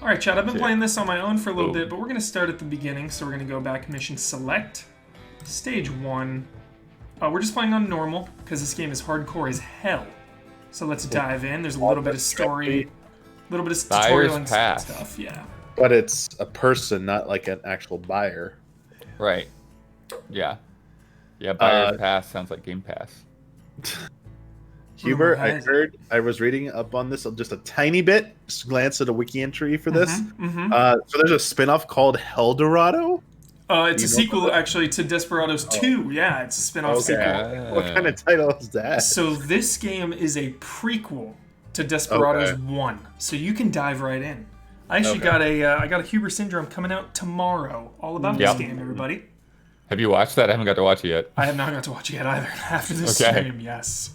All right, Chad, I've been playing this on my own for a little bit, but we're going to start at the beginning. So we're going to go back, mission select, stage 1. We're just playing on normal because this game is hardcore as hell. So let's dive in. There's a little bit of story, a little bit of tutorial and stuff. Yeah. But it's a person, not like an actual buyer. Right. Yeah. Yeah, Buyer's Pass sounds like Game Pass. Huber, I was reading up on this just a tiny bit. Just glance at a wiki entry for this. So there's a spin-off called Eldorado? It's a sequel, actually, to Desperados 2. Yeah, it's a spin-off sequel. What kind of title is that? So this game is a prequel to Desperados 1. So you can dive right in. I actually got a Huber Syndrome coming out tomorrow. All about this game, everybody. Have you watched that? I haven't got to watch it yet. I have not got to watch it yet either. After this stream, yes.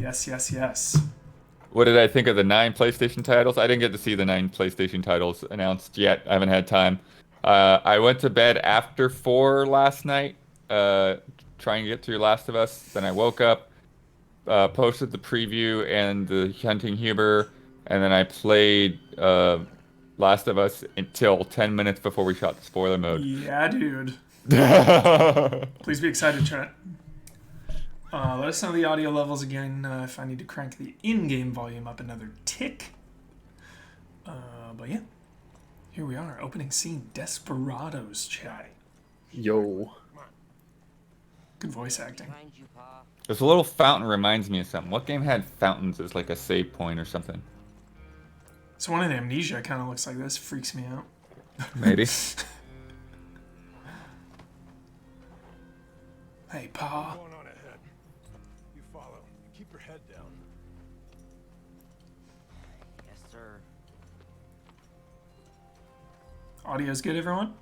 Yes. What did I think of the 9 PlayStation titles? I didn't get to see the 9 PlayStation titles announced yet. I haven't had time. I went to bed after 4 last night, trying to get through Last of Us. Then I woke up, posted the preview and the Hunting Huber, and then I played Last of Us until 10 minutes before we shot the spoiler mode. Yeah, dude. Please be excited, chat. Let us know the audio levels again if I need to crank the in-game volume up another tick. But yeah, here we are, opening scene, Desperados, chat. Yo. Good voice acting. This little fountain reminds me of something. What game had fountains as like a save point or something? So one in Amnesia kind of looks like this. Freaks me out. Maybe. Hey, Pa. Going on ahead. You follow. Keep your head down. Yes, sir. Audio's good, everyone?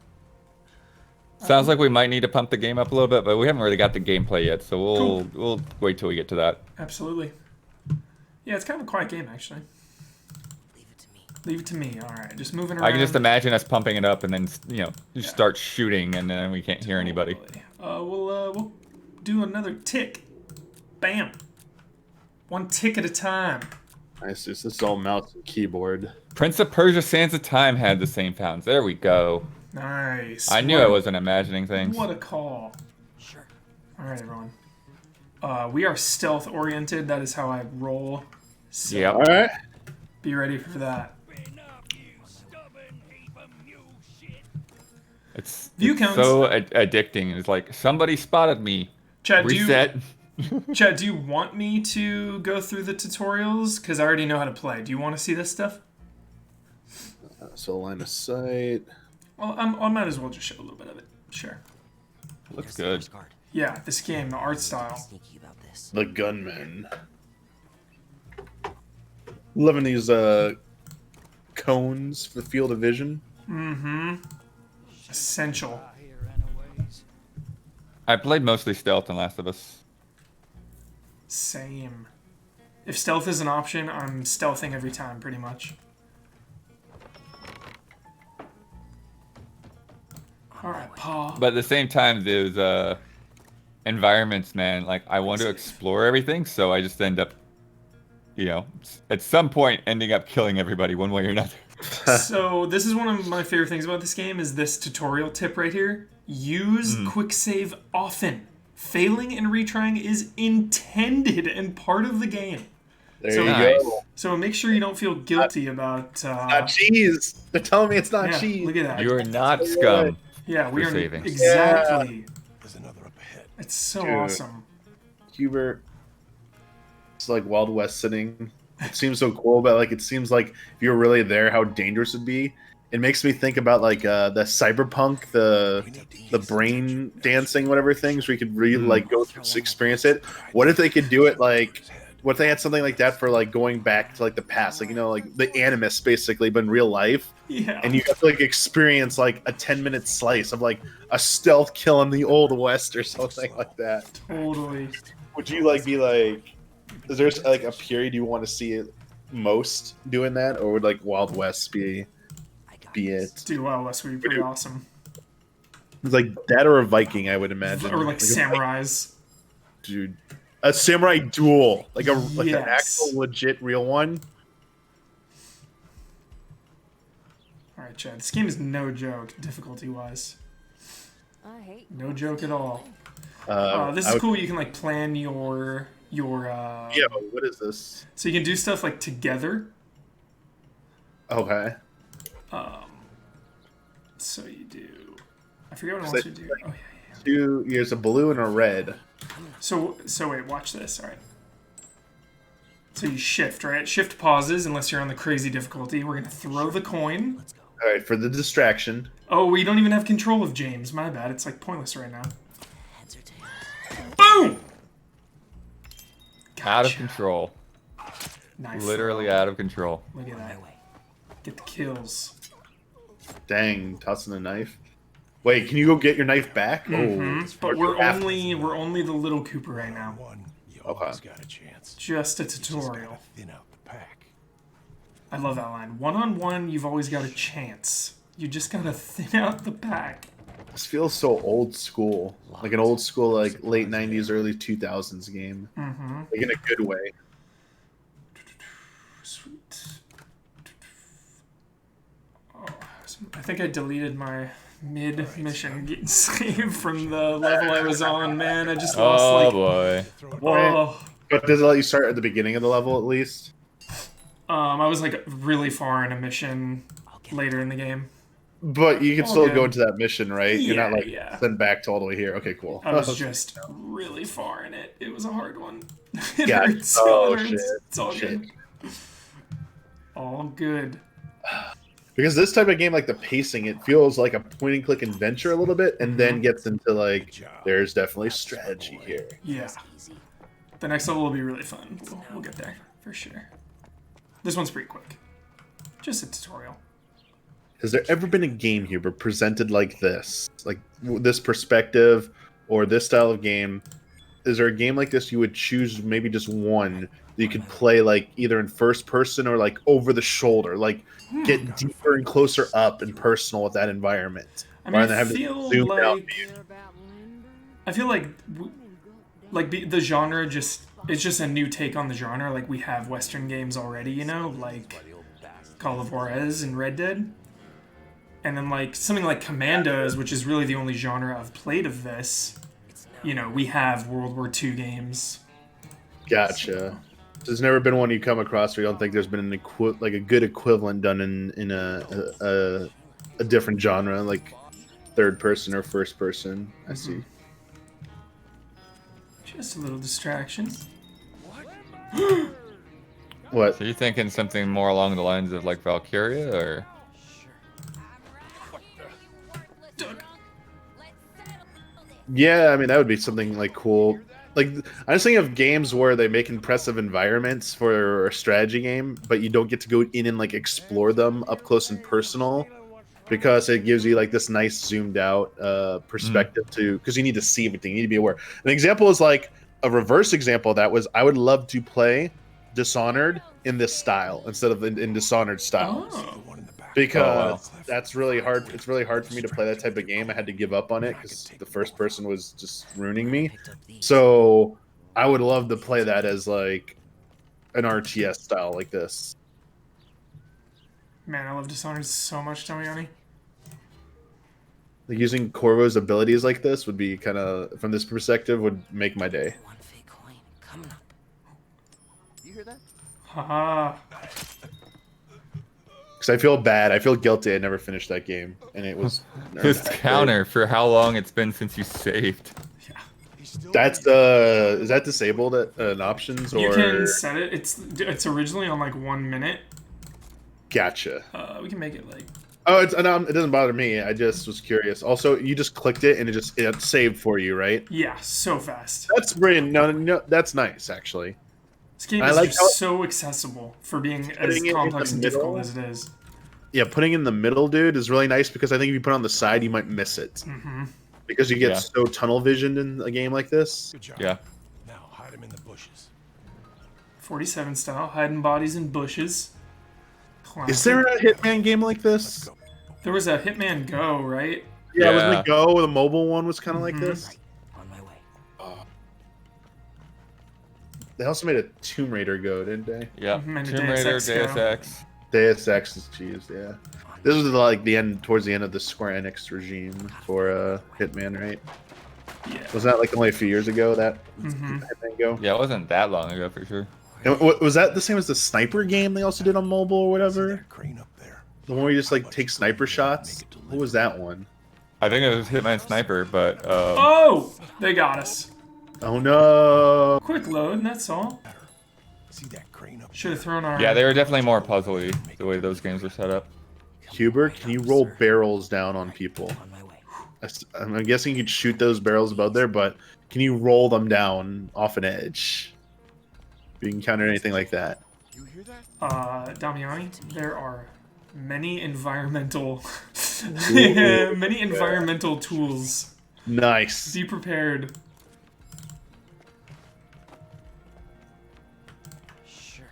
Sounds like we might need to pump the game up a little bit, but we haven't really got the gameplay yet, so we'll wait till we get to that. Absolutely. Yeah, it's kind of a quiet game, actually. Leave it to me. Leave it to me. All right, just moving around. I can just imagine us pumping it up and then, just start shooting, and then we can't hear anybody. We'll do another tick. Bam. One tick at a time. Nice. This is all mouse and keyboard. Prince of Persia: Sands of Time had the same fountains. There we go. Nice. I knew I wasn't imagining things. What a call. Sure. All right, everyone. We are stealth oriented. That is how I roll. So Yep. All right. be ready for that. It's View counts. so addicting. It's like, somebody spotted me. Chad, Reset. Chad, do you want me to go through the tutorials? Because I already know how to play. Do you want to see this stuff? So line of sight. Well, I might as well just show a little bit of it. Sure. Looks There's the good. first card. Yeah, this game, the art style. Sneaky about this. The gunman. Loving these cones for field of vision. Essential. I played mostly stealth in Last of Us. Same. If stealth is an option, I'm stealthing every time, pretty much. Alright, Pa. But at the same time, there's environments, man. Like, I want to explore everything, so I just end up, at some point ending up killing everybody one way or another. So this is one of my favorite things about this game is this tutorial tip right here. Use quick save often. Failing and retrying is intended and part of the game. There you go. So make sure you don't feel guilty about... Not cheese. They're telling me it's not cheese. Look at that. You are not scum. Yeah, we for are saving. exactly. There's another up ahead. It's so Dude. awesome. Hubert. It's like Wild West sitting. It seems so cool, but like it seems like if you were really there, how dangerous it'd be. It makes me think about like the cyberpunk, the brain dancing, whatever things where you could really like go through experience it. What if they could do it like? What if they had something like that for like going back to like the past, like like the Animus basically, but in real life? Yeah. And you have to like experience like a 10-minute slice of like a stealth kill in the Old West or something like that. Totally. Would you like be like? Is there like a period you want to see it most doing that, or would like Wild West be it? Dude, wow, that's would be pretty awesome. It's like that or a Viking, I would imagine. Or like samurais. Dude, a samurai duel, like an Yes. actual legit real one. Alright, Chad. This game is no joke, difficulty-wise. I hate No joke at all. This I is would- cool. You can like plan your Yeah, but what is this? So you can do stuff like together. Okay. So you do. I forget what I So want you to do. Oh yeah. There's a blue and a red. So wait, watch this. All right. So you shift, right? Shift pauses unless you're on the crazy difficulty. We're gonna throw the coin. All right, for the distraction. Oh, we don't even have control of James. My bad. It's like pointless right now. Heads or tails? Boom! Out of Gotcha. control. Knife Literally throw. out of control. Look at that. Get the kills. Dang, tossing a knife. Wait, can you go get your knife back? But we're half- only the little Cooper right now. One, you Okay. always got a chance. Just a You just tutorial. gotta thin out the pack. I love that line. One-on-one, you've always got a chance. You just gotta thin out the pack. This feels so old school, like an old school, like late '90s, early 2000s game, like in a good way. Sweet. Oh, I think I deleted my mid-mission getting saved from the level I was on. Man, I just lost Oh like. boy. Throw it Whoa. But does it let you start at the beginning of the level at least? I was like really far in a mission later in the game. But you can All still good. go into that mission, right? You're not Yeah, like yeah. sent back to all the way here. Okay, cool. I was just really far in it. It was a hard one. It Yeah. hurts. Oh, It hurts. shit. It's all Shit. good. All good. Because this type of game, like the pacing, it feels like a point and click adventure a little bit, and then gets into like there's definitely strategy here. Yeah. Easy. The next level will be really fun. We'll get there for sure. This one's pretty quick. Just a tutorial. Has there ever been a game here but presented like this, like this perspective or this style of game? Is there a game like this you would choose maybe just one that you could play like either in first person or like over the shoulder, like get deeper and closer up and personal with that environment? I mean, Rather than I having to feel zoom out like the genre it's just a new take on the genre. Like we have Western games already, you know, like Call of Juarez and Red Dead. And then like something like Commandos, which is really the only genre I've played of this. You know, we have World War II games. Gotcha. There's never been one you come across where you don't think there's been an like a good equivalent done in a different genre, like third person or first person. I see. Just a little distraction. What? So you're thinking something more along the lines of like Valkyria, or? Duck. Yeah, I mean that would be something like cool. Like I was thinking of games where they make impressive environments for a strategy game, but you don't get to go in and like explore them up close and personal, because it gives you like this nice zoomed out perspective to, because you need to see everything, you need to be aware. An example is like a reverse example of that was I would love to play Dishonored in this style instead of in Dishonored style. Oh. one in the back. Because that's really hard. It's really hard for me to play that type of game. I had to give up on it because the first person was just ruining me. Picked up these. So I would love to play that as like an RTS style like this. Man, I love Dishonored so much, Tomiani. Like using Corvo's abilities like this would be kind of, from this perspective, would make my day. One fake coin coming up. You hear that? Haha. Because I feel bad. I feel guilty. I never finished that game, and it was. His counter for how long it's been since you saved. He's still That's is that disabled at options or? You can set it. It's originally on like 1 minute. Gotcha. We can make it like Oh, it doesn't bother me. I just was curious. Also, you just clicked it and it saved for you, right? yeah, so fast. That's brilliant. No, that's nice actually. This game I is like just how- so accessible for being as Putting it in complex the and difficult middle. as it is. Yeah, putting in the middle, dude, is really nice because I think if you put it on the side, you might miss it because you get Yeah. so tunnel visioned in a game like this. Good job. Yeah. Now hide him in the bushes. 47 style, hiding bodies in bushes. Classic. Is there a Hitman game like this? Go. There was a Hitman Go, right? Yeah, wasn't Yeah. it Go? The mobile one was kind of like this. On my way. They also made a Tomb Raider Go, didn't they? Yeah. Mhm, and a Tomb Deus Raider, Ex Deus go. Ex. Deus Ex is cheese, yeah. This was like towards the end of the Square Enix regime for Hitman, right? Yeah. Was that like only a few years ago that Mhm. Hitman go? Yeah, it wasn't that long ago for sure. And was that the same as the sniper game they also did on mobile or See whatever? that crane up there? The one where you just like take sniper shots? What was that one? I think it was Hitman Sniper, but Oh! They got us. Oh no! Quick load, and that's all. See that crane up Should have thrown our... yeah, they were definitely more puzzly the way those games were set up. Huber, can you roll barrels down on people? On my way. I'm guessing you could shoot those barrels above there, but can you roll them down off an edge? If you encounter anything like that. You hear that? Damiani, there are many environmental... many environmental tools. Nice. Be prepared. Sure.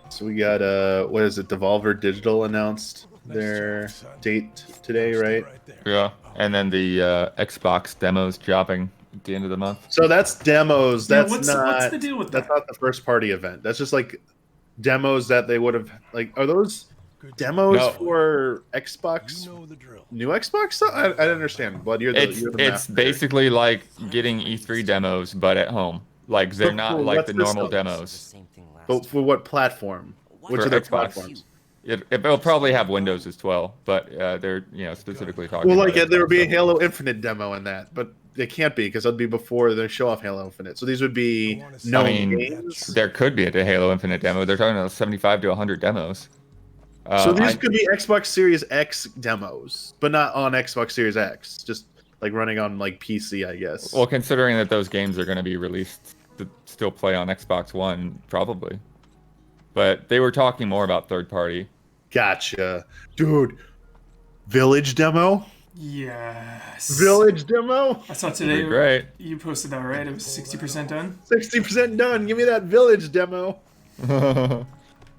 So we got what is it? Devolver Digital announced their date today, right? Right there. Yeah, and then the Xbox demos dropping at the end of the month. So that's demos. Yeah, That's what's not. the deal with That's that? not the first party event. That's just like demos that they would have like. Are those Good demos No. for Xbox? You know the drill. New Xbox stuff? I don't understand. But you're the It's master. basically like getting E3 demos, but at home. Like they're But not for like what's the this normal stuff? The demos. same thing last But for what platform? Which For are their Xbox. platforms? It'll probably have Windows as well, but they're specifically talking. Well, about like there would be a Xbox. Halo Infinite demo in that, but they can't be because that'd be before they show off Halo Infinite. So these would be known I mean, games. There could be a Halo Infinite demo. They're talking about 75 to 100 demos. So these could be Xbox Series X demos, but not on Xbox Series X. Just like running on like PC, I guess. Well, considering that those games are going to be released to still play on Xbox One, probably. But they were talking more about third party. Gotcha, dude. Village demo. Yes. Village demo. I saw Pretty today great. you posted that, right? It was 60% done. 60% done. Give me that Village demo.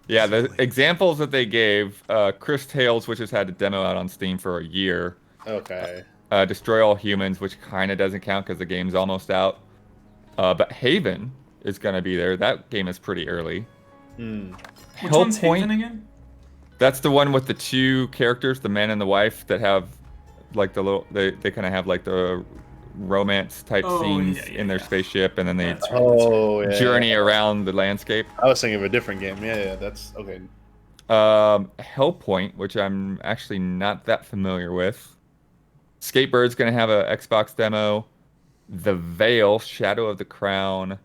Yeah, the examples that they gave, Chris Tales, which has had a demo out on Steam for a year. Okay. Destroy All Humans, which kind of doesn't count because the game's almost out. But Haven is going to be there. That game is pretty early. Which one's Haven again? That's the one with the two characters, the man and the wife, that have like the little. They kind of have like the romance type scenes in their spaceship, and then they That's right. Oh, yeah. journey around the landscape. I was thinking of a different game. Yeah, that's okay. Hellpoint, which I'm actually not that familiar with. Skatebird's gonna have a Xbox demo. The Veil, Shadow of the Crown,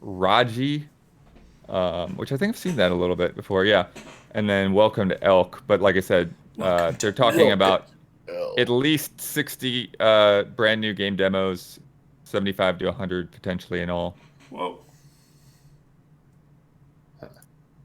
Raji, which I think I've seen that a little bit before. Yeah, and then Welcome to Elk. But like I said, they're talking about at least 60 brand new game demos, 75 to 100 potentially in all. Whoa.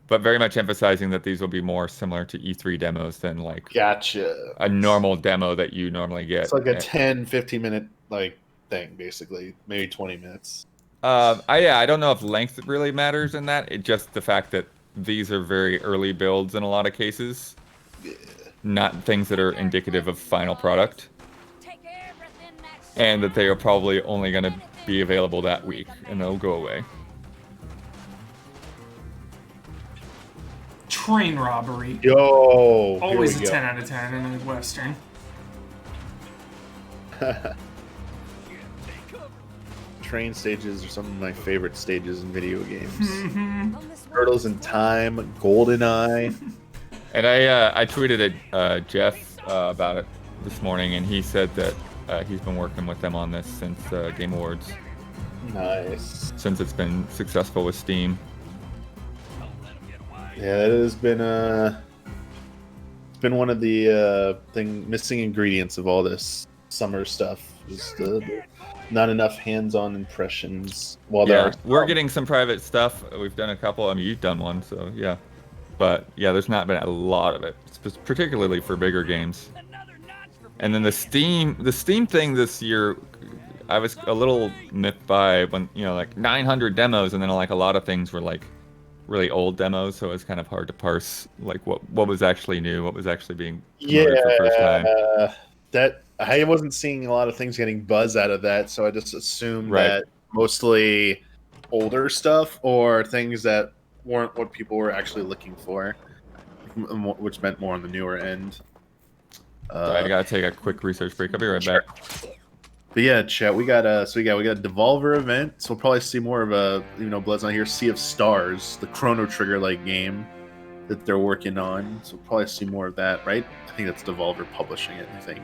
But very much emphasizing that these will be more similar to E3 demos than like Gotcha. a normal demo that you normally get. It's like a 10, 15 minute like thing, basically. Maybe 20 minutes. I don't know if length really matters in that. It's just the fact that these are very early builds in a lot of cases. Not things that are indicative of final product. And that they are probably only going to be available that week, and they'll go away. Train robbery. Yo! Always a here we 10 out of 10 in a Western. Train stages are some of my favorite stages in video games. Turtles in Time, GoldenEye. And I tweeted at Jeff about it this morning, and he said that he's been working with them on this since Game Awards, Nice. since it's been successful with Steam. Yeah, it has been it's been one of the missing ingredients of all this summer stuff. Just not enough hands-on impressions. While there Yeah, are we're getting some private stuff. We've done a couple. I mean, you've done one, so yeah. But yeah, there's not been a lot of it, particularly for bigger games. And then the Steam thing this year, I was a little miffed by when, like 900 demos, and then like a lot of things were like really old demos, so it's kind of hard to parse like what was actually new, what was actually being promoted for the first time. That I wasn't seeing a lot of things getting buzz out of that, so I just assumed Right. that mostly older stuff or things that weren't what people were actually looking for, which meant more on the newer end. I gotta take a quick research break. I'll be right back. But yeah, chat. We got a Devolver event, so we'll probably see more of a Blood's not here. Sea of Stars, the Chrono Trigger like game that they're working on. So we'll probably see more of that, right? I think that's Devolver publishing it. I think.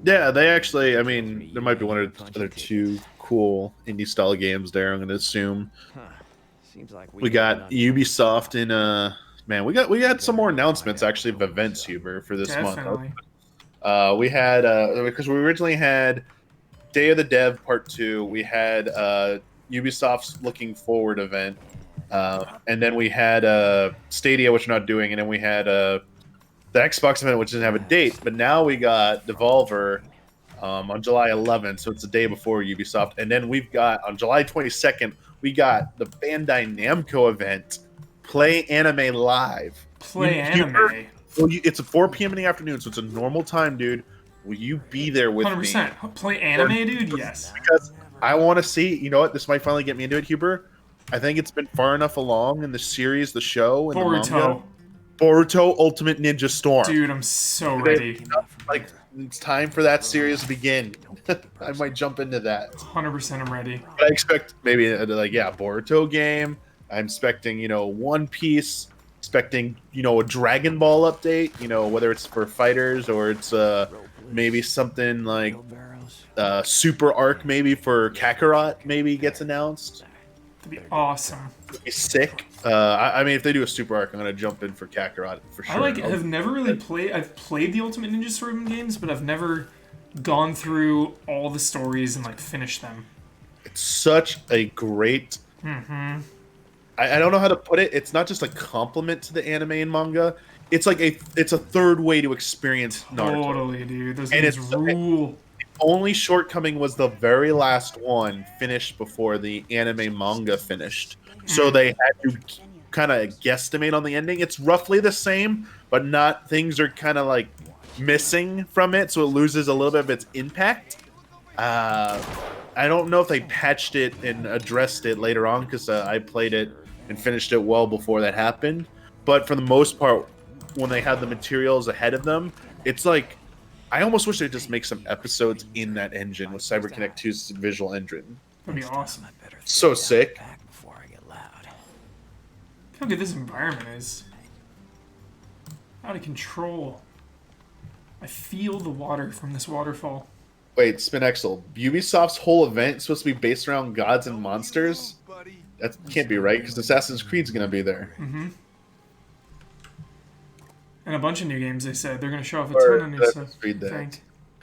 Yeah, they actually. I mean, there might be one or other two cool indie style games there. I'm going to assume. Seems like We got Ubisoft in man. We got some more announcements actually of events, Huber, for this Definitely. month. We had because we originally had Day of the Dev Part 2. We had Ubisoft's Looking Forward event, and then we had Stadia, which we're not doing, and then we had the Xbox event, which doesn't have a date. But now we got Devolver on July 11th, so it's the day before Ubisoft, and then we've got on July 22nd we got the Bandai Namco event, Play Anime Live. Play anime. Well, it's at 4 p.m. in the afternoon, so it's a normal time, dude. Will you be there with 100%. me? Play anime, dude? Yes. Because I want to see, you know what? This might finally get me into it, Huber. I think it's been far enough along in the series, the show, and the Boruto. manga. Boruto Ultimate Ninja Storm. Dude, I'm so ready. Like, it's time for that series to begin. I might jump into that. 100% I'm ready. But I expect maybe, Boruto game. I'm expecting, One Piece. Expecting, a Dragon Ball update, whether it's for fighters or it's maybe something like Super Arc maybe for Kakarot maybe gets announced. That'd be awesome. It'd be sick. I mean, if they do a Super Arc, I'm going to jump in for Kakarot for sure. Have never really played... I've played the Ultimate Ninja Storm games, but I've never gone through all the stories and, finished them. It's such a great... Mm-hmm. I don't know how to put it. It's not just a compliment to the anime and manga. It's like it's a third way to experience Naruto. Totally, dude. Those And games it's- rule. Only shortcoming was the very last one finished before the anime manga finished. So they had to kind of guesstimate on the ending. It's roughly the same, but not things are kind of missing from it, so it loses a little bit of its impact. I don't know if they patched it and addressed it later on because I played it and finished it well before that happened. But for the most part, when they had the materials ahead of them, it's like I almost wish they'd just make some episodes in that engine with CyberConnect 2's visual engine. That'd be awesome. So sick. Before I get loud. Look how good this environment is. Out of control. I feel the water from this waterfall. Wait, Spinexel, Ubisoft's whole event is supposed to be based around gods and monsters? That can't be right, because Assassin's Creed's going to be there. Mm-hmm. And a bunch of new games, they said. They're going to show off a Or ton of new stuff. Creed I there. think.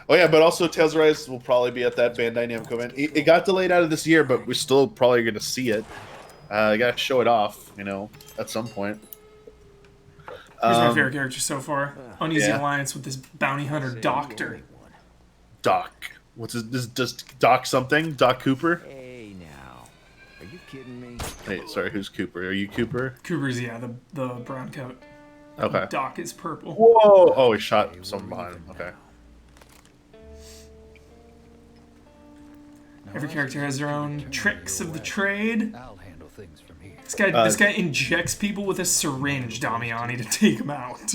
Oh yeah, but also Tales of Rise will probably be at that Bandai Namco event. It got delayed out of this year, but we're still probably going to see it. I got to show it off, at some point. Here's my favorite character so far. Uneasy yeah. Alliance with this bounty hunter doctor. Doc. What's this? Does Doc something? Doc Cooper? Hey now. Are you kidding me? Hey, sorry, who's Cooper? Are you Cooper? Cooper's, the brown coat. Okay. Doc is purple. Whoa! Oh, he shot someone behind him. Okay. Every character has their own tricks of the trade. I'll handle things from here. This guy injects people with a syringe, Damiani, to take them out.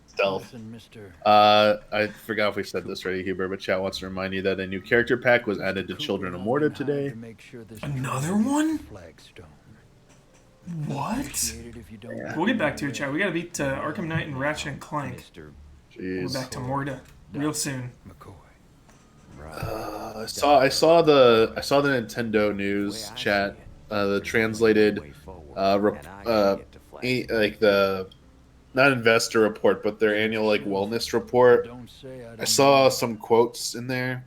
Stealth. Listen, mister. I forgot if we said this already, Huber, but chat wants to remind you that a new character pack was added to Children of Morta today. Another one? Flagstone. What? Appreciate it if you don't We'll get back to it, chat. We gotta beat Arkham Knight and Ratchet and Clank. Mr. We're Jeez. back to Morta real soon. McCoy. I saw the Nintendo news chat. The translated the not investor report, but their annual wellness report. Don't say I I don't saw some quotes in there,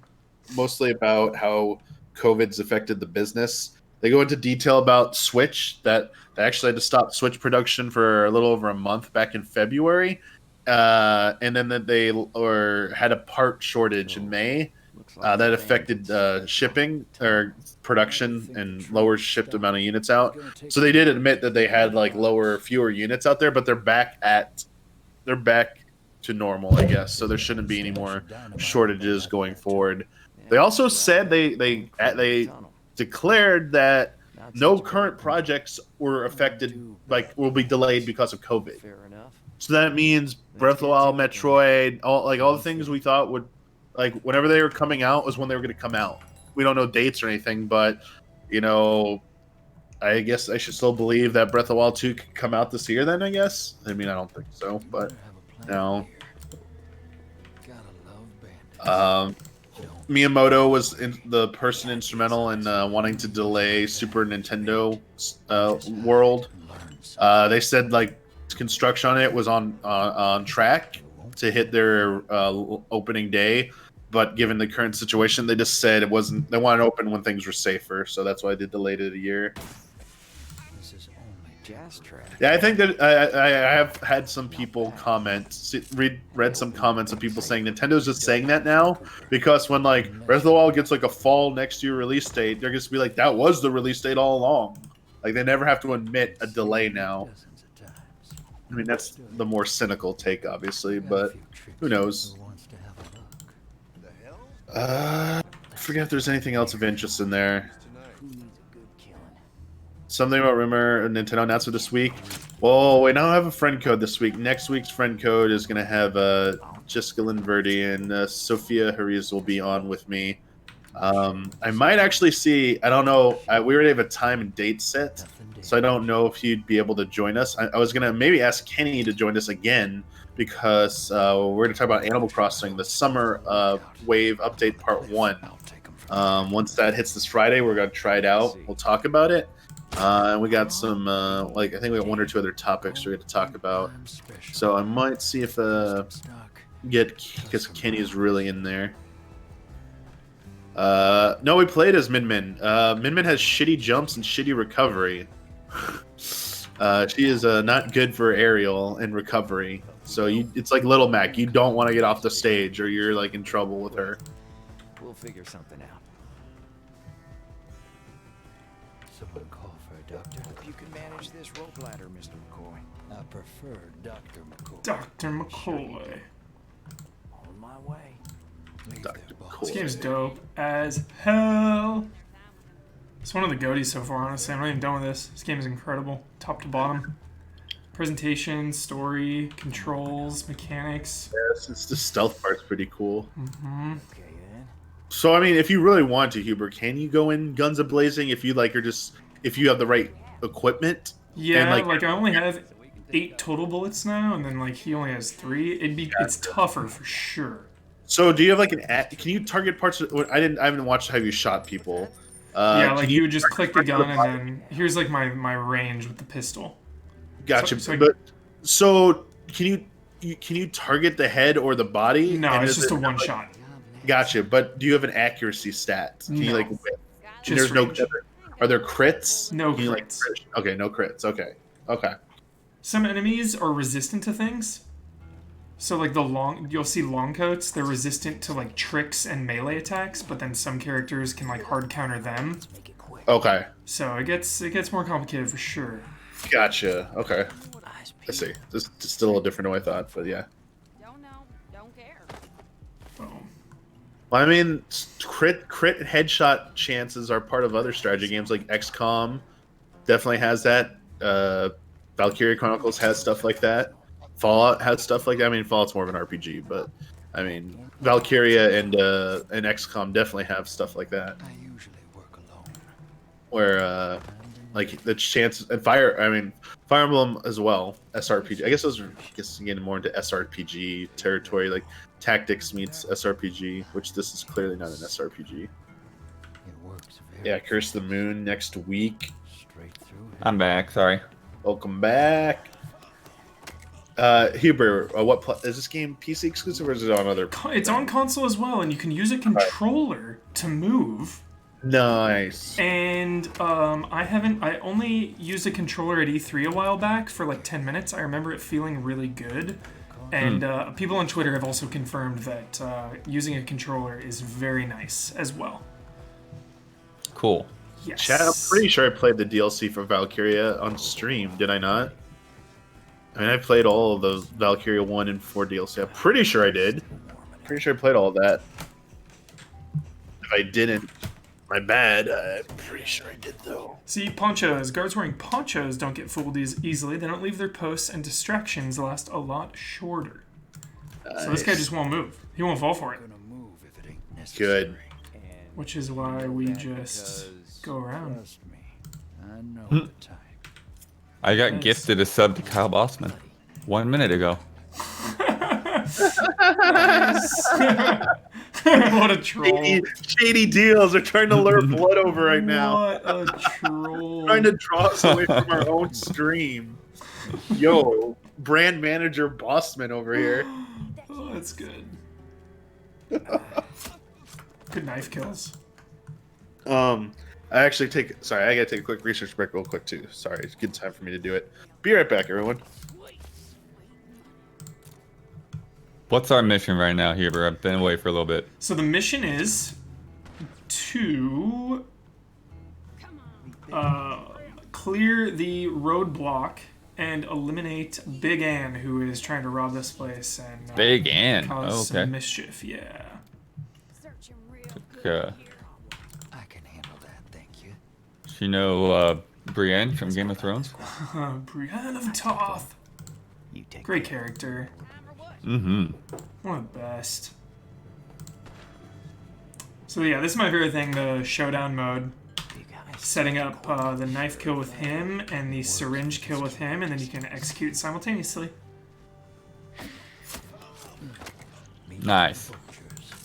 mostly about how COVID's affected the business. They go into detail about Switch, that they actually had to stop Switch production for a little over a month back in February, and then that they had a part shortage in May that affected shipping or production and lower shipped amount of units out. So they did admit that they had fewer units out there, but they're back to normal, I guess. So there shouldn't be any more shortages going forward. They also said they declared that no current projects were affected, like will be delayed because of COVID. Fair enough. So that means Breath of the Wild, Metroid, all the things we thought would, like, whenever they were coming out was when they were going to come out. We don't know dates or anything, but you know, I guess I should still believe that Breath of the Wild 2 could come out this year. Then I guess. I mean, I don't think so, but no. Miyamoto was the person instrumental in wanting to delay Super Nintendo World. They said like construction on it was on track to hit their opening day, but given the current situation, they just said it wasn't. They wanted to open when things were safer, so that's why they delayed it a year. This is only jazz track. Yeah, I think that I have had some people read some comments of people saying Nintendo's just saying that now because when like Breath of the Wild gets like a fall next year release date, they're just be like, that was the release date all along. Like they never have to admit a delay now. I mean, that's the more cynical take, obviously, but who knows? I forget if there's anything else of interest in there. Something about rumor Nintendo announcement this week. Well, we now have a friend code this week. Next week's friend code is going to have Jessica Linverdi and Sophia Hariz will be on with me. I might actually see, I don't know, we already have a time and date set, so I don't know if he'd be able to join us. I was going to maybe ask Kenny to join us again because we're going to talk about Animal Crossing, the Summer Wave Update Part 1. Once that hits this Friday, we're going to try it out. We'll talk about it. And we got some, I think we got one or two other topics we're going to talk about. So I might see if because Kenny's really in there. No, we played as Min Min. Min Min has shitty jumps and shitty recovery. She is not good for aerial and recovery. So it's like Little Mac. You don't want to get off the stage or you're like in trouble with her. We'll figure something out. Someone call for a doctor. Hope you can manage this rope ladder, Mr. McCoy. I prefer Dr. McCoy. Dr. McCoy. On my way. Dr. This game's dope as hell. It's one of the goaties so far, honestly. I'm not even done with this. This game is incredible, top to bottom. Presentation, story, controls, mechanics. Yes, it's the stealth part's pretty cool. Mm-hmm. Okay, then. So I mean, if you really want to, Huber, can you go in guns a blazing if you like, or just if you have the right equipment? Yeah, and, like I only have 8 total bullets now, and then like he only has 3. It's tougher for sure. So do you have like can you target parts of, I haven't watched how you shot people. Yeah, like you would just click the gun and then here's like my range with the pistol. Gotcha. So can you target the head or the body? No, it's just a one shot. Gotcha. But do you have an accuracy stat? Can you like? Just there's range. no. Are there crits? No Can you, crits. Okay, no crits. Okay. Some enemies are resistant to things. So like you'll see long coats, they're resistant to like tricks and melee attacks, but then some characters can like hard counter them. Okay. So it gets more complicated for sure. Gotcha. Okay. I see. This is still a little different than I thought, but yeah. Don't know. Don't care. Boom. Well, I mean, crit headshot chances are part of other strategy games like XCOM. Definitely has that. Valkyria Chronicles has stuff like that. Fallout has stuff like that. I mean, Fallout's more of an RPG, but I mean, Valkyria and XCOM definitely have stuff like that. I usually work alone. Where like the chance and Fire Emblem as well, SRPG. I guess those are getting more into SRPG territory, like tactics meets SRPG, which this is clearly not an SRPG. It works very Yeah, Curse of the Moon next week. straight through. I'm back. Sorry. Welcome back. Huber, is this game PC exclusive or is it on other? It's on console as well, and you can use a controller to move. Nice. And I only used a controller at E3 a while back for like 10 minutes. I remember it feeling really good. And people on Twitter have also confirmed that using a controller is very nice as well. Cool. Yes. Chat, I'm pretty sure I played the DLC for Valkyria on stream, did I not? I mean, I played all of the Valkyria 1 and 4 DLC. I'm pretty sure I did. Pretty sure I played all of that. If I didn't, My bad. I'm pretty sure I did though. See, ponchos. Guards wearing ponchos don't get fooled easily. They don't leave their posts, and distractions last a lot shorter. So this guy just won't move. He won't fall for it. Gonna move if it ain't necessary. Good. And Which is why we that just because, go around. Trust me, I know the type. I got Nice. gifted a sub to Kyle Bossman 1 minute ago. What a troll. Shady deals. They're trying to lure blood over right now. What a troll. Trying to draw us away from our own stream. Yo, brand manager Bossman over here. Oh, that's good. Good knife kills. I actually sorry, I gotta take a quick research break real quick too. Sorry, it's a good time for me to do it. Be right back, everyone. What's our mission right now, Huber? I've been away for a little bit. So the mission is to clear the roadblock and eliminate Big Ann, who is trying to rob this place and Big Ann. cause Oh, okay. some mischief. Yeah. Searching real Uh, good. I can handle that, thank you. You know Brienne from Game of Thrones? Brienne of Toth. You take Great character. Mm-hmm. One of the best. So yeah, this is my favorite thing, the Showdown mode. you guys. Setting up the knife kill with him and the syringe kill with him, and then you can execute simultaneously. Nice.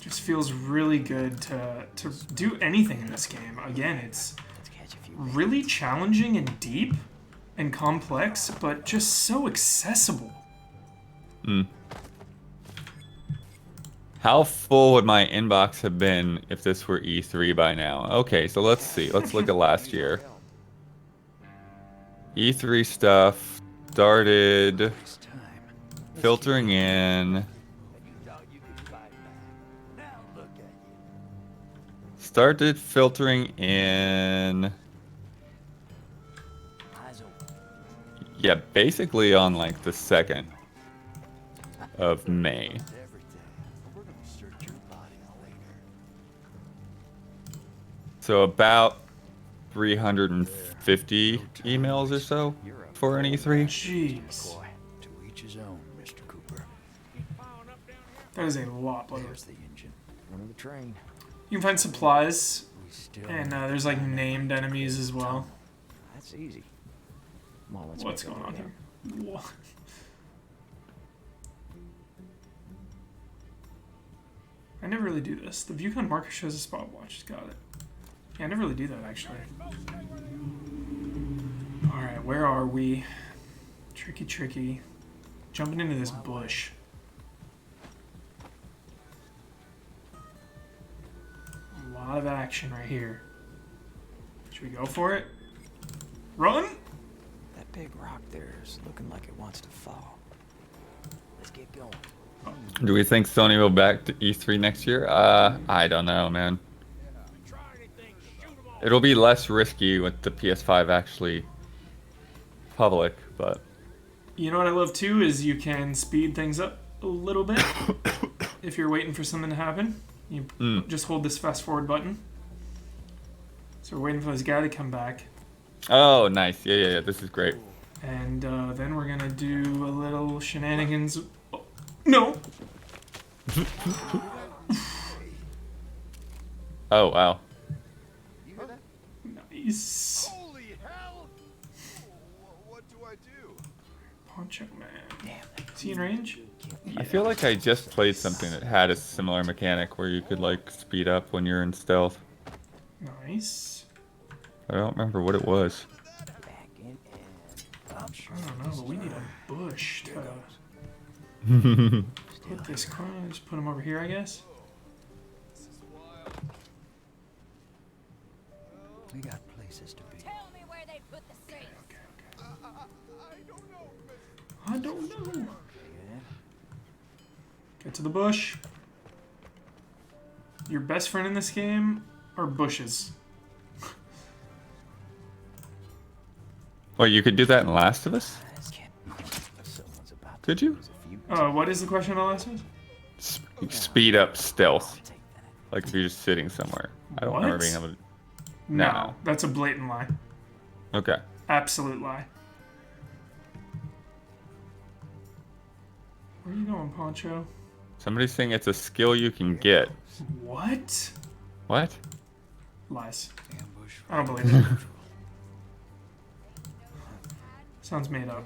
Just feels really good to do anything in this game. Again, it's Let's catch a few. really challenging and deep and complex, but just so accessible. How full would my inbox have been if this were E3 by now? Okay, so let's see. Let's look at last year. E3 stuff started This time. filtering in. Started filtering in. Eyes open. Yeah, basically on like the 2nd of May. Everything. We're gonna search your body later. So about 350 emails or so for an E3. Jeez, McCoy, to each his own, Mr. Cooper. that is a lot, brother. There's the engine. One of the train. You can find supplies, We still. and there's like named enemies as well. That's easy. Come on, let's What's make going up on again. here? What? I never really do this. The Viewcon marker shows a spot watch. Got it. Yeah, I never really do that actually. Alright, where are we? Tricky, tricky. Jumping into this bush. A lot of action right here. Should we go for it? Run? That big rock there is looking like it wants to fall. Let's get going. Do we think Sony will back to E3 next year? I don't know, man. It'll be less risky with the PS5 actually public, but You know what I love too is you can speed things up a little bit if you're waiting for something to happen. You just hold this fast forward button. So we're waiting for this guy to come back, oh, nice. Yeah. This is great. and then we're gonna do a little shenanigans. Oh, no, Oh, wow. nice. Holy hell! What do I do? Poncho man. Is he in range? I feel like I just played something that had a similar mechanic where you could like speed up when you're in stealth. Nice. I don't remember what it was. Back in and I'm sure I don't know, but we need a bush to put this corner. Just put him over here, I guess. we got places to be. Tell me where they put the safe. I don't know. Yeah. Get to the bush. Your best friend in this game are bushes. Wait, you could do that in Last of Us? Let's get. Someone's about to Could you? lose a few. What is the question on the last one? Speed up stealth. Take that. Like if you're just sitting somewhere. I don't What? remember being able to. No, that's a blatant lie. Okay. Absolute lie. Where are you going, Poncho? Somebody's saying it's a skill you can get. What? What? Lies. I don't believe it. Sounds made up.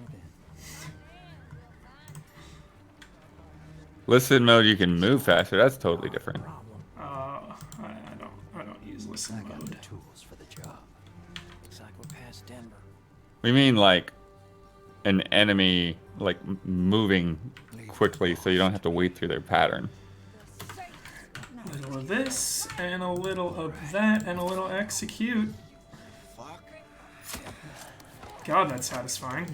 Listen mode, you can move faster. That's totally different. I don't use listen I got the mode. tools for the job. Looks like we're past Denver. We mean like an enemy like moving quickly so you don't have to wait through their pattern. A little of this, and a little of that, and a little execute. God, that's satisfying.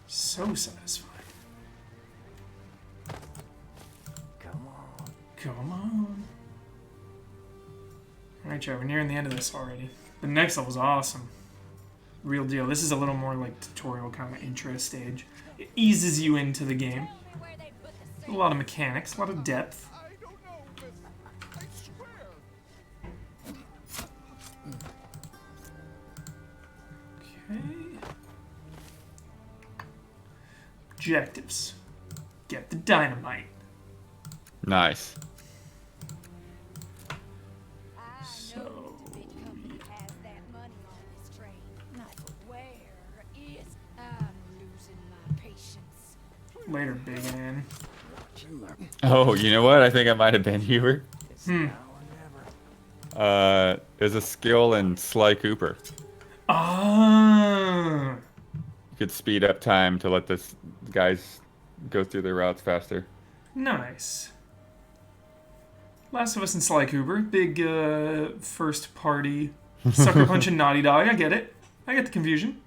So satisfying. Come on. Come on. Alright, Joe, we're nearing the end of this already. The next level's awesome. Real deal. This is a little more like tutorial kind of intro stage. It eases you into the game. Where they put the safe. A lot of mechanics, a lot of depth. I don't know, miss. I swear. Okay. Objectives. Get the dynamite. Nice. I So, know the big company has that money on this train. Not where is I'm losing my patience. Later, Big Ann. Oh, you know what? I think I might have been Hubert. Hmm. There's a skill in Sly Cooper. Ah. You could speed up time to let this guys go through their routes faster. Nice. Last of Us and Sly Cooper. Big first party. Sucker Punch and Naughty Dog. I get it. I get the confusion.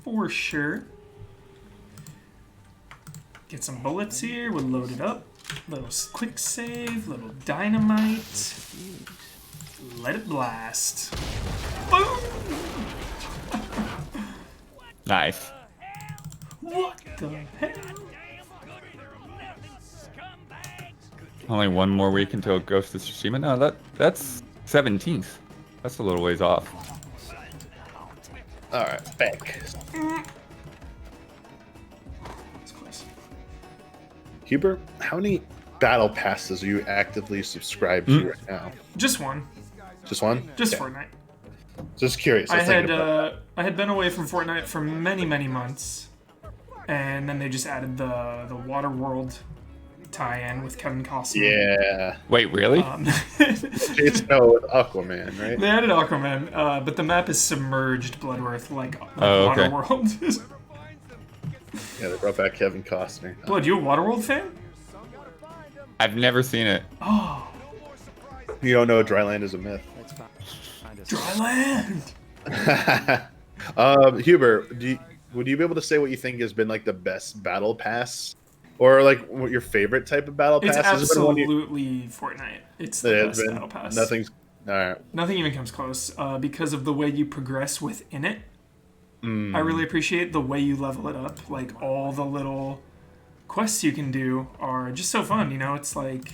For sure. Get some bullets here. We'll load it up. Little quick save. Little dynamite. Let it blast. Boom! Nice. What the heck? Only one more week until Ghost of Tsushima. No, that's 17th. That's a little ways off. All right, back. It's close. Huber, how many battle passes are you actively subscribed to right now? Just one. Just one? Just Okay. Fortnite. Just curious. I was thinking had about I had been away from Fortnite for many months, and then they just added the Water World tie-in with Kevin Costner. Yeah. Wait, really? Jason with Aquaman, right? They added Aquaman, but the map is submerged Bloodworth like Oh, okay. Waterworld. Yeah, they brought back Kevin Costner. Blood, you a Waterworld fan? I've never seen it. Oh, You don't know Dryland is a myth. Let's find us. Dryland. Huber, would you be able to say what you think has been like the best battle pass, or like what your favorite type of battle pass? It's Has it been one absolutely Fortnite. It's the that best has been- battle pass. Nothing's all right. Nothing even comes close because of the way you progress within it. I really appreciate the way you level it up. Like, all the little quests you can do are just so fun, you know? It's like...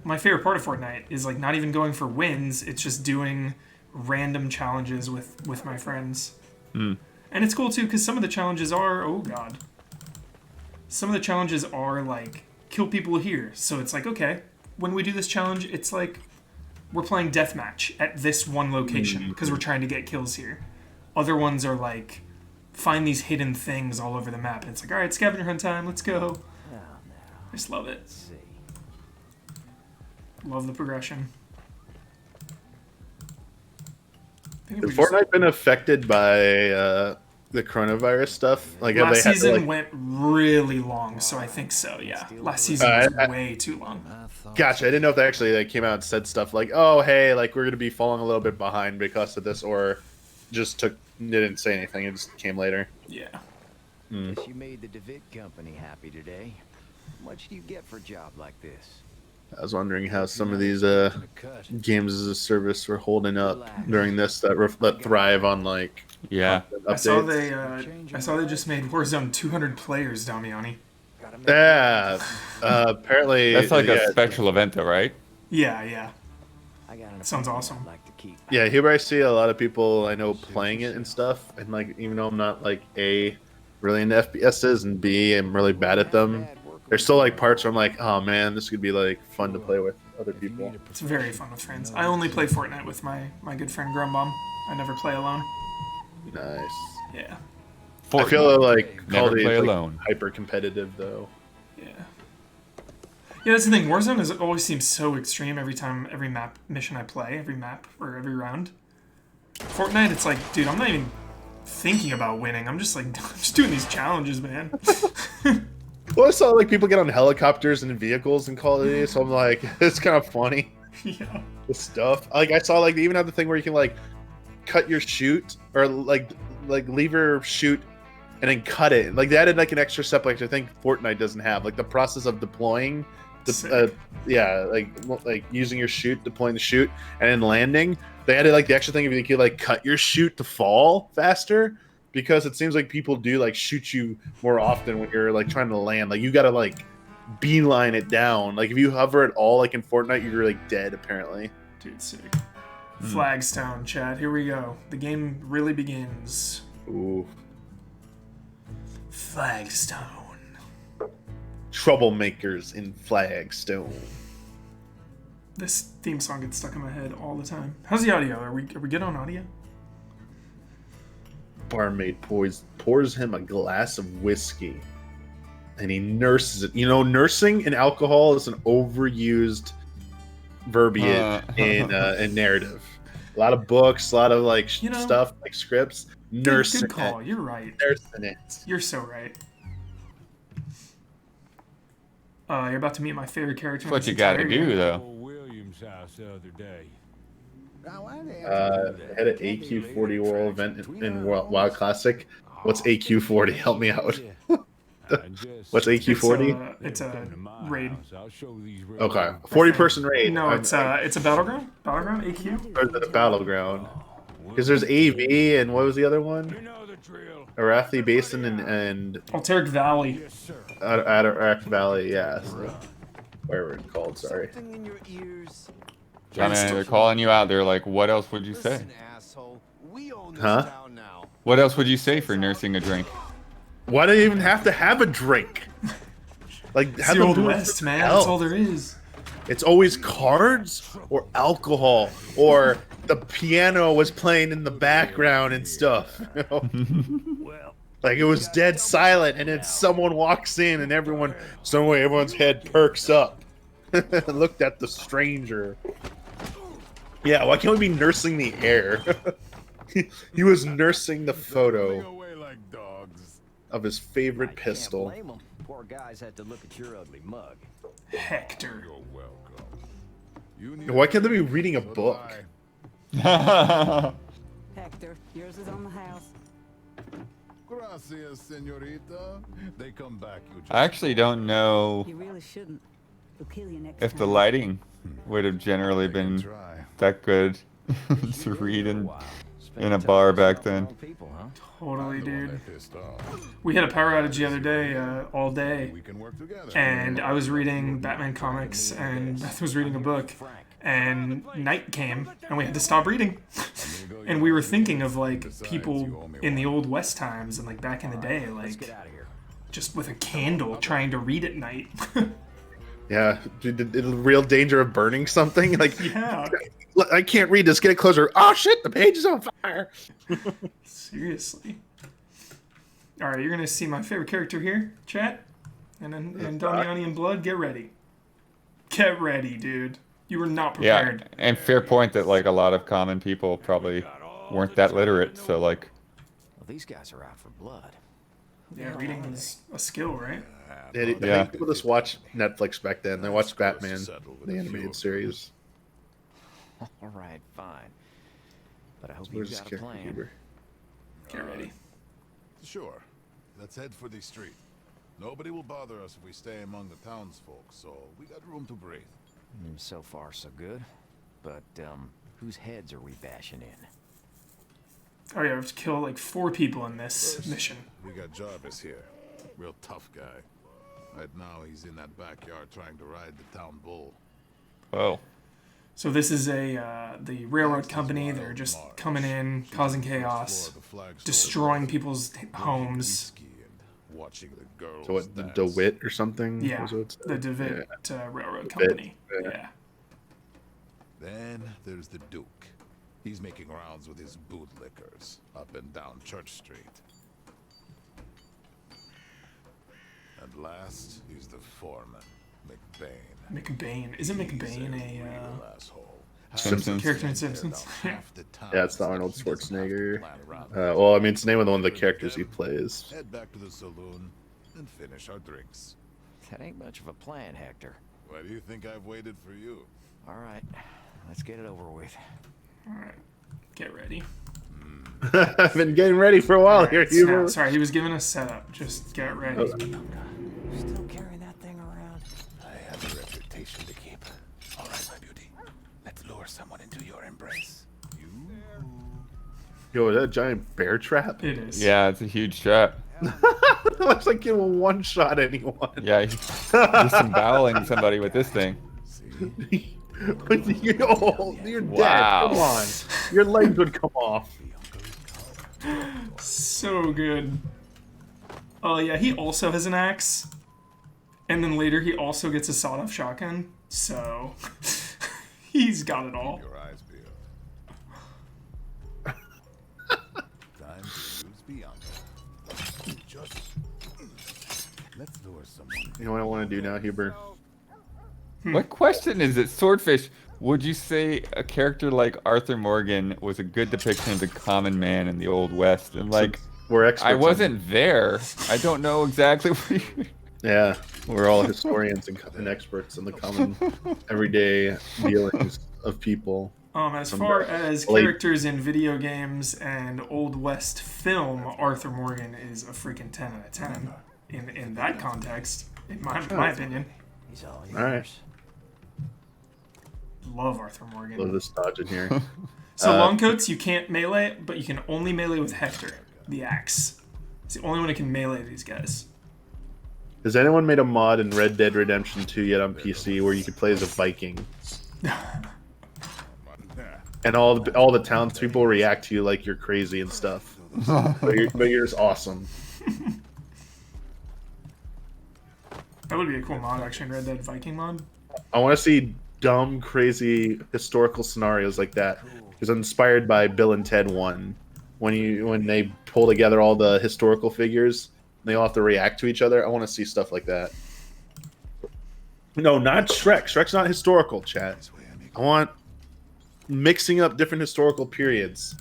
My favorite part of Fortnite is, like, not even going for wins. It's just doing random challenges with my friends. And it's cool, too, because some of the challenges are... Oh, God. Some of the challenges are, like, kill people here. So it's like, okay, when we do this challenge, it's like... We're playing deathmatch at this one location because we're trying to get kills here. Other ones are like, find these hidden things all over the map. And it's like, all right, scavenger hunt time, let's go. I just love it. Love the progression. I think if Has we just- Fortnite been affected by the coronavirus stuff? Like, have Last they had to, season like... went really long, so I think so, yeah. Last season was way too long. Gotcha. I didn't know if they actually like came out and said stuff like, "Oh, hey, like we're gonna be falling a little bit behind because of this," or just didn't say anything. It just came later. Yeah. Guess you made the DeVitt company happy today. How much do you get for a job like this? I was wondering how some of these Cut. games as a service were holding up during this that thrive on like Yeah. updates. I saw they just made Warzone 200 players, Damiani. Gotta make Yeah. Apparently, That's like yeah, a special event, though, right? Yeah. I got an Sounds opinion awesome. I'd like to keep. yeah. Here I see a lot of people I know playing it and stuff, and like even though I'm not like A, really into FPSs, and B, I'm really bad at them. There's still like parts where I'm like, oh man, this could be like fun to play with other people. It's very fun with friends. I only play Fortnite with my good friend Grumbum. I never play alone. Nice. Yeah. I feel like Call Never of Duty play is like, alone. hyper competitive though. Yeah. Yeah, that's the thing. Warzone always seems so extreme every time, every map mission I play, every map or every round. Fortnite, it's like, dude, I'm not even thinking about winning. I'm just like, I'm just doing these challenges, man. Well, I saw like people get on helicopters and vehicles in Call of Duty, so I'm like, it's kind of funny. Yeah. The stuff. Like I saw like they even have the thing where you can like cut your shoot or like leave your shoot and then cut it. Like they added like an extra step like I think Fortnite doesn't have. Like the process of deploying the like using your shoot, deploying the shoot, and then landing. They added like the extra thing if you could like cut your shoot to fall faster. Because it seems like people do like shoot you more often when you're like trying to land. Like you gotta like beeline it down. Like if you hover at all, like in Fortnite, you're like dead apparently. Dude, sick. Flagstone, chat. Here we go. The game really begins. Ooh, Flagstone. troublemakers in Flagstone. This theme song gets stuck in my head all the time. How's the audio? Are we good on audio? Barmaid pours him a glass of whiskey, and he nurses it. You know, nursing and alcohol is an overused verbiage in narrative. A lot of books, a lot of like stuff like scripts. Nursing Good call. it. You're right. Nursing it. You're so right. You're about to meet my favorite character. That's what you gotta do, though. Williams' house the other day. Had an AQ40 World event in WoW Classic. What's AQ40? Help me out. What's AQ40? It's a raid. Okay, 40-person raid. No, it's a battleground. Battleground AQ. Or the battleground. Because there's AV and what was the other one? Arathi Basin and Alteric Valley. Arathi Valley. Yeah. So, whatever it's called. Sorry. I mean, they're calling you out. They're like, what else would you say? Huh? What else would you say for nursing a drink? Why do you even have to have a drink? Like, It's have the them Old do it West, man. themselves. That's all there is. It's always cards or alcohol or the piano was playing in the background and stuff. You know? Like it was dead silent, and then someone walks in, and everyone's head perks up. Looked at the stranger. Yeah, why can't we be nursing the air? He was nursing the photo of his favorite pistol. Poor guys had to look at your ugly mug. Hector. Why can't they be reading a book? Hector, yours is on the house. Gracias, señorita. They come back. I actually don't know You really shouldn't. We'll kill you next if time. the lighting would have generally been that good to read in a bar back then. Totally, dude. We had a power outage the other day, all day, and I was reading Batman comics, and Beth was reading a book, and night came, and we had to stop reading. And we were thinking of like people in the old West times and like back in the day, like just with a candle trying to read at night. Yeah, the real danger of burning something. Like, Yeah. I can't read this. Get it closer. Oh shit, the page is on fire. Seriously. All right, you're gonna see my favorite character here, chat, and Damiani and Blood. Get ready. Get ready, dude. You were not Yeah, prepared. and fair point that like a lot of common people probably weren't that literate, so like Well, these guys are out for blood. Yeah, reading is a skill, right? Yeah. People just watch Netflix back then. They watched Batman, the animated series. All right, fine. But I hope Where's you've this got a character plan. keeper? Get ready. Sure. Let's head for the street. Nobody will bother us if we stay among the townsfolk, so we got room to breathe. So far, so good. But, whose heads are we bashing in? Oh yeah, we have to kill like 4 people in this mission. We got Jarvis here. Real tough guy. Right now, he's in that backyard trying to ride the town bull. Oh. So this is the railroad company. They're just coming in, causing chaos, destroying people's homes. Watching the girls So what, the dance. DeWitt or something? Yeah, was what it said? the DeWitt Railroad DeWitt, Company. yeah. Yeah. Then there's the Duke. He's making rounds with his bootlickers up and down Church Street. And last, he's the foreman, McBain. McBain. Isn't McBain a real asshole. Simpsons. character in Simpsons? Yeah, it's the Arnold Schwarzenegger. Well, I mean, it's the name of one of the characters he plays. Head back to the saloon and finish our drinks. That ain't much of a plan, Hector. Why do you think I've waited for you? All right, let's get it over with. All right. Get ready. I've been getting ready for a while here, Snap. Huber. Sorry, he was giving us setup. Just get ready. Still carrying that thing around? I have a reputation to keep. All right, my beauty. Let's lure someone into your embrace. You? Yo, is that a giant bear trap? It is. Yeah, it's a huge trap. It looks like it will one-shot anyone. Yeah, he's disemboweling somebody with this thing. You're dead. Wow. Come on. Your legs would come off. So good. Oh yeah, he also has an axe. And then later he also gets a sawed-off shotgun. So he's got it all. Your eyes peeled. Time to use Bianca. Just let's lure someone. You know what I want to do now, Huber? What question is it, Swordfish? Would you say a character like Arthur Morgan was a good depiction of the common man in the Old West? And like, We're experts. I on- wasn't there. I don't know exactly what you... Yeah, we're all historians and experts in the common, everyday dealings of people. As far as characters in video games and Old West film, Arthur Morgan is a freaking 10 out of 10 in that context, in my opinion. He's all All right. yours. Love Arthur Morgan. Love this dodge in here. So Longcoats, you can't melee, but you can only melee with Hector, the axe. It's the only one who can melee these guys. Has anyone made a mod in Red Dead Redemption 2 yet on PC where you could play as a Viking? And all the townspeople react to you like you're crazy and stuff. but you're just awesome. That would be a cool mod, actually, Red Dead Viking mod. I want to see dumb, crazy historical scenarios like that. Because I'm inspired by Bill and Ted 1. When they pull together all the historical figures, and they all have to react to each other. I want to see stuff like that. No, not Shrek. Shrek's not historical, chat. I want mixing up different historical periods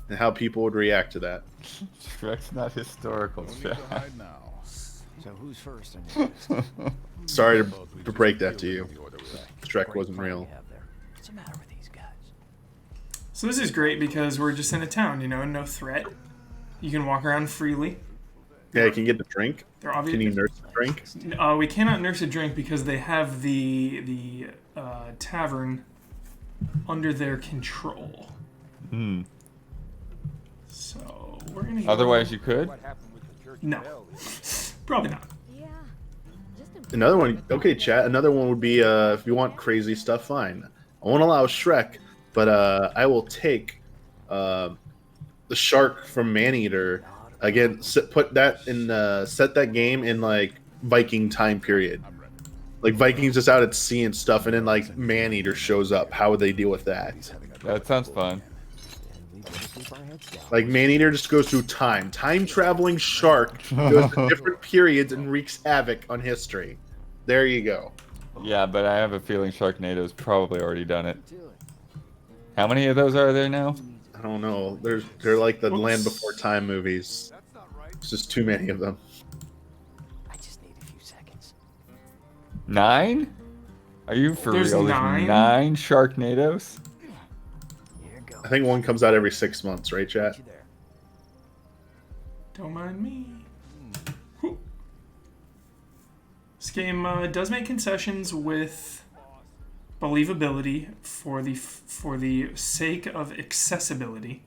and how people would react to that. Shrek's not historical. No need to hide now. So who's first on your list? Sorry to break that to you. Shrek Great wasn't plan real. you have there. What's the matter with these guys? So this is great because we're just in a town, no threat. You can walk around freely. Yeah, you can get the drink. They're Can you obviously. nurse the drink? We cannot nurse a drink because they have the tavern under their control. Hmm. So we're gonna. Go... Otherwise, you could. No, probably not. Yeah. Just Another one. Okay, chat. Another one would be if you want crazy stuff, fine. I won't allow Shrek, but I will take the shark from Maneater. Again, put that in. Set that game in like Viking time period. Like Vikings just out at sea and stuff, and then like Maneater shows up. How would they deal with that? That sounds fun. And we better keep our heads down. Like Maneater just goes through time. Time traveling shark goes to different periods and wreaks havoc on history. There you go. Yeah, but I have a feeling Sharknado's probably already done it. How many of those are there now? I don't know. They're like the Whoops. Land Before Time movies. It's just too many of them. I just need a few seconds. 9? Are you for There's real? 9? 9 Sharknadoes? Here goes. I think one comes out every 6 months, right, chat? You there. Don't mind me. Whew. This game does make concessions with believability for the sake of accessibility.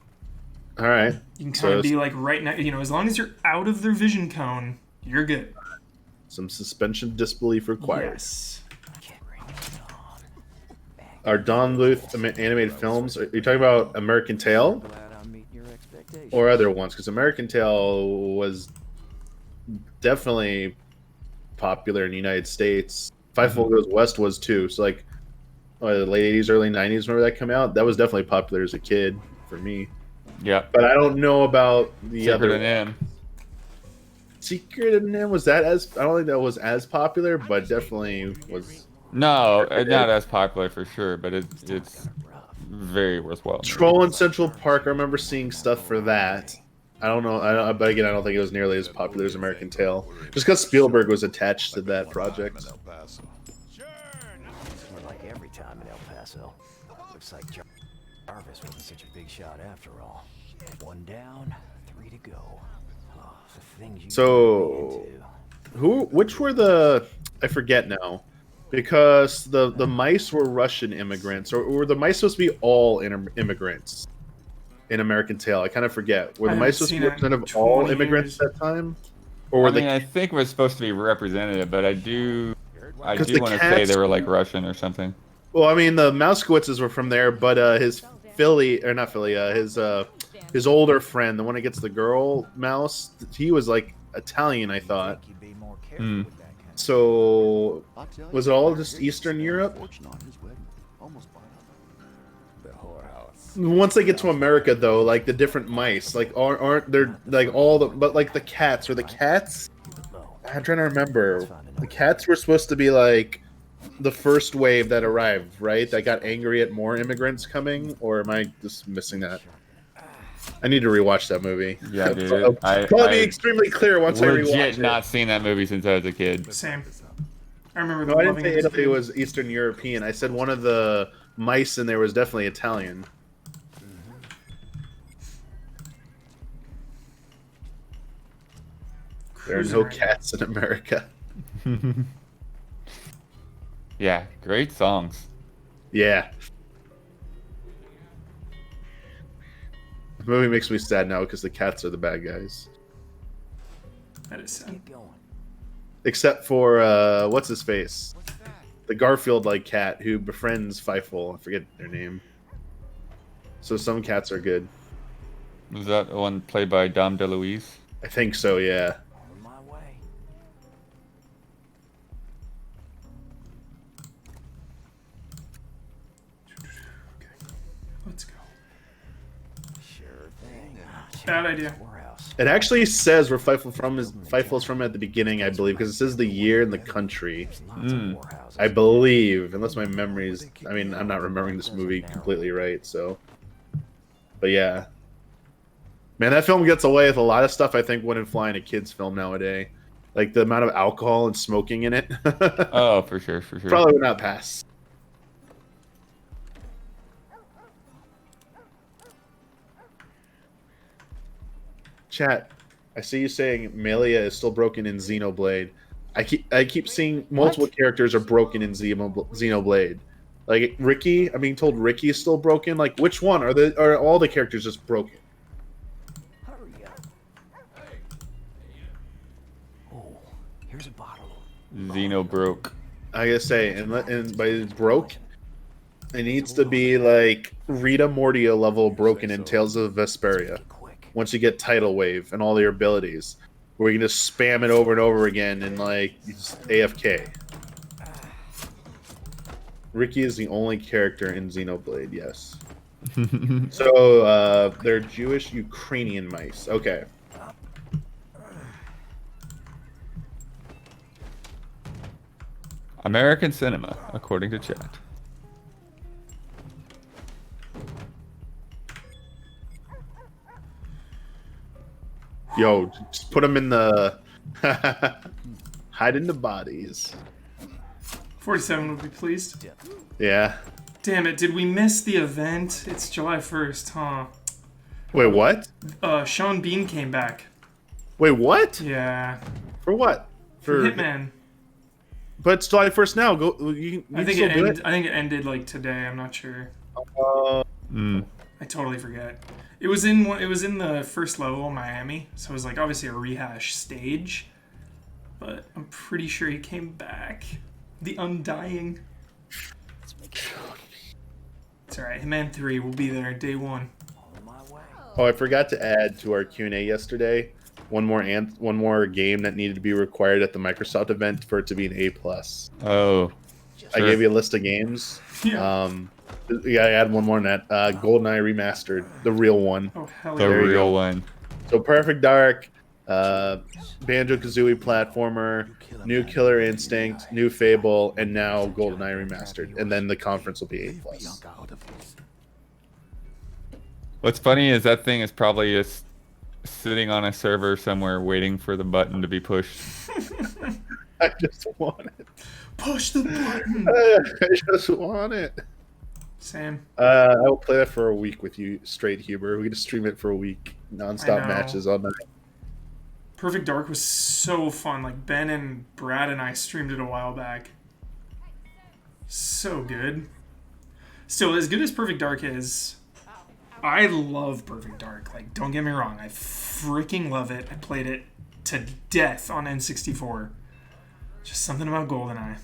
All right. You can So kind of be it's- like right now, as long as you're out of their vision cone, you're good. Some suspension of disbelief required. Yes. Are Don Bluth animated films? Are you talking about American Tail Glad I'm meeting your expectations. or other ones? Because American Tail was definitely popular in the United States. Five-Fold Goes West was too. So like, the late '80s, early '90s, whenever that came out, that was definitely popular as a kid for me. Yeah. But I don't know about the Secret other. and M. Secret and M, was that as? I don't think that was as popular, but definitely was. No, not as popular for sure, but it's very worthwhile. Troll in Central Park. I remember seeing stuff for that. I don't know. But again, I don't think it was nearly as popular as American Tail, just because Spielberg was attached to that project. El Paso. More like every time in El Paso. Looks like Jarvis wasn't such a big shot after all. 1 down, 3 to go. Oh, the things you So, get into. which were the? I forget now, because the mice were Russian immigrants, or were the mice supposed to be all immigrants in American Tail? I kind of forget. Were I the haven't mice supposed to seen be it in representative of all 20 immigrants years. at that time, or were I mean, the? I think it was supposed to be representative, but I do 'Cause the want to say cats- they were like Russian or something. Well, I mean, the Mousekowitzes were from there, but his Philly, or not Philly, his older friend, the one that gets the girl mouse, he was like Italian, I thought. You'd be more careful Hmm. with that kind of So I'll tell was you, it all there's just a Eastern Europe? fortune on his wedding. Almost bought out. The whorehouse. Once they get to America, though, like the different mice, like aren't they're like all the, but like the cats, or the cats? low. I'm trying to remember. The cats were supposed to be like the first wave that arrived, right? That got angry at more immigrants coming, or am I just missing that? I need to rewatch that movie. Yeah, dude. I'll be extremely clear once I rewatch Legit it. not seen that movie since I was a kid. Same. I remember No, I didn't loving say it as a Italy kid. was Eastern European. I said one of the mice in there was definitely Italian. There are no Cruising right cats in America. Yeah, great songs. Yeah. The movie makes me sad now because the cats are the bad guys. That is sad. Keep going. Except for, what's his face? The Garfield-like cat who befriends Fievel. I forget their name. So some cats are good. Was that the one played by Dom DeLuise? I think so, yeah. On my way. Let's go. Sure thing. Bad idea. Whorehouse. It actually says where Fievel's from at the beginning, I believe, because it says the year and the country. Lots of whorehouses. I believe, unless my memories. I mean, I'm not remembering this movie completely right, so. But yeah. Man, that film gets away with a lot of stuff I think wouldn't fly in a kid's film nowadays. Like the amount of alcohol and smoking in it. Oh, for sure, for sure. Probably would not pass. Chat, I see you saying Melia is still broken in Xenoblade. I keep seeing multiple characters are broken in Xenoblade. Like Ricky, I'm being told Ricky is still broken. Like which one? Are all the characters just broken? Hurry up. Oh, here's a bottle. Xeno broke. I gotta say, and by broke, it needs to be like Rita Mortia level broken in Tales of Vesperia. Quick. Once you get Tidal Wave and all your abilities, where you can just spam it over and over again and like just AFK. Ricky is the only character in Xenoblade, yes. So they're Jewish Ukrainian mice. Okay. American cinema, according to chat. Yo, just put them in the hide in the bodies. 47 would be pleased. Yeah. Damn it, did we miss the event? It's July 1st, huh? Wait, what? Sean Bean came back. Wait, what? Yeah. For what? For Hitman. But it's July 1st now. Go. You I think still do I think it ended like today. I'm not sure. I totally forget. It was in the first level, Miami. So it was like obviously a rehash stage. but I'm pretty sure he came back. The Undying. It's alright. Hitman 3 will be there day one. On my way. Oh, I forgot to add to our Q&A yesterday one more game that needed to be required at the Microsoft event for it to be an A+. Oh, I sure. gave you a list of games. Yeah. Yeah, I add one more in that. GoldenEye Remastered, the real one. Oh, hell The yeah. There you real go. one. So Perfect Dark, Banjo-Kazooie platformer, new Killer Instinct, new Fable, and now GoldenEye Remastered. And then the conference will be A+. What's funny is that thing is probably just sitting on a server somewhere waiting for the button to be pushed. I just want it. Push the button. I just want it. Sam. I will play that for a week with you straight, Huber. We can just stream it for a week. Non-stop know. matches all night. Perfect Dark was so fun. Like, Ben and Brad and I streamed it a while back. So good. Still, as good as Perfect Dark is, I love Perfect Dark. Like, don't get me wrong. I freaking love it. I played it to death on N64. Just something about GoldenEye.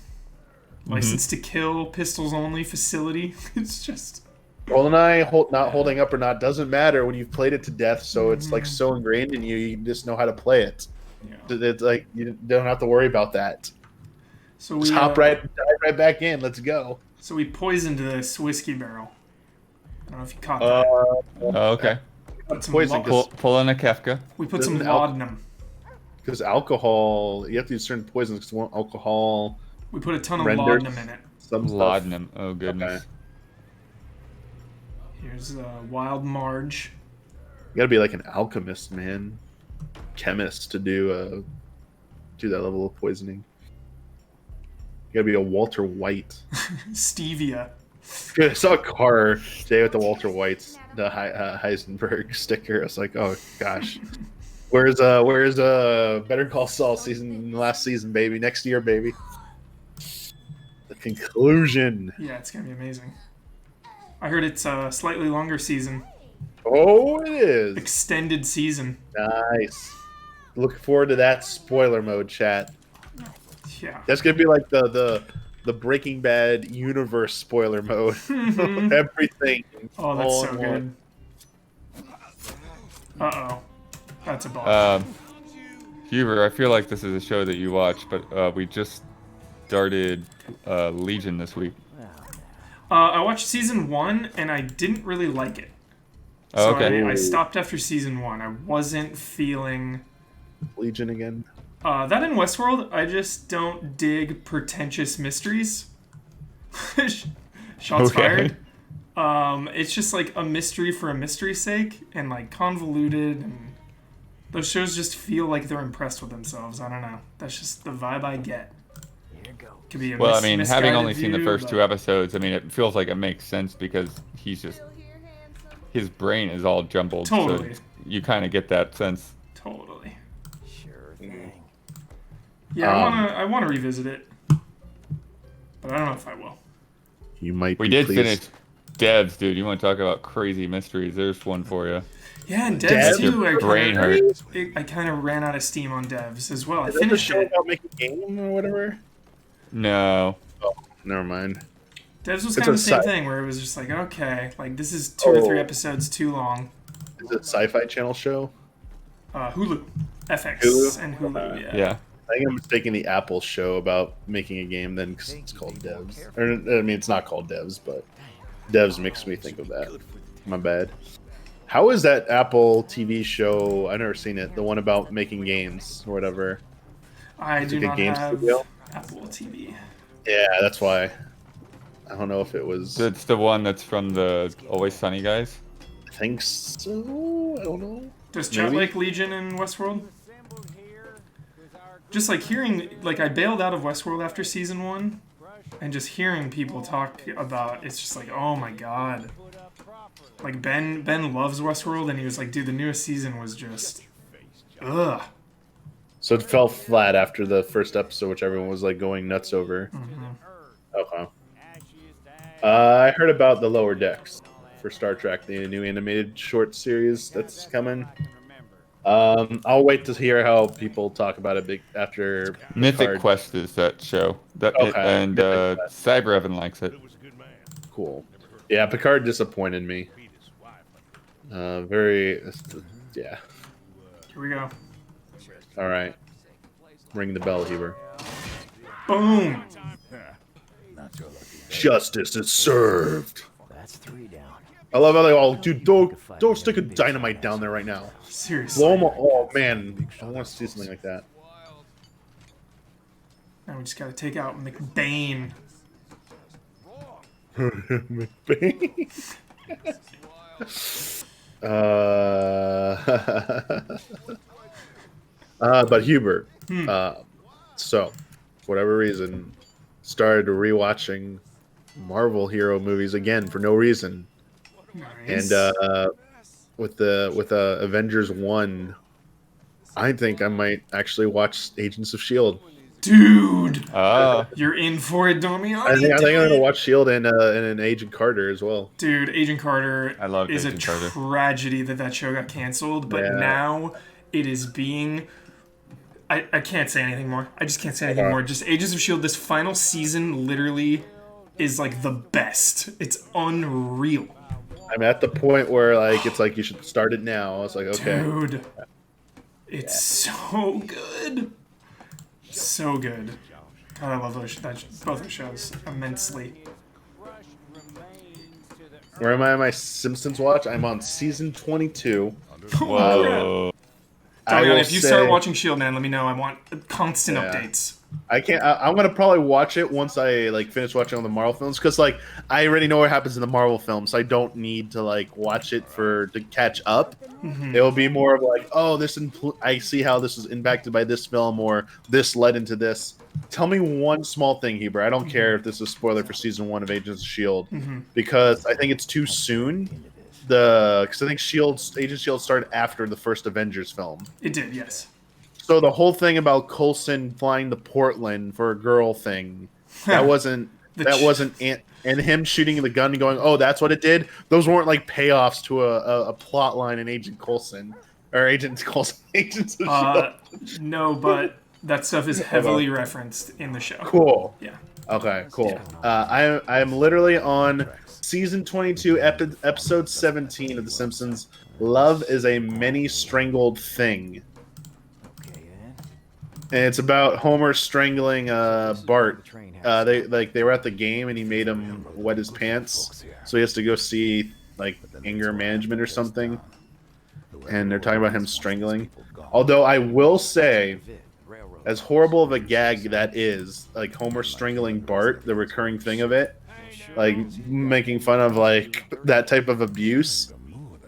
License to kill, pistols only facility. It's just... GoldenEye, not holding up or not, doesn't matter when you've played it to death, so it's like so ingrained in you, you just know how to play it. Yeah. It's like, you don't have to worry about that. So we Just dive right back in. Let's go. So we poisoned this whiskey barrel. I don't know if you caught that. Oh, okay. Put some Poison, lo- Pull in a Kefka. we put some doesn't al- laudanum. because alcohol, you have to use certain poisons because alcohol, We put a ton of renders laudanum in it. some stuff. Laudanum. Oh, goodness. Okay. Here's Wild Marge. You gotta be like an alchemist, man. Chemist to do that level of poisoning. You gotta be a Walter White. Stevia. Dude, I saw a car today with the Walter White's, the Heisenberg sticker. I was like, oh gosh. Where's Better Call Saul last season, baby? Next year, baby. The conclusion. Yeah, it's gonna be amazing. I heard it's a slightly longer season. Oh, it is. Extended season. Nice. Look forward to that spoiler mode, chat. Yeah. That's gonna be like the Breaking Bad universe spoiler mode. Everything. Oh, that's all so in good. Uh-oh. That's a ball. Huber, I feel like this is a show that you watch, but we just started Legion this week. I watched season 1 and I didn't really like it. Oh, So okay. I stopped after season 1. I wasn't feeling... Legion again. that in Westworld, I just don't dig pretentious mysteries. Shots Okay. fired. It's just like a mystery for a mystery's sake and like convoluted, and those shows just feel like they're impressed with themselves. I don't know. That's just the vibe I get. Here goes. Could be a Well, I mean, having misguided only seen the view, first but- 2 episodes, I mean, it feels like it makes sense because he's just... His brain is all jumbled. Totally. So you kind of get that sense. Totally. Sure thing. Yeah, I wanna revisit it, but I don't know if I will. You might. We be did pleased. finish Devs, dude. You want to talk about crazy mysteries? There's one for you. Yeah, and Devs? devs too. Your brain hurts. I kind of ran out of steam on devs as well. I Is that the finished show it. about making game or whatever? No. Oh, never mind. Devs was It's kind of a the same sci- thing, where it was just like, okay, like this is 2 or 3 Oh. episodes too long. Is it Sci-Fi Channel show? Hulu, FX, Hulu? and Hulu. Yeah. Yeah. I think I'm mistaking the Apple show about making a game then because it's called Devs. Or, I mean, it's not called Devs, but Devs makes me think of that. My bad. How is that Apple TV show? I've never seen it. The one about making games or whatever. I It's do like a not game have studio? Apple TV. Yeah, that's why. I don't know if it was. It's the one that's from the Always Sunny guys. I think so. I don't know. Does chat Maybe. like Legion in Westworld? Just like hearing, like I bailed out of Westworld after season 1, and just hearing people talk about, it's just like, oh my god. Like Ben loves Westworld, and he was like, dude, the newest season was just, ugh. So it fell flat after the first episode, which everyone was like going nuts over. Okay. I heard about the Lower Decks for Star Trek, the new animated short series that's coming. I'll wait to hear how people talk about it after Mythic Picard. Quest is that show. Okay. And Mythic Quest. Cyber Evan likes it. Cool. Yeah, Picard disappointed me. Very. Yeah. Here we go. All right. Ring the bell, Heber. Boom. Justice is served. That's 3 down. I love how they all, dude, don't stick a dynamite down there right now. Seriously. Blow 'em all. Oh, man. I want to see something like that. Now we just gotta take out McBain. But Hubert, so, for whatever reason, started rewatching Marvel hero movies again for no reason. Nice. And with Avengers 1, I think I might actually watch Agents of S.H.I.E.L.D. Dude, Oh. you're in for it, Damiani. I think I'm going to watch S.H.I.E.L.D. and an Agent Carter as well. Dude, Agent Carter I love is Agent a Carter. tragedy that show got canceled, but Yeah. now it is being... I can't say anything more. I just can't say anything Okay. more. Just Agents of S.H.I.E.L.D., this final season literally is like the best. It's unreal. I'm at the point where like it's like you should start it now. I was like, okay. Dude, it's so good. So good. God, I love both those shows immensely. Where am I on my Simpsons watch? I'm on season 22. Whoa. I will If you say- start watching S.H.I.E.L.D., man, let me know. I want constant Yeah. updates. I can't. I'm gonna probably watch it once I like finish watching all the Marvel films because like I already know what happens in the Marvel films, so I don't need to like watch it to catch up. It'll be more of like, oh, I see how this is impacted by this film or this led into this. Tell me one small thing, Heber. I don't care if this is a spoiler for season 1 of Agents of S.H.I.E.L.D. Because I think it's too soon. Because I think Agents of S.H.I.E.L.D. started after the first Avengers film. It did, yes. So the whole thing about Coulson flying to Portland for a girl thing, that wasn't and him shooting the gun and going, oh, that's what it did. Those weren't like payoffs to a plot line in Agent Coulson or Agents of S.H.I.E.L.D. No, but that stuff is heavily referenced in the show. Cool. Yeah. Okay, cool. I'm literally on season 22, episode 17 of The Simpsons. Love is a many strangled thing. And it's about Homer strangling Bart. They were at the game and he made him wet his pants, so he has to go see like anger management or something. And they're talking about him strangling. Although I will say, as horrible of a gag that is, like Homer strangling Bart, the recurring thing of it, like making fun of like that type of abuse.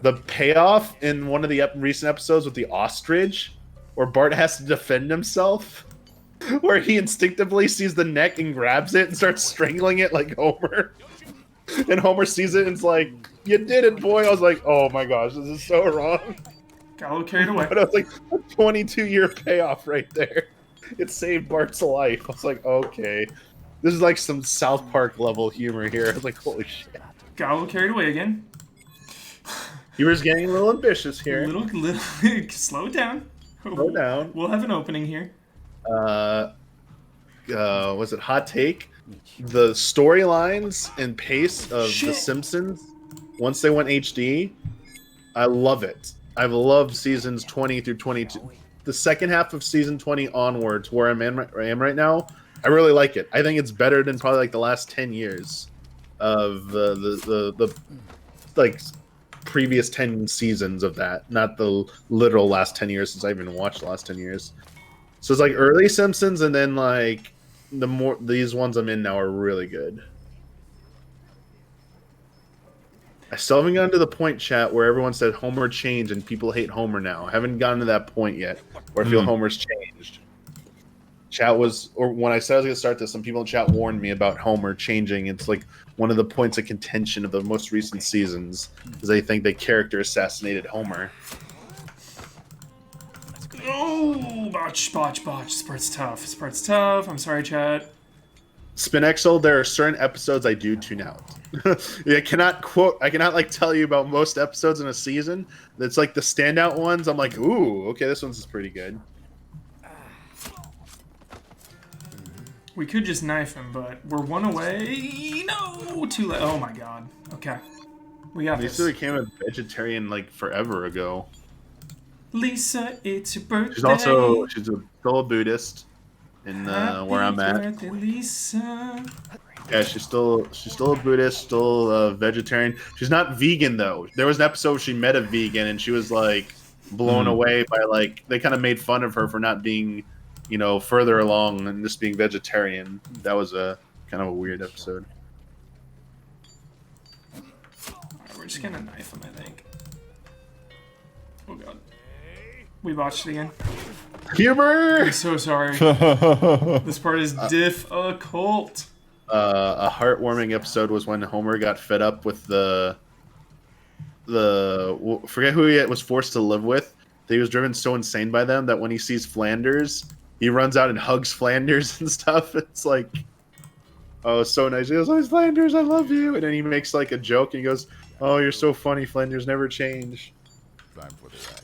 The payoff in one of the recent episodes with the ostrich, where Bart has to defend himself, where he instinctively sees the neck and grabs it and starts strangling it like Homer. And Homer sees it and it's like, you did it, boy. I was like, oh my gosh, this is so wrong. Got a little carried away. But I was like, a 22-year payoff right there. It saved Bart's life. I was like, okay. This is like some South Park level humor here. I was like, holy shit. Got a little carried away again. You were getting a little ambitious here. Little slow it down. Slow down. We'll have an opening here. Was it hot take? The storylines and pace of The Simpsons, once they went HD, I love it. I've loved seasons 20 through 22. The second half of season 20 onwards, where I am right now, I really like it. I think it's better than probably like the last 10 years of the like previous 10 seasons of that. Not the literal last 10 years since I even watched the last 10 years. So it's like early Simpsons, and then like these ones I'm in now are really good. I still haven't gotten to the point, chat, where everyone said Homer changed and people hate Homer now. I haven't gotten to that point yet where I feel Homer's changed. Chat when I said I was going to start this, some people in chat warned me about Homer changing. It's like one of the points of contention of the most recent seasons is they think the character assassinated Homer. Oh, botch. This part's tough. I'm sorry, chat. Spinexel, there are certain episodes I do tune out. Yeah, I cannot like tell you about most episodes in a season. That's like the standout ones. I'm like, ooh, okay, this one's pretty good. We could just knife him, but we're one away. No, too late. Oh my god. Okay, we got Lisa this. became a vegetarian like forever ago. Lisa, it's your birthday. She's still a Buddhist in where I'm at. Happy birthday, Lisa. Yeah, she's still a Buddhist, still a vegetarian. She's not vegan though. There was an episode where she met a vegan and she was like blown away by like they kind of made fun of her for not being, you know, further along and just being vegetarian. That was a kind of a weird episode. Alright, we're just gonna knife him, I think. Oh god. We botched it again. Humor. I'm so sorry. This part is difficult. A heartwarming episode was when Homer got fed up with the forget who he was forced to live with. That he was driven so insane by them that when he sees Flanders, he runs out and hugs Flanders and stuff. It's like, oh, so nice. He goes, "Oh, Flanders, I love you," and then he makes like a joke and he goes, "Oh, you're so funny, Flanders, never change." Time for the axe.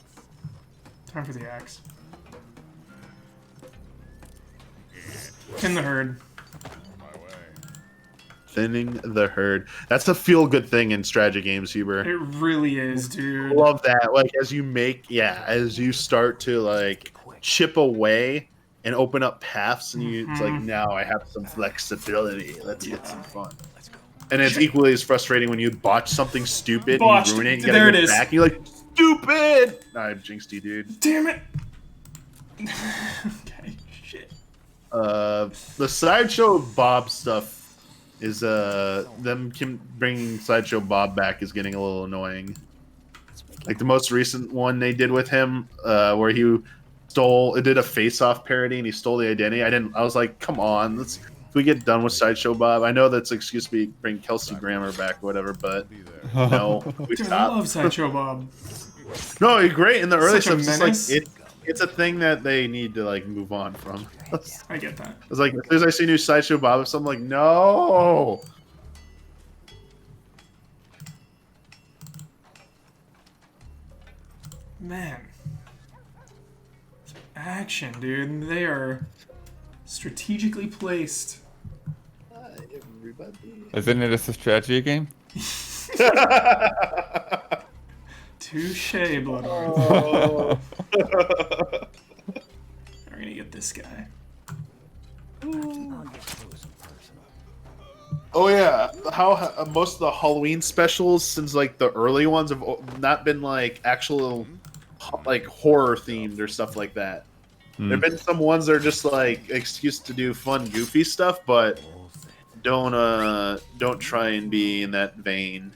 Time for the axe. In the herd. On my way. Thinning the herd. That's a feel-good thing in strategy games, Huber. It really is, dude. Love that. Like as you start to like chip away and open up paths, and it's like now I have some flexibility. Let's get some fun. And it's equally as frustrating when you botch something stupid Botched. and you ruin it. And you There gotta it go is. back. And you're like, stupid. I jinxed you, dude. Damn it! Okay, shit. The Sideshow Bob stuff is bringing Sideshow Bob back is getting a little annoying. Like the most recent one they did with him, where he did a face-off parody and he stole the identity. I was like, come on, if we get done with Sideshow Bob. I know that's excuse to bring Kelsey Grammer back or whatever, but Be there. no, we Dude, I stopped. love Sideshow Bob. No, he's great in the early Such a stuff. It's menace. like it's a thing that they need to like move on from. I get that. It's like as soon as I see new Sideshow Bob, I'm like, no. Man. Action, dude. They are strategically placed. Everybody. Isn't it a strategy game? Touche, Bloodworth. Oh. We're gonna get this guy. Oh yeah, how most of the Halloween specials since like the early ones have not been like actual like horror themed or stuff like that. There've been some ones that are just like excuse to do fun, goofy stuff, but don't try and be in that vein.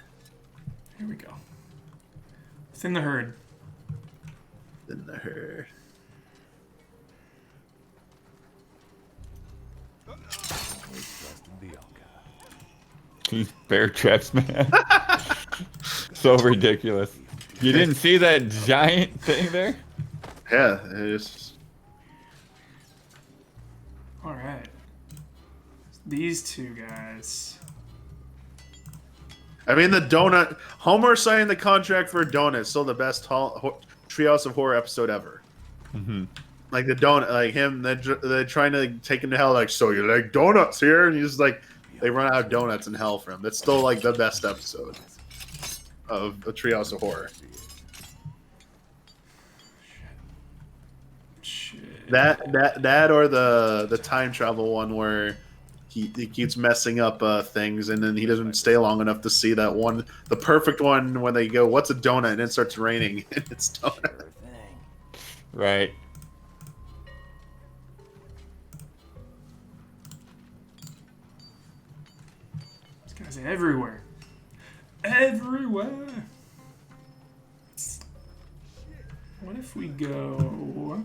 Here we go. Thin the herd. In the herd. Bear traps, man. So ridiculous. You didn't see that giant thing there? Yeah, it's Alright. These two guys. I mean, the donut. Homer signing the contract for a donut is still the best Treehouse of Horror episode ever. Mm-hmm. Like the donut, like him, they're trying to take him to hell. Like, so you like donuts here? And he's like, they run out of donuts in hell for him. That's still like the best episode of a Treehouse of Horror. Shit. That or the time travel one where he keeps messing up things and then he doesn't stay long enough to see that one, the perfect one when they go, "What's a donut?" and it starts raining and it's donut. Right. These guys are everywhere. Everywhere. What if we go...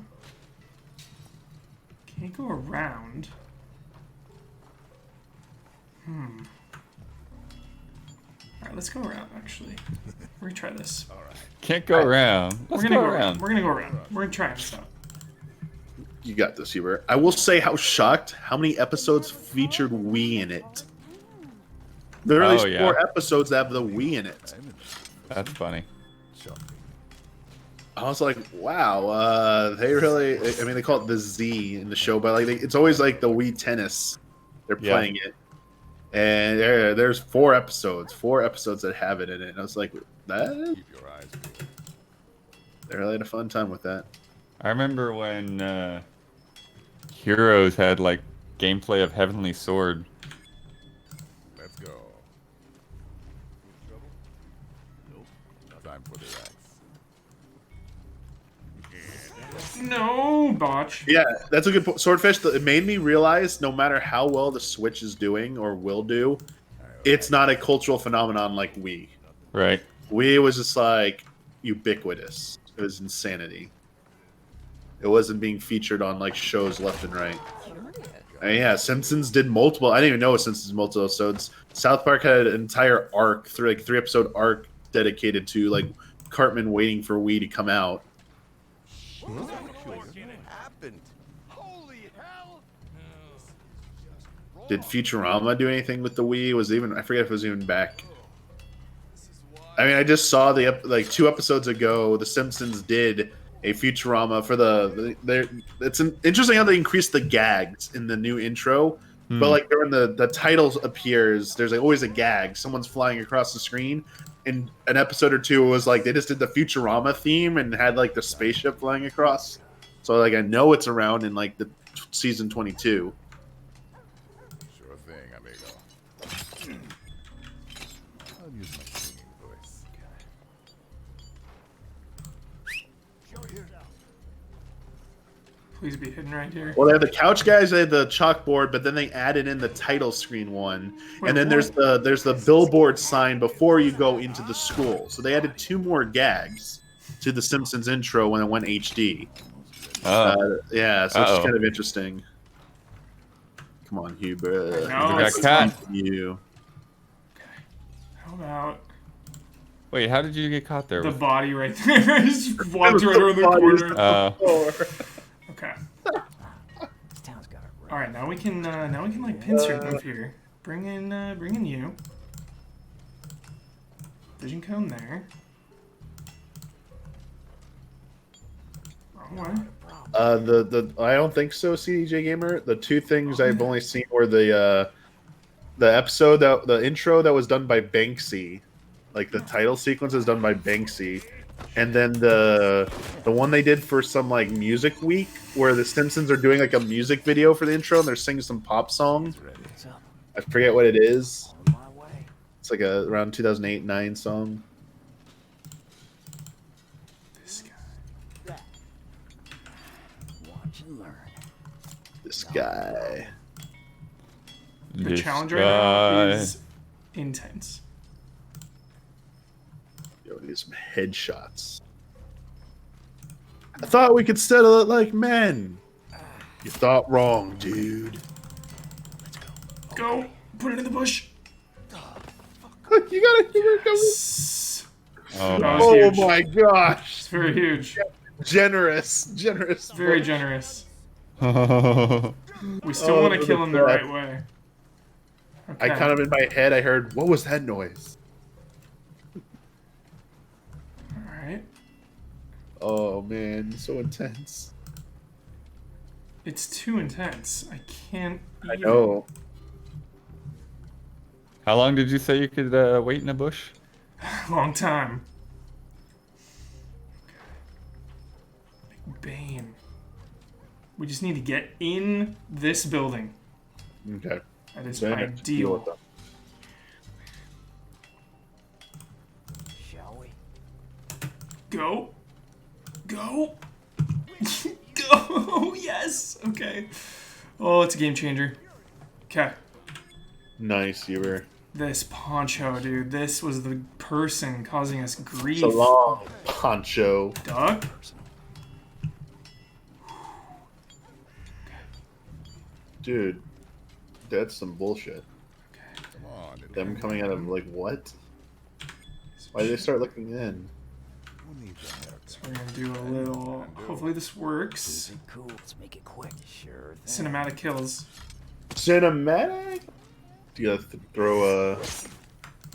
Can't go around. Alright, let's go around, actually. We're gonna try this. Can't go around. Let's We're gonna go around. We're gonna go around. We're gonna try this out. You got this, Hubert. I will say how shocked how many episodes featured we in it. There are at Oh, least yeah. 4 episodes that have the Wii in it. That's funny. I was like, wow, they really. I mean, they call it the Z in the show, but like, it's always like the Wii Tennis. They're Yeah. playing it, and there's 4 episodes that have it in it. And I was like, that. Keep your eyes peeled. They really had a fun time with that. I remember when Heroes had like gameplay of Heavenly Sword. Let's go. Trouble? Nope. Time for the axe. No, botch. Yeah, that's a good point. Swordfish. It made me realize no matter how well the Switch is doing or will do, it's not a cultural phenomenon like Wii. Right. Wii was just like ubiquitous. It was insanity. It wasn't being featured on like shows left and right. And yeah, Simpsons did multiple. I didn't even know Simpsons multiple episodes. South Park had an entire arc, 3-episode arc dedicated to like Cartman waiting for Wii to come out. Happened. Holy hell! Did Futurama do anything with the Wii? Was it even? I forget if it was even back. I mean, I just saw the like 2 episodes ago. The Simpsons did a Futurama for it's interesting how they increased the gags in the new intro. But like during the title appears, there's like always a gag. Someone's flying across the screen. In an episode or 2, it was like they just did the Futurama theme and had like the spaceship flying across. So like I know it's around in like the season 22. Sure thing, amigo. I'll use my singing voice. Please be hidden right here. Well, they have the couch guys, they had the chalkboard, but then they added in the title screen one, Wait, and then there's the billboard sign before you go into the school. So they added 2 more gags to the Simpsons intro when it went HD. Yeah, so it's kind of interesting. Come on, Hubert. No, Got caught. You. How about Wait, how did you get caught there? the body right there? I just walked right around the corner. Okay. This town's got it right. All right, now we can like pincer move here. Bring in you. Vision cone there. Wrong way. I don't think so, CDJ Gamer. The 2 things I've only seen were the episode the intro that was done by Banksy, like the title sequence is done by Banksy, and then the one they did for some like music week where the Simpsons are doing like a music video for the intro and they're singing some pop song. What's up? I forget what it is. On my way. It's like a around 2008-9 song. This guy. Watch and learn. This guy. The This challenge right now guy. is intense. Yo, we need some headshots. I thought we could settle it like men. You thought wrong, dude. Go. Put it in the bush. You gotta keep it going. Oh, That was Oh huge. my gosh. It's very huge. Generous. Very generous. We still Oh, want to kill him the that- right way. I kind of in my head I heard, what was that noise? Alright. Oh man, so intense. It's too intense. I can't I even. know. How long did you say you could wait in a bush? Long time. Big Bane. We just need to get in this building. Okay. That is So I have to deal ideal. with them. Shall we? Go. Go. Go. Yes. Okay. Oh, it's a game changer. Okay. Nice, you were. This poncho, dude. This was the person causing us grief. So long, Poncho. Duck. Dude, that's some bullshit. Come on. it'll Them be coming out of like what? Why did they start looking in? Who needs a haircut? So we're gonna do a little. Hopefully this works. Isn't cool. Let's make it quick. Sure thing. Cinematic kills. Cinematic. You gotta throw a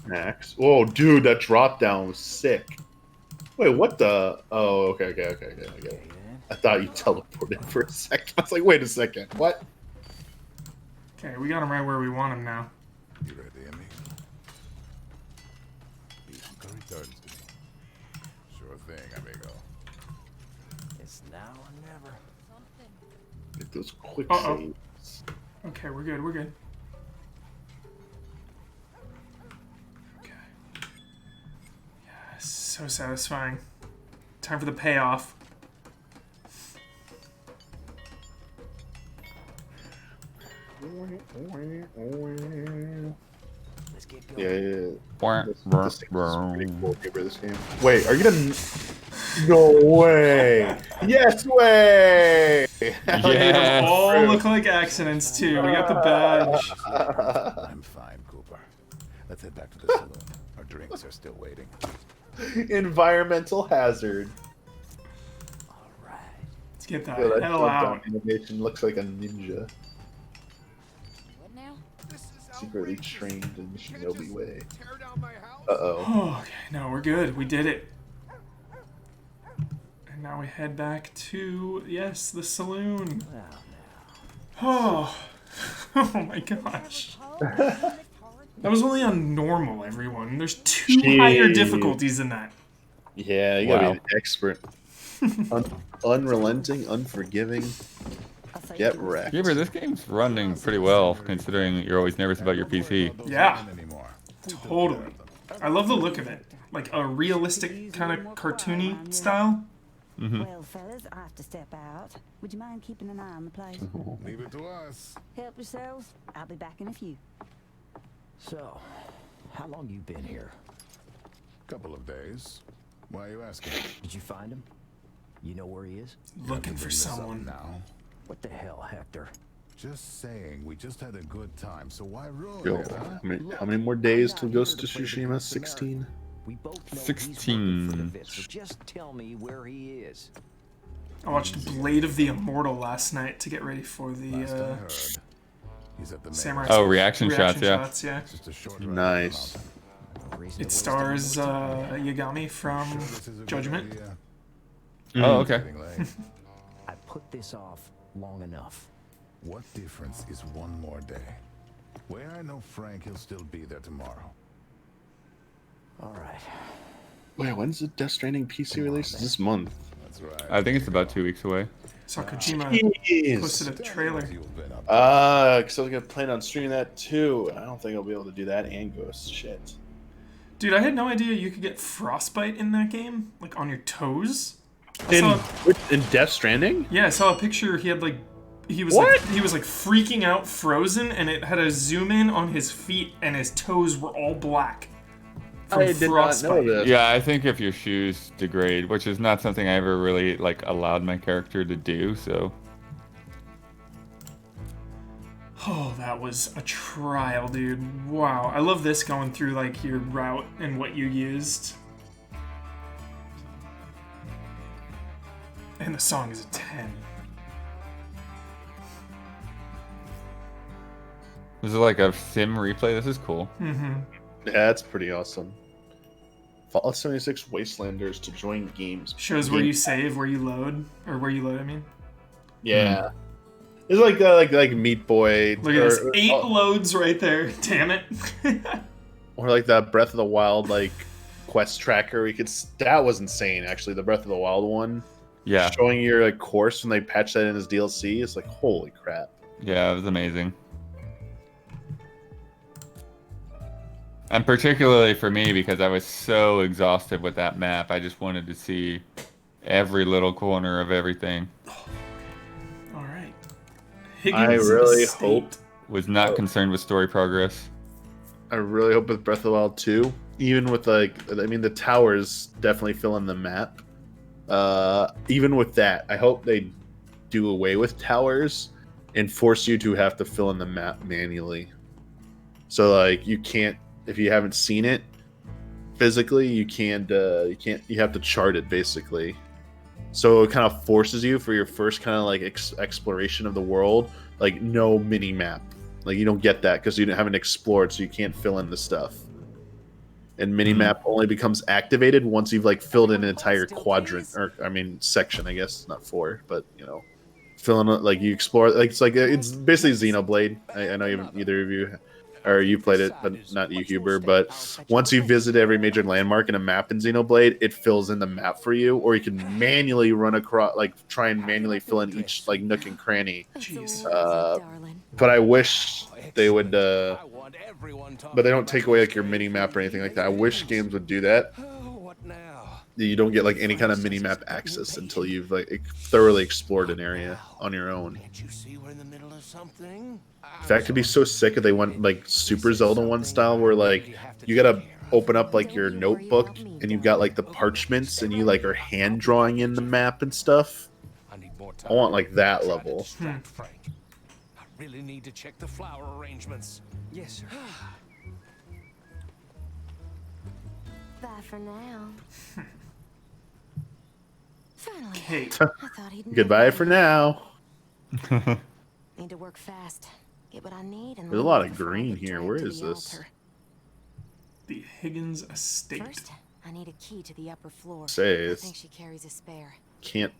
max. Oh, dude, that drop down was sick. Wait, what the? Oh, okay. I get it. I thought you teleported for a second. I was like, wait a second, what? Okay, we got him right where we want him now. You ready, amigo? Bianca returns to me. Sure thing, amigo. It's now or never. Get those quick Uh-oh. saves. Okay, we're good. Okay. Yes, so satisfying. Time for the payoff. Let's get going. Yeah. Wah, This wah, thing is wah. pretty cool. Give her this game. Wait, are you gonna? No way! Yes way! Yeah. All look like accidents too. We got the badge. I'm fine, Cooper. Let's head back to the saloon. Our drinks are still waiting. Environmental hazard. All right. Let's get that Yeah, that hell Showdown out. animation looks like a ninja. What now? Secretly trained in the shinobi way. Uh-oh. Oh, okay, no, we're good. We did it. And now we head back to, yes, the saloon. Well, Oh, oh my gosh. That was only on normal, everyone. There's two higher Jeez. difficulties than that. Yeah, you gotta Wow. be an expert. Unrelenting, unforgiving. Get wrecked. Yeah, but this game's running pretty well, considering you're always nervous about your PC. Yeah. Anymore. Totally. I love the look of it. Like a realistic kind of cartoony style. Well, fellas, I have to step out. Would you mind keeping an eye on the place? Leave it to us. Help yourselves. I'll be back in a few. so, how long you been here? Couple of days. Why are you asking? Did you find him? You know where he is? Looking for Bring this up someone. now. What the hell, Hector? Just saying, we just had a good time, so why ruin Yo, it, huh? how many more days till Ghost of Tsushima? 16? We both know 16. He's working for the Vits, so just tell me where he is. I watched Blade of the Immortal last night to get ready for Last I the heard, he's at the main Samurai. Oh, reaction shots, yeah. yeah. Just a short ride Nice. up the No reason to It waste stars any more time. Yagami from mountain. Sure this is a good Judgment. idea? Oh, okay. Getting late. I put this off long enough. What difference is one more day? Where I know Frank, he'll still be there tomorrow. All right. Wait, when's the Death Stranding PC release? This month. That's right. I think it's about 2 weeks away. Saw Kojima posted Jeez. a trailer. You've been up to. Because I was gonna plan on streaming that too. I don't think I'll be able to do that and Ghost. Shit. Dude, I had no idea you could get frostbite in that game, like on your toes. I In, saw, in Death Stranding? yeah, I saw a picture. He had like, he was What? like, he was like freaking out, frozen, and it had a zoom in on his feet, and his toes were all black from I did not frostbite. know this. Yeah, I think if your shoes degrade, which is not something I ever really like allowed my character to do, so Oh, that was a trial, dude. Wow, I love this going through like your route and what you used. And the song is a 10. this is like a sim replay. This is cool. Mm-hmm. Yeah, that's pretty awesome. Fallout 76 Wastelanders to join games. Shows where you save, where you load, or where you load, I mean. Yeah. It's like Meat Boy. Look at this, or- 8 loads right there. Damn it. Or like that Breath of the Wild like quest tracker. That was insane actually. The Breath of the Wild one. Yeah, Showing your like course when they patched that in as DLC. It's like holy crap. yeah, it was amazing. And particularly for me, because I was so exhausted with that map, I just wanted to see every little corner of everything. All right. I really Estate. hope- Was not concerned with story progress. I really hope with Breath of the Wild 2, even with the towers definitely fill in the map. Even with that, I hope they do away with towers and force you to have to fill in the map manually. So like you can't, if you haven't seen it physically, you have to chart it basically. So it kind of forces you for your first kind of like exploration of the world, like no mini map Like you don't get that because you haven't explored, so you can't fill in the stuff. And minimap only becomes activated once you've like filled in an entire quadrant, or I mean section, I guess, not 4, but you know, filling it like you explore. Like it's basically Xenoblade. I know either of you, or you played it, but not you, Huber. But once you visit every major landmark in a map in Xenoblade, it fills in the map for you, or you can manually run across, like try and manually fill in each like nook and cranny. Jeez. But I wish they would. But they don't take away like your mini map or anything like that. I wish games would do that. You don't get like any kind of mini map access until you've like thoroughly explored an area on your own. In fact, it'd be so sick if they went like Super Zelda 1 style, where like you gotta open up like your notebook and you've got like the parchments and you like are hand drawing in the map and stuff. I want like that level. I really need to check the flower arrangements. Yes, sir. Bye for now. Finally. Kate. I thought he'd Goodbye for now. Need to work fast. Get what I need and There's a lot of green here. Where is this? The Higgins estate. First, I need a key to the upper floor. Says. I think she carries a spare. Can't.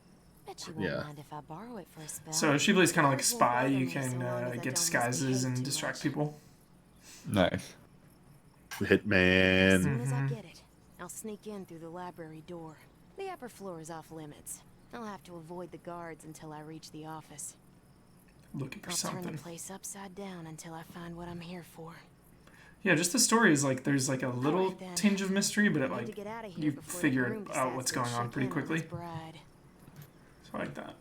Bet she won't mind if I borrow it for a spell. So she plays kind of like a spy. You can get disguises and distract people. Nice. As soon Hitman. as I get it, I'll sneak in through the library door. The upper floor is off limits. I'll have to avoid the guards until I reach the office. Looking for I'll turn something. the place upside down until I find what I'm here for. Yeah, just the story is like there's like a little Alright, then. tinge of mystery, but it I need to like get out of here you before the figure groom out decides what's to going on check pretty in on quickly. his bride. So I like that.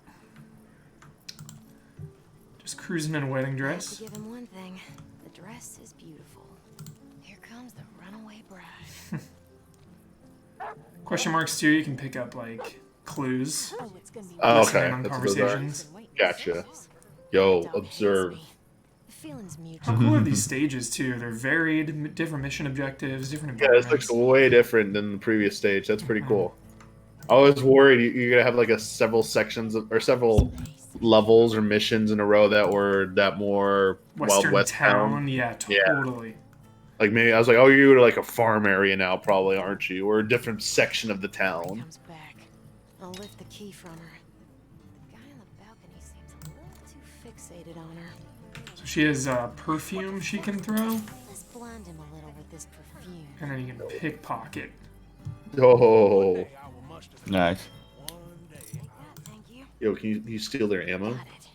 Just cruising in a wedding I have dress. to give him one thing. The dress is beautiful. Here comes the runaway bride. Question marks too. You can pick up like clues. Oh, it's gonna be Oh, listening okay. on That's what those are. conversations. Gotcha. Yo, Don't observe. haze me. The feeling's How mutual. cool are these stages too? They're varied, different mission objectives, different Yeah, this environments. looks way different than the previous stage. That's pretty cool. I was worried you're gonna have like several sections or several levels or missions in a row that were that more Western Wild West town, yeah, Yeah. totally. Like maybe I was like, oh, you're like a farm area now, probably, aren't you? Or a different section of the She town. comes back. I'll lift the key from her. The guy on the balcony seems a little too fixated on her. So she has perfume she can throw, Let's blind him a little with this perfume. and then you can pickpocket. Oh, Nice. Take that, thank you. yo, can you steal their ammo? Got it.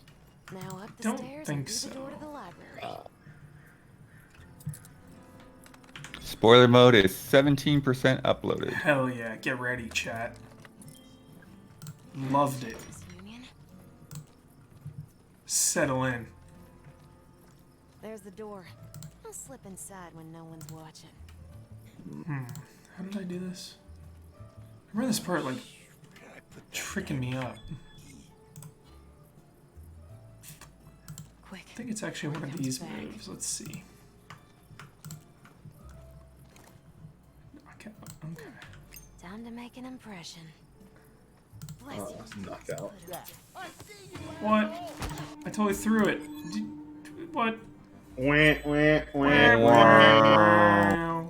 Now up the Don't stairs think and through so. the door to the library. Spoiler mode is 17% uploaded. Hell yeah, get ready, chat. Loved it. This union. Settle in. There's the door. I'll slip inside when no one's watching. How did I do this? I remember this part like tricking me up. Quick. I think it's actually one of these moves. Let's see. Okay. Time to make an impression. Bless Oh, you. it's knocked out. What? I totally threw it. What? Wah, wah, wah, wah.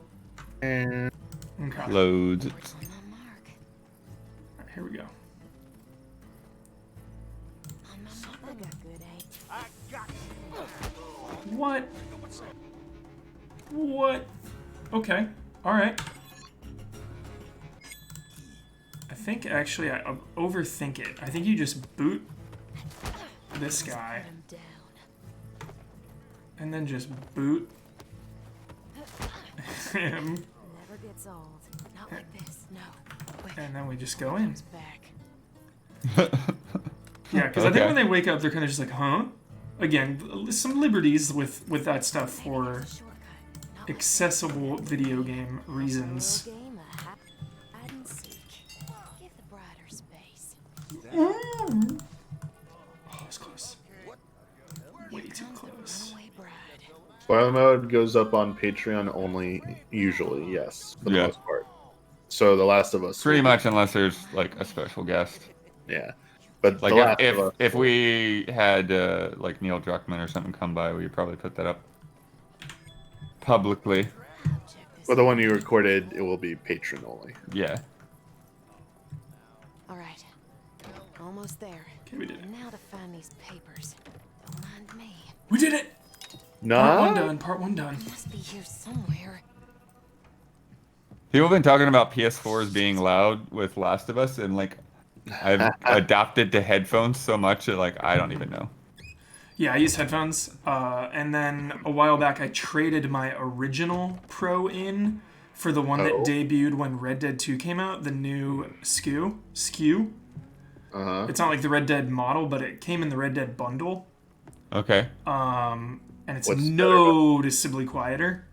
Okay. Loads. On my mark. Alright, here we go. On my mark. I got good aim. What? What? Okay. Alright. I think actually I overthink it. I think you just boot this guy Put him down. and then just boot him, Never gets old. Not like this. No. Quick. and then we just go in. Comes back. Yeah, because I think Okay. when they wake up, they're kind of just like, huh? Again, some liberties with that stuff for Maybe it's a shortcut. Not like accessible video game this. reasons. A little game of hide and seek. Give the bride her space. Oh, it's close. Way Here too comes the close. runaway bride. Spoiler mode goes up on Patreon only, usually, yes, for the Yeah. most part. So The Last of Us. Pretty much unless there's like a special guest. Yeah. But Like The Last of if Us if 4. we had like Neil Druckmann or something come by, we'd probably put that up publicly. Well, the one you recorded, it will be patron only. Yeah. All right. Almost there. Okay, we did it. And now to find these papers. Don't mind me. We did it! No. Part 1 done, part 1 done. Must be here somewhere. People have been talking about PS4s being loud with Last of Us, and like I've adapted to headphones so much that like I don't even know. Yeah, I use headphones. And then a while back, I traded my original Pro in for the one that debuted when Red Dead 2 came out, the new SKU. Uh-huh. It's not like the Red Dead model, but it came in the Red Dead bundle. Okay. And it's What's noticeably quieter.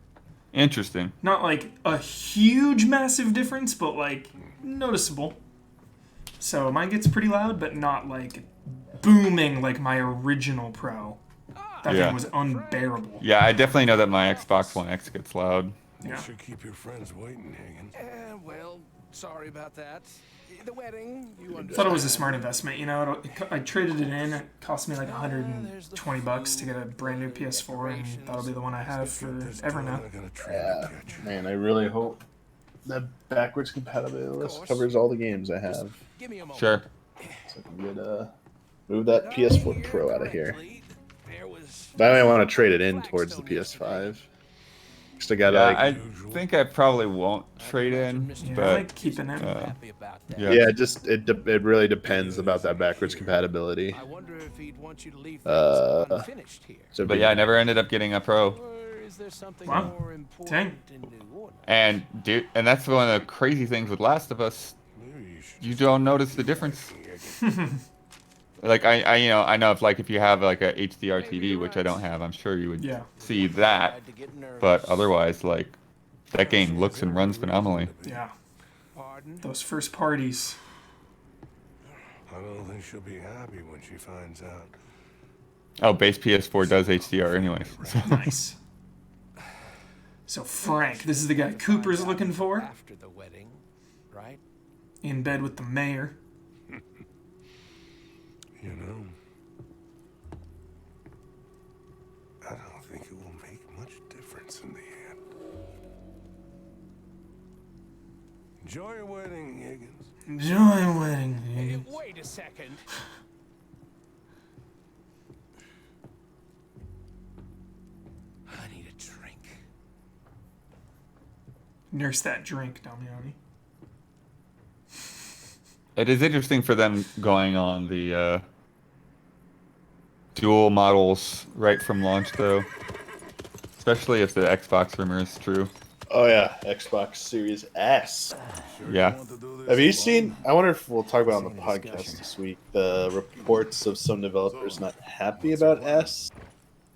Interesting. Not like a huge, massive difference, but like noticeable. So mine gets pretty loud, but not like booming like my original Pro. That Yeah. thing was unbearable. Yeah, I definitely know that my Xbox One X gets loud. Yeah. You should keep your friends waiting, Higgins. Well, sorry about that. The wedding, you understand. Thought it was a smart investment, you know. I traded it in. It cost me like $120 to get a brand new PS4, and that'll be the one I have forever now. Yeah, man, I really hope that backwards compatibility list covers all the games I have. Give me a moment. Sure. So I can get move that PS4 Pro out of here. There was But I might want to trade it in towards the PS5. Cause I got Yeah, like, I think I probably won't trade in, Yeah, I but like keeping it. happy about that. yeah. yeah, it really depends about that backwards compatibility. I wonder if he'd want you to leave things Uh, unfinished here. So But yeah, I never ended up getting a Pro. Or is there something Wow. more important in New Orleans? And dude, and that's one of the crazy things with Last of Us. You don't notice the difference. Like I know if you have like a HDR TV, which I don't have, I'm sure you would Yeah. see that. Tried to get nervous. But otherwise, like that game looks and runs phenomenally. Yeah. Pardon? Those first parties. I don't think she'll be happy when she finds out. Oh, base PS4 does HDR anyways. Nice. So Frank, this is the guy Cooper's looking for. After the wedding, right? In bed with the mayor. You know, I don't think it will make much difference in the end. Enjoy your wedding, Higgins. Enjoy wedding. Hey, wait a second. I need a drink. Nurse that drink, Damiani. It is interesting for them going on the dual models right from launch, though. Especially if the Xbox rumor is true. Oh yeah, Xbox Series S. Yeah. Have you seen? I wonder if we'll talk about it on the podcast this week. The reports of some developers not happy about S.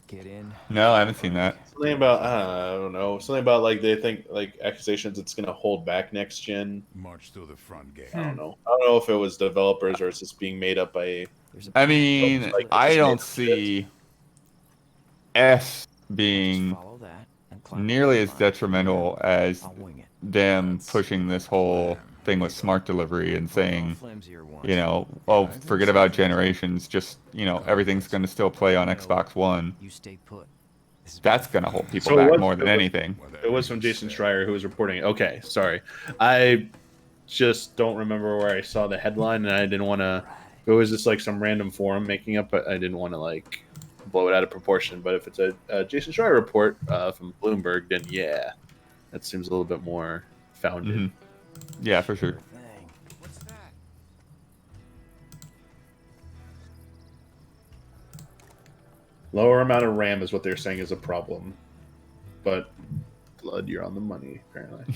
Get in. No, I haven't seen that. Something about I don't know. Something about like they think like accusations it's gonna hold back next gen. March through the front gate. I don't know. I don't know if it was developers or it's just being made up by. I mean, Like, I just don't made up see S being Follow that and climb nearly the as line. detrimental as I'll wing it. them pushing this whole thing with smart delivery and saying, Flimsier ones. you know, oh, forget about generations, just, you know, everything's going to still play on Xbox One. You stay put. This is That's going to hold people So back what- more than anything. It was from Jason Schreier who was reporting it. Okay, sorry. I just don't remember where I saw the headline, and I didn't want to. It was just like some random forum making up, but I didn't want to like blow it out of proportion. But if it's a Jason Schreier report from Bloomberg, then yeah, that seems a little bit more founded. Mhm. Yeah, for sure. thing. What's that? Lower amount of RAM is what they're saying is a problem, but Blood, you're on the money apparently.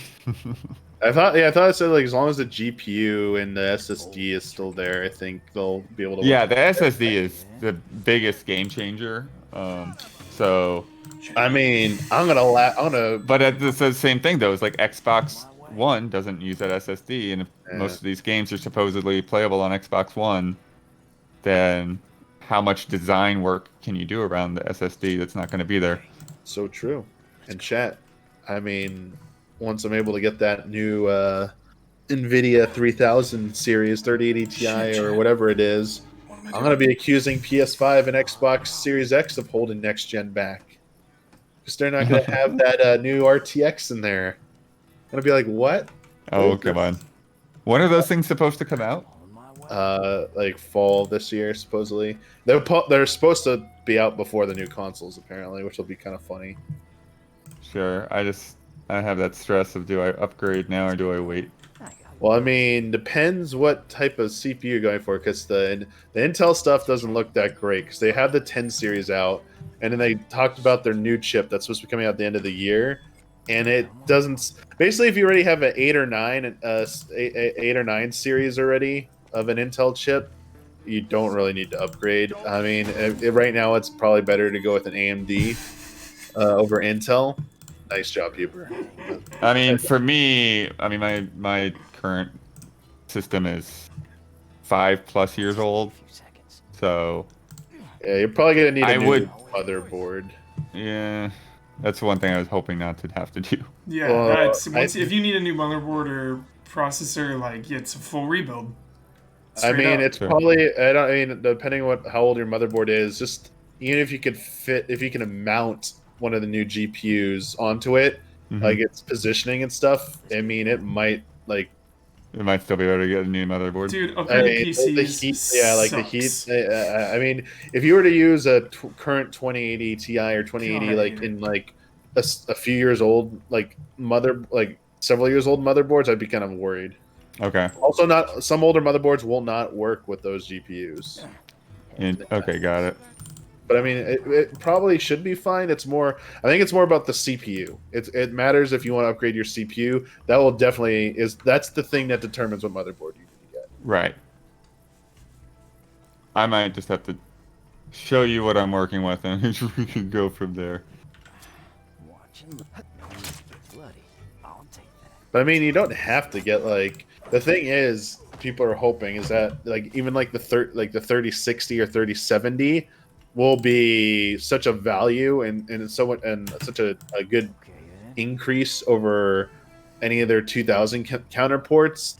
I thought it said like as long as the GPU and the SSD is still there, I think they'll be able to. Yeah, the SSD is the biggest game changer. So, I mean, I'm gonna. but it's the same thing though. It's like Xbox One doesn't use that SSD, and if Yeah. most of these games are supposedly playable on Xbox One, then how much design work can you do around the SSD that's not going to be there? So true. And chat, I mean, once I'm able to get that new NVIDIA 3000 series 3080 Ti or whatever it is, I'm gonna be accusing PS5 and Xbox Series X of holding next gen back because they're not gonna have that new RTX in there. I'm gonna be like, what? Oh, come on. When are those things supposed to come out? Like fall this year supposedly. They're supposed to be out before the new consoles apparently, which will be kind of funny. Sure. I have that stress of do I upgrade now or do I wait? Well, I mean, depends what type of CPU you're going for, because the Intel stuff doesn't look that great, because they have the 10 series out, and then they talked about their new chip that's supposed to be coming out at the end of the year, and it doesn't. Basically, if you already have an 8 or 9 series already of an Intel chip, you don't really need to upgrade. I mean, right now it's probably better to go with an AMD over Intel. Nice job, Huber. I mean, for me, I mean my current system is 5+ years old, so yeah, you're probably gonna need a new would motherboard. Yeah, that's one thing I was hoping not to have to do. Yeah, that's if you need a new motherboard or processor, like it's a full rebuild. I mean, up. it's probably I mean, depending on how old your motherboard is, just even if you can mount one of the new GPUs onto it, like its positioning and stuff. I mean, it might still be better to get a new motherboard. Dude, upgraded PCs. The heat. I mean, if you were to use a current 2080 Ti or 2080, in a few years old, several years old motherboards, I'd be kind of worried. Okay. Also, some older motherboards will not work with those GPUs. Okay, got it. But I mean, it probably should be fine. I think it's more about the CPU. It matters if you want to upgrade your CPU. That will that's the thing that determines what motherboard you need to get. Right. I might just have to show you what I'm working with, and we can go from there. But I mean, you don't have to get the thing is, people are hoping is that even the 3060 or 3070 will be such a value and such a good increase over any of their 2000 counterparts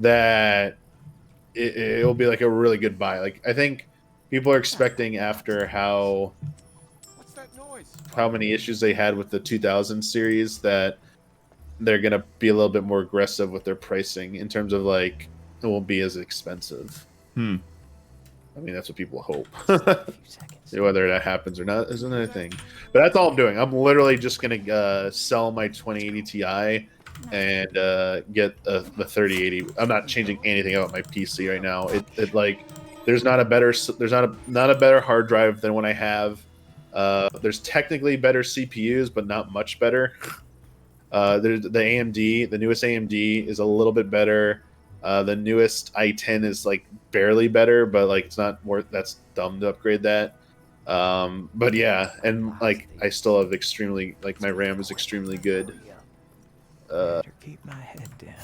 that it will be like a really good buy. I think people are expecting after how many issues they had with the 2000 series that they're gonna be a little bit more aggressive with their pricing in terms of it won't be as expensive. I mean, that's what people hope. Whether that happens or not is another thing. But that's all I'm doing. I'm literally just gonna sell my 2080 Ti and get the 3080. I'm not changing anything about my PC right now. There's not a better hard drive than what I have. There's technically better CPUs, but not much better. There's the AMD. The newest AMD is a little bit better. The newest i10 is barely better, but it's not worth. That's dumb to upgrade that. But yeah, and I still have extremely my RAM is extremely good. Keep my head down.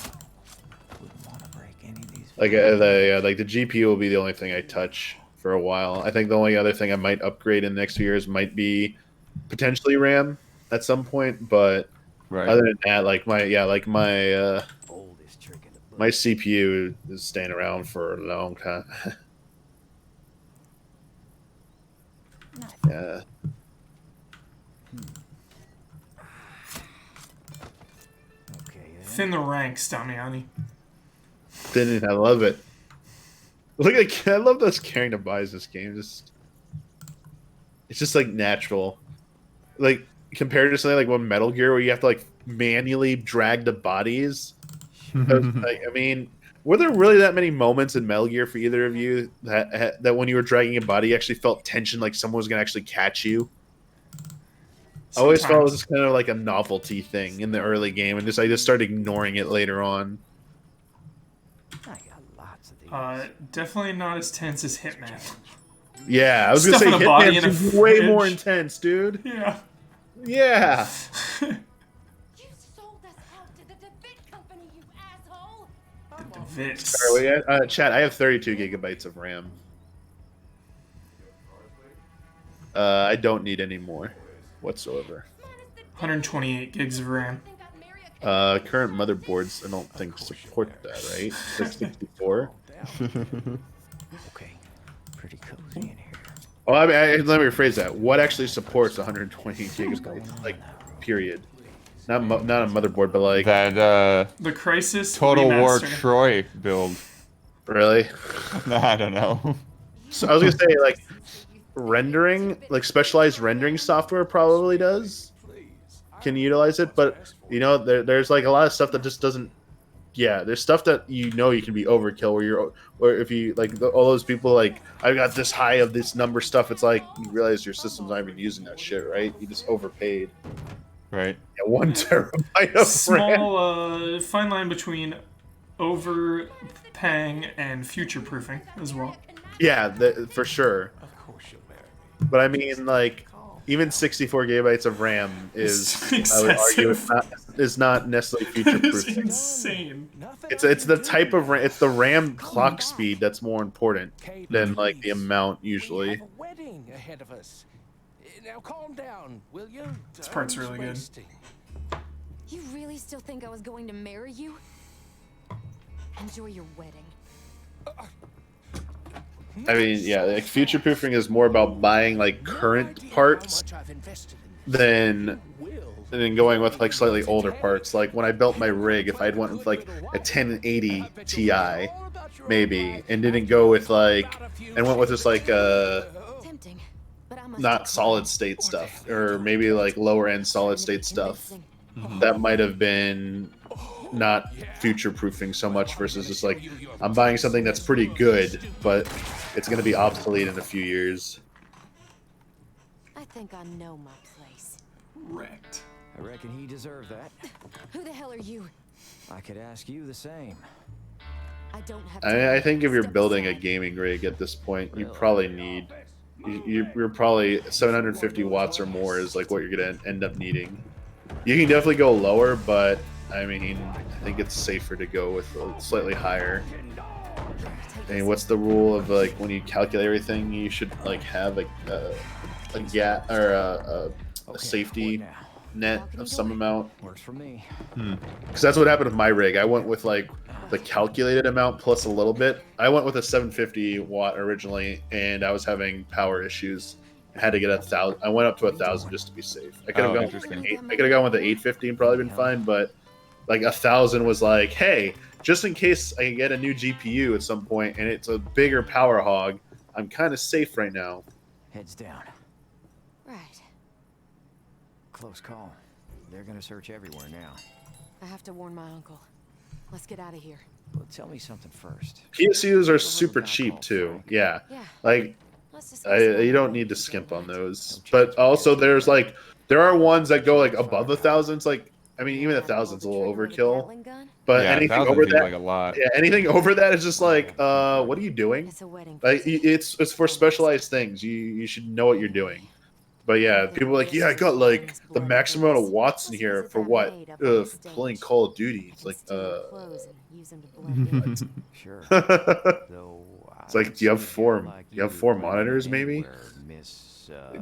Wouldn't want to break any of these. The GPU will be the only thing I touch for a while. I think the only other thing I might upgrade in the next few years might be potentially RAM at some point, but other than that, my CPU is staying around for a long time. Yeah. Thin the ranks, Damiani. I love it. I love those carrying the buys this game. It's just natural. Compared to something like one Metal Gear where you have to manually drag the bodies. I mean, were there really that many moments in Metal Gear for either of you that when you were dragging a body, you actually felt tension, like someone was gonna actually catch you? I always felt it was just kind of like a novelty thing in the early game, and I just started ignoring it later on. Definitely not as tense as Hitman. Yeah, I was gonna say Hitman's way more intense, dude. Yeah. Yeah. You sold us out to the DeVitt company, you asshole! The DeVitts. Sorry, chat, I have 32 gigabytes of RAM. I don't need any more whatsoever. 128 gigs of RAM. Current motherboards, I don't think support that, right? 64. Okay, pretty cozy in here. Well, I mean, let me rephrase that. What actually supports 120 gigabytes? Like, period. Not a motherboard, but like That The Crisis Total War remaster. Troy build. really. I don't know. So I was gonna say like rendering, like specialized rendering software probably does can utilize it, but you know there's like a lot of stuff that just doesn't. Yeah, there's stuff that you can be overkill where if you like all those people like I got this high of this number stuff. It's like you realize your system's not even using that shit, right? You just overpaid. Right. Yeah, 1 terabyte of RAM. Small fine line between overpaying and future proofing as well. Yeah, for sure. Of course you'll marry But I mean, like, even 64 gigabytes of RAM is, I would argue, is not necessarily future It's proof. insane. It's the type of RAM, it's the RAM clock speed that's more important than like the amount usually. We have a wedding ahead of us. Now calm down, will you? This part's really good. You really still think I was going to marry you? Enjoy your wedding. I mean, yeah, like future proofing is more about buying like current parts than going with like slightly older parts. Like when I built my rig, if I'd went with like a 1080 Ti, maybe, and didn't go with like, and went with this like Tempting, but I must not solid state stuff, or maybe like lower end solid state stuff, that might have been not future proofing so much versus just like I'm buying something that's pretty good, but it's going to be obsolete in a few years. I think I know my place. Wrecked. I reckon he deserved that. Who the hell are you? I could ask you the same. I don't have I think if you're building a gaming rig at this point, you probably need you're probably 750 watts or more is like what you're going to end up needing. You can definitely go lower, but I mean, I think it's safer to go with a slightly higher. I mean, what's the rule of like when you calculate everything? You should like have a gap or a safety net of some amount. Works for me. Because that's what happened with my rig. I went with like the calculated amount plus a little bit. I went with a 750 watt originally, and I was having power issues. I had to get 1,000. I went up to 1,000 just to be safe. I could have gone with I could have gone with the 850 and probably been fine, but like 1,000 was like, hey, just in case I get a new GPU at some point and it's a bigger power hog, I'm kind of safe right now. Heads down. Right. Close call. They're gonna search everywhere now. I have to warn my uncle. Let's get out of here. Well, tell me something first. PSUs are super cheap too. Yeah, Yeah. like Let's discuss it. you don't need to skimp on those. But also, there are ones that go like above 1,000. It's like, I mean, even 1,000's a little overkill. But Yeah, anything 1,000 over seems that, like a lot. yeah, anything over that is just like, what are you doing? It's a wedding. Like, it's for specialized things. You should know what you're doing. But yeah, people are like, yeah, I got like the maximum amount of watts in here for what? For playing Call of Duty. It's like, Sure. it's like, do you have four monitors maybe?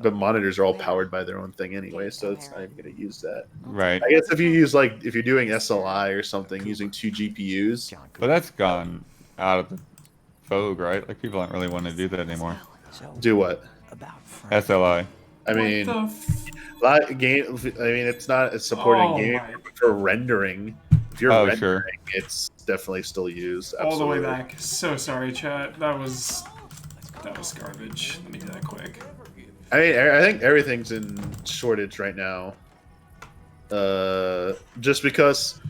But monitors are all powered by their own thing anyway, so it's not even going to use that. Right. I guess if you use like if you're doing SLI or something using 2 GPUs, But that's gone out of the vogue, right? Like people don't really want to do that anymore. do what? SLI. I mean, What it's not supporting Oh game my- for rendering. If you're Oh, rendering, sure. it's definitely still used. all the way Absolutely. back. So sorry, chat. That was garbage. Let me do that quick. I mean, I think everything's in shortage right now. Just because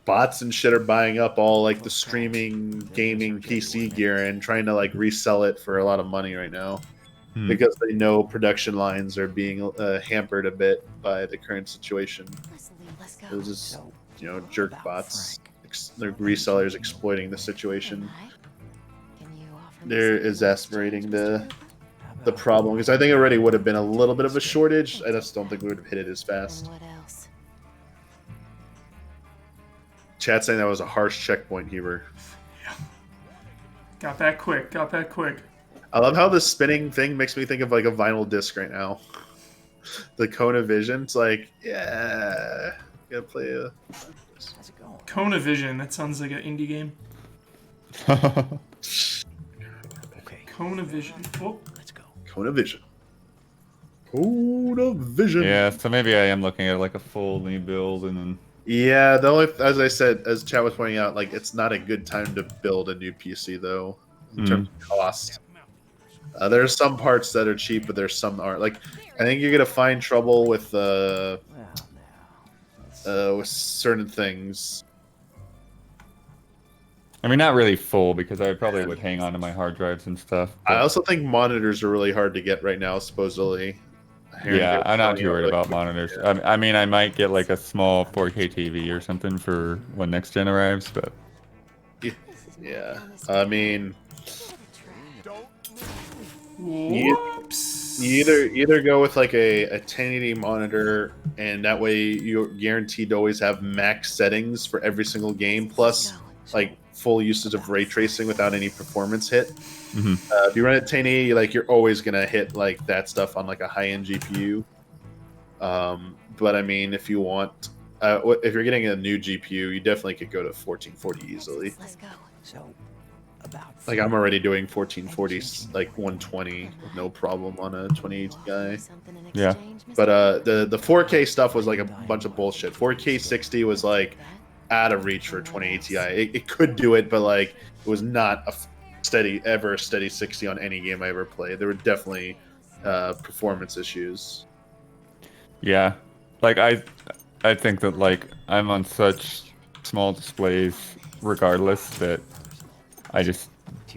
bots and shit are buying up all like the streaming gaming PC gear and trying to like resell it for a lot of money right now. Because they know production lines are being hampered a bit by the current situation. Let's go. Those just, jerk bots. They're resellers exploiting the situation. They're exasperating the problem, because I think already would have been a little bit of a shortage. I just don't think we would have hit it as fast. What else? Chat saying that was a harsh checkpoint, Heber. Got that quick. I love how the spinning thing makes me think of like a vinyl disc right now. The Kona Vision. It's like, yeah, gotta play a. How's it going? Kona Vision. That sounds like an indie game. Kona Vision. Oh, Let's go. Kona Vision. Kona Vision. Yeah, so maybe I am looking at like a full new build and then. Yeah, the only, as I said, as Chad was pointing out, like it's not a good time to build a new PC though, in terms of cost. There's some parts that are cheap, but there's some aren't. Like, I think you're gonna find trouble with certain things. I mean, not really full because I probably would hang on to my hard drives and stuff. I also think monitors are really hard to get right now, supposedly. Yeah, I'm not too worried about monitors. Yeah. I mean, I might get like a small 4K TV or something for when next gen arrives, but yeah, I mean, whoops. you either go with like a 1080 monitor, and that way you're guaranteed to always have max settings for every single game, plus like full usage of ray tracing without any performance hit. Mm-hmm. If you run it 1080, like you're always gonna hit like that stuff on like a high-end GPU. But I mean, if you want, if you're getting a new GPU, you definitely could go to 1440 easily. Let's go. So, about Like I'm already doing 1440, like 120, with no problem on a 2080 Ti. Yeah. But the 4K stuff was like a bunch of bullshit. 4K 60 was like out of reach for 2080 Ti. It could do it, but like it was not a steady 60 on any game I ever played. There were definitely performance issues. Yeah, like I think that like I'm on such small displays regardless that I just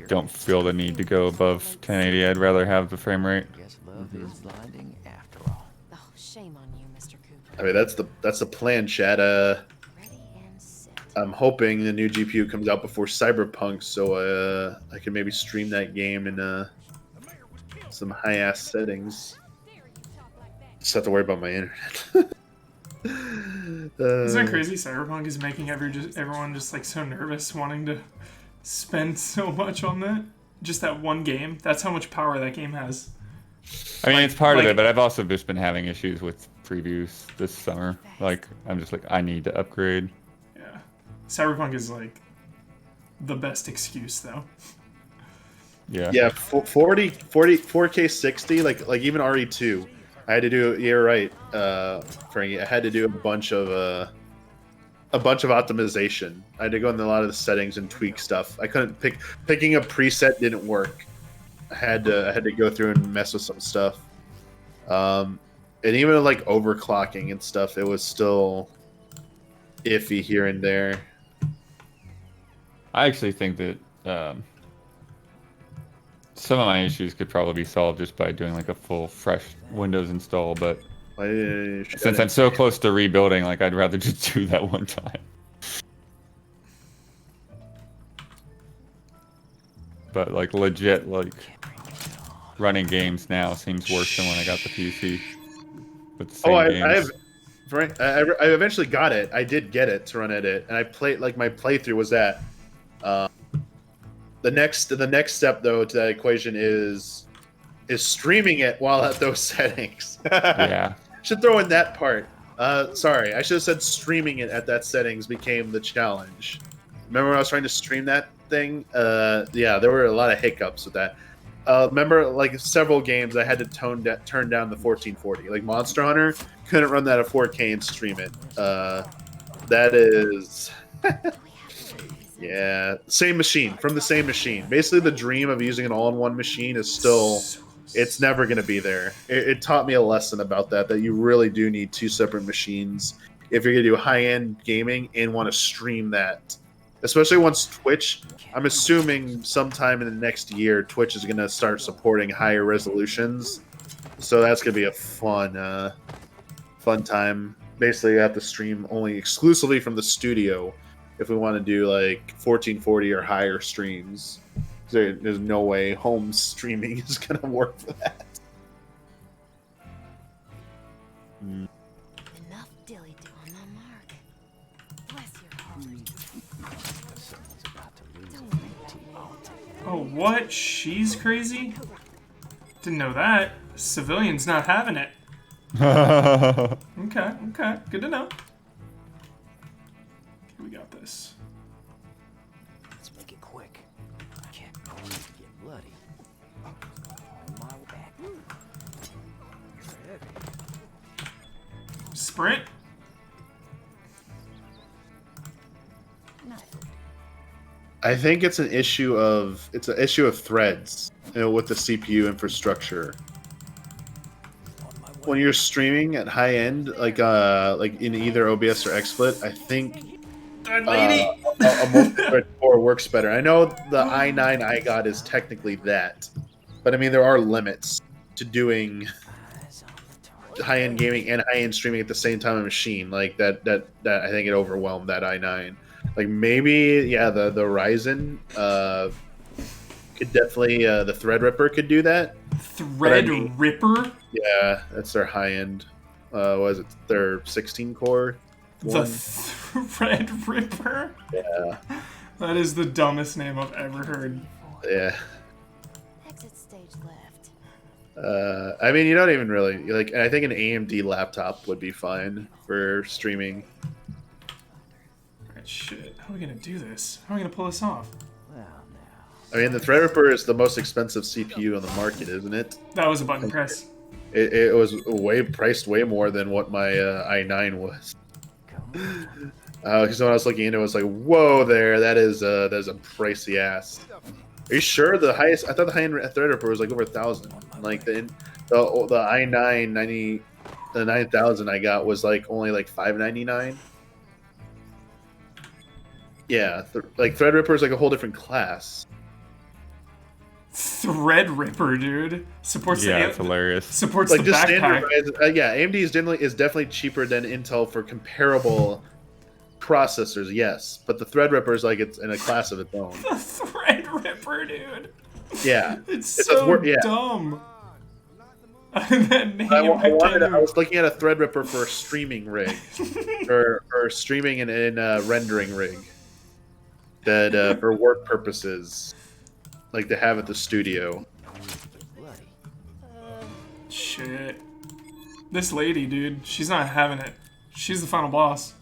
don't feel the need to go above 1080. I'd rather have the frame rate. guess love is blinding after all. Oh, shame on you, Mr. Cooper. I mean, that's the plan, Chad. Ready and set. I'm hoping the new GPU comes out before Cyberpunk, so I can maybe stream that game in some high-ass settings. Just have to worry about my internet. Isn't that crazy? Cyberpunk is making everyone just like so nervous, wanting to spend so much on that. Just that one game. That's how much power that game has. I mean, it's part of it, but I've also just been having issues with previews this summer. Like, I'm just like, I need to upgrade. Yeah. Cyberpunk is like the best excuse though. Yeah, 4K 60, like even RE2. I had to do. You're right, Frankie. I had to do a bunch of optimization. I had to go into a lot of the settings and tweak stuff. I couldn't picking a preset didn't work. I had to go through and mess with some stuff. And even like overclocking and stuff, it was still iffy here and there. I actually think that some of my issues could probably be solved just by doing like a full fresh Windows install, but since I'm so close to rebuilding, like I'd rather just do that one time. But like legit, like running games now seems worse than when I got the PC. With the same I eventually got it. I did get it to run it, and I played like my playthrough was that. The next step though to that equation is streaming it while at those settings. Yeah. Should throw in that part. Sorry, I should have said streaming it at that settings became the challenge. Remember when I was trying to stream that thing? Yeah, there were a lot of hiccups with that. Remember, like several games, I had to turn down the 1440. Like Monster Hunter, couldn't run that at 4K and stream it. That is. Yeah, same machine, from the same machine. Basically, the dream of using an all-in-one machine is still, it's never going to be there. It taught me a lesson about that you really do need two separate machines if you're going to do high-end gaming and want to stream that. Especially once Twitch, I'm assuming sometime in the next year, Twitch is going to start supporting higher resolutions. So that's going to be a fun time. Basically, you have to stream only exclusively from the studio if we want to do like 1440 or higher streams. There's no way home streaming is going to work for that. Enough dilly-do on my mark. Bless your heart. Someone's about to lose a Oh, what? She's crazy? Didn't know that. Civilians not having it. Okay, good to know. We got this. Let's make it quick. I can't wait to get bloody. On my back. Sprint? I think it's an issue of threads, with the CPU infrastructure. When you're streaming at high end, like in either OBS or XSplit, I think a multi-thread core works better. I know the i9 I got is technically that, but I mean there are limits to doing high-end gaming and high-end streaming at the same time on a machine. Like that I think it overwhelmed that i9. Like maybe the Ryzen could definitely the Threadripper could do that. Threadripper? Yeah, that's their high-end. Was it their 16 core? The Threadripper? Yeah. That is the dumbest name I've ever heard. Yeah. Exit stage left. I mean, you don't even really like. I think an AMD laptop would be fine for streaming. Alright, shit. How are we gonna do this? How are we gonna pull this off? I mean, the Threadripper is the most expensive CPU on the market, isn't it? That was a button press. It was priced way more than what my i9 was. Because when I was looking into it, I was like, "Whoa, that is a pricey ass." Are you sure the highest? I thought the high-end Threadripper was like over 1,000. Like the i9 the 9000 I got was like only like $599. Yeah, like Threadripper is like a whole different class. Threadripper, dude. Supports it's hilarious. Supports like the just backpack. standard. AMD is definitely cheaper than Intel for comparable processors. Yes, but the Threadripper is like it's in a class of its own. The Threadripper, dude. Yeah, It's so dumb. That name, I was looking at a Threadripper for a streaming rig, or streaming and a rendering rig that for work purposes. Like to have at the studio. Shit. This lady, dude, she's not having it. She's the final boss.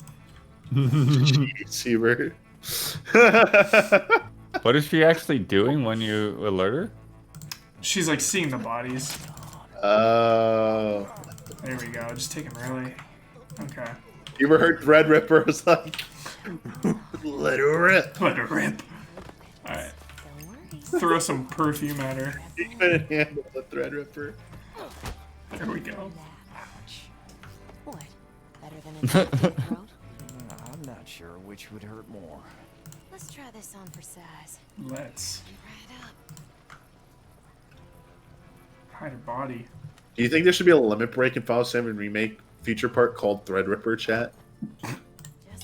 Seabird. What is she actually doing when you alert her? She's like seeing the bodies. Oh. There we go. Just take him early. Okay. You ever heard Threadripper was like, let her rip. Let her rip. Alright. Throw some perfume at her. You couldn't handle the Threadripper. There we go. What? Better than a throat? I'm not sure which would hurt more. Let's try this on for size. Let's. Right up. Hide her body. Do you think there should be a limit break in Final 7 Remake feature part called Threadripper chat?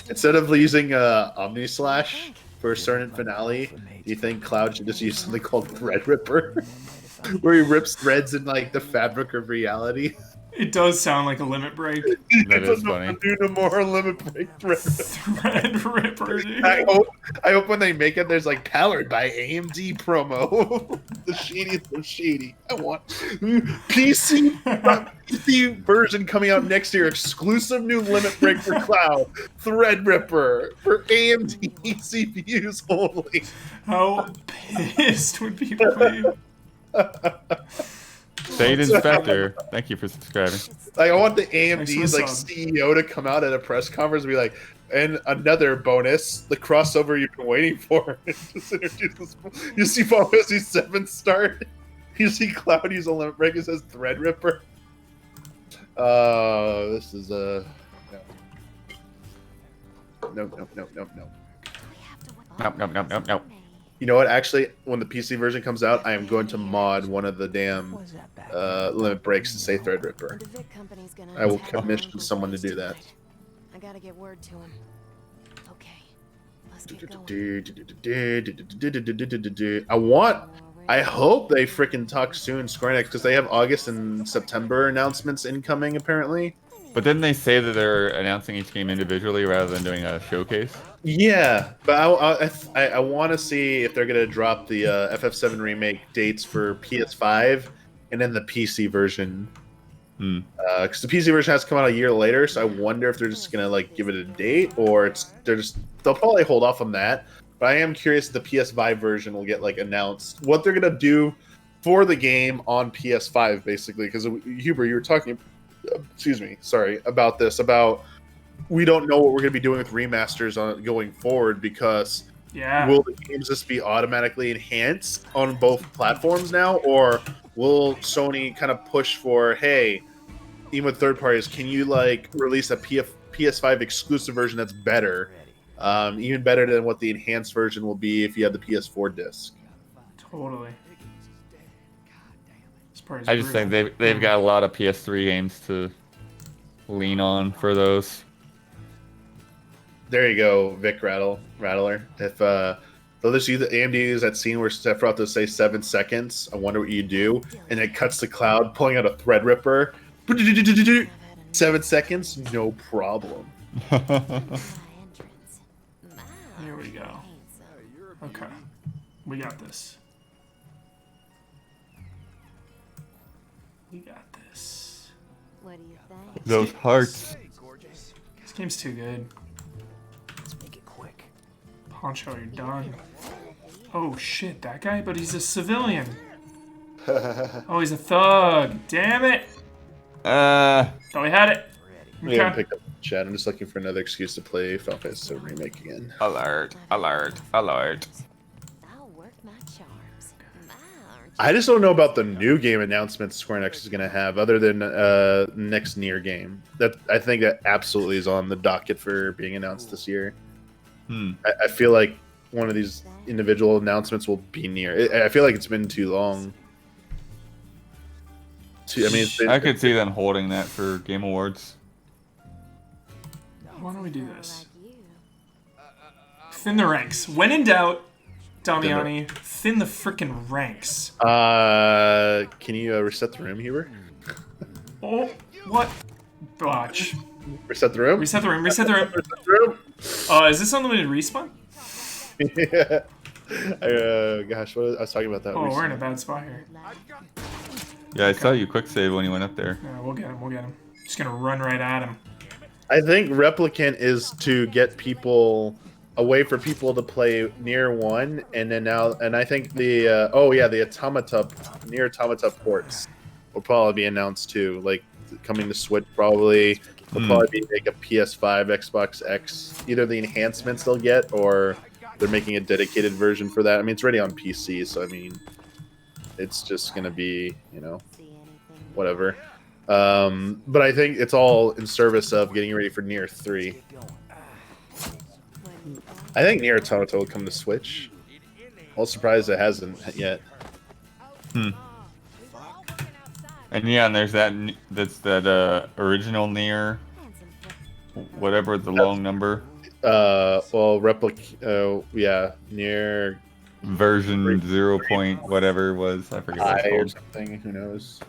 Instead of using Omnislash for a certain finale, do you think Cloud should just use something called Threadripper? Where he rips threads in like the fabric of reality? It does sound like a limit break. That is funny. Do no more limit break Threadripper, dude. I hope when they make it, there's like powered by AMD promo. The shadiest of shady. I want PC version coming out next year. Exclusive new limit break for Cloud. Threadripper for AMD CPUs only. How pissed would people be? State Inspector, thank you for subscribing. Like, I want the AMD's like sub. CEO to come out at a press conference and be like, and another bonus, the crossover you've been waiting for. Just introduce this. You see Final Fantasy 7 start. You see Cloud use a limit break. It says Threadripper. This is no. No. Nope. You know what? Actually, when the PC version comes out, I am going to mod one of the damn limit breaks to say Threadripper. The Vic company's gonna I will attack commission us. someone to do that. I gotta get word to him. Okay. Let's get going. I hope they freaking talk soon, Square Enix, because they have August and September announcements incoming, apparently. But didn't they say that they're announcing each game individually rather than doing a showcase? Yeah, but I want to see if they're going to drop the FF7 remake dates for PS5 and then the PC version. Because the PC version has to come out a year later, so I wonder if they're just going to like give it a date or they'll probably hold off on that. But I am curious if the PS5 version will get like announced. What they're going to do for the game on PS5, basically. Because Huber, you were talking, about this, about we don't know what we're going to be doing with remasters on going forward, because will the games just be automatically enhanced on both platforms now, or will Sony kind of push for, hey, even with third parties, can you like release a PS5 exclusive version that's better, even better than what the enhanced version will be if you have the PS4 disc? Totally. I just think they've got a lot of PS3 games to lean on for those. There you go, Vic Rattler. If they'll just use the AMD use that scene where Sephiroth will say 7 seconds, I wonder what you do, and it cuts to Cloud pulling out a Threadripper. 7 seconds, no problem. Here we go. Okay, we got this. We got this. What do you think? Those hearts. This game's too good. Let's make it quick. Poncho, you're done. Oh shit, that guy? But he's a civilian. Oh, he's a thug. Damn it. Thought we had it. We haven't picked up the chat. I'm just looking for another excuse to play Final Fantasy VII Remake again. Alert. I'll work my charms. I just don't know about the new game announcements Square Enix is going to have, other than next Nier game. That I think that absolutely is on the docket for being announced this year. I feel like one of these individual announcements will be Nier. I feel like it's been too long. I could see them holding that for Game Awards. Why don't we do this? Thin the ranks. When in doubt, Damiani, thin the frickin' ranks. Can you reset the room, Huber? Oh, what? Watch. Reset the room? Reset the room, reset the room. Reset the room. Is this unlimited respawn? Yeah. Gosh, I was talking about that. Oh, we're in a bad spot here. Yeah, I saw you quick save when you went up there. Yeah, we'll get him. Just gonna run right at him. I think Replicant is to get people away for people to play Nier 1, and then I think the the Nier Automata ports will probably be announced too, like coming to Switch probably. Will probably be like a PS5, Xbox X, either the enhancements they'll get or they're making a dedicated version for that. I mean, it's already on PC, so I mean, it's just gonna be, whatever. But I think it's all in service of getting ready for Nier 3. I think Nier Automata will come to Switch. I'm surprised it hasn't yet. And yeah, and there's that original Nier, whatever the long number. Nier version 0. Whatever it was. I forget what it's called. Or something. Who knows?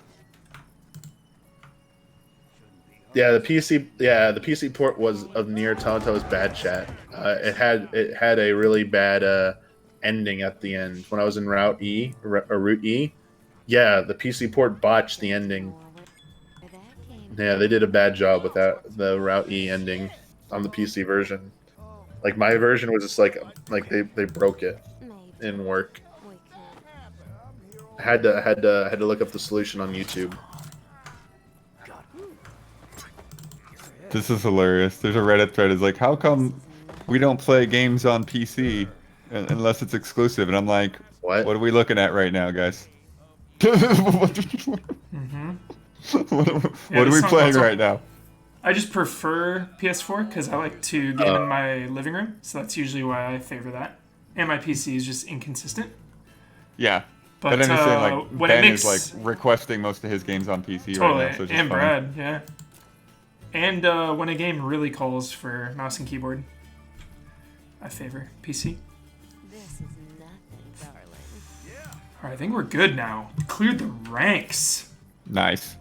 Yeah, the PC port of Nier Automata was bad, chat. It had a really bad ending at the end when I was in Route E. Yeah, the PC port botched the ending. Yeah, they did a bad job with that, the Route E ending on the PC version. Like my version was just like they broke it. It didn't work. I had to look up the solution on YouTube. This is hilarious. There's a Reddit thread. It's like, how come we don't play games on PC unless it's exclusive? And I'm like, what are we looking at right now, guys? What are we playing right now? I just prefer PS4 because I like to game in my living room, so that's usually why I favor that. And my PC is just inconsistent. Yeah, but I'm just saying, like, Ben is like requesting most of his games on PC right now. So and Brad, yeah. And when a game really calls for mouse and keyboard, I favor PC. This is nothing, darling. Alright, I think we're good now. Cleared the ranks. Nice.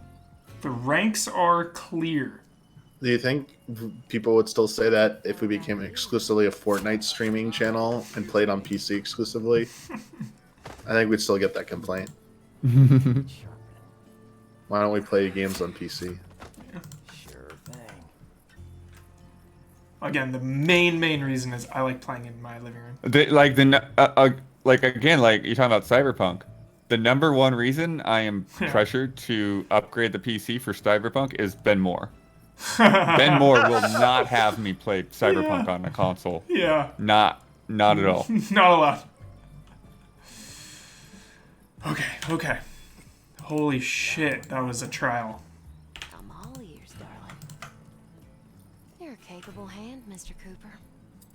The ranks are clear. Do you think people would still say that if we became exclusively a Fortnite streaming channel and played on PC exclusively? I think we'd still get that complaint. Why don't we play games on PC? Sure thing. Again, the main reason is I like playing in my living room. Like again, like you're talking about Cyberpunk. the number one reason I am Yeah. pressured to upgrade the PC for Cyberpunk is Ben Moore. Ben Moore will not have me play Cyberpunk on a console. Yeah. Not at all. Not allowed. Okay. Holy shit, that was a trial. I'm all ears, darling. You're a capable hand, Mr. Cooper.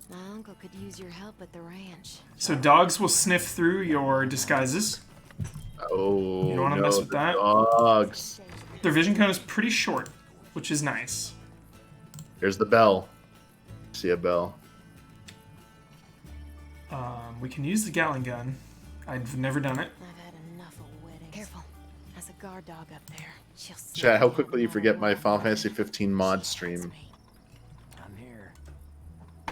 My uncle could use your help at the ranch. So dogs will sniff through your disguises. Oh, You don't wanna no, mess with the that? dogs. Their vision cone is pretty short, which is nice. There's the bell. See a bell. We can use the Gatling gun. I've never done it. I've had enough of weddings. Careful. There's a guard dog up there. She'll see Chat, how you. quickly you forget my Final Fantasy 15 mod stream. I'm here.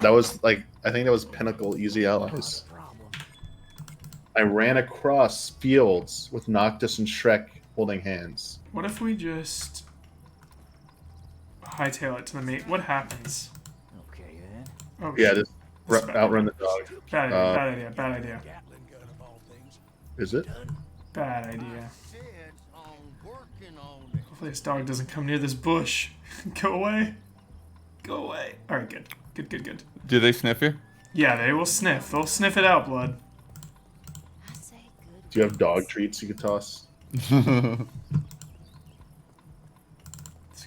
That was like, I think that was Pinnacle Easy Allies. Problem. I ran across fields with Noctis and Shrek holding hands. What if we just hightail it to the mate? What happens? Okay then. Oh, Yeah, shit. just That's bad. outrun the dog. Bad idea, bad idea. Is it? Bad idea. Hopefully this dog doesn't come near this bush. Go away. Go away. Alright, good. Do they sniff you? Yeah, they will sniff. They'll sniff it out, blood. I say good. Do you have dog treats you could toss? Let's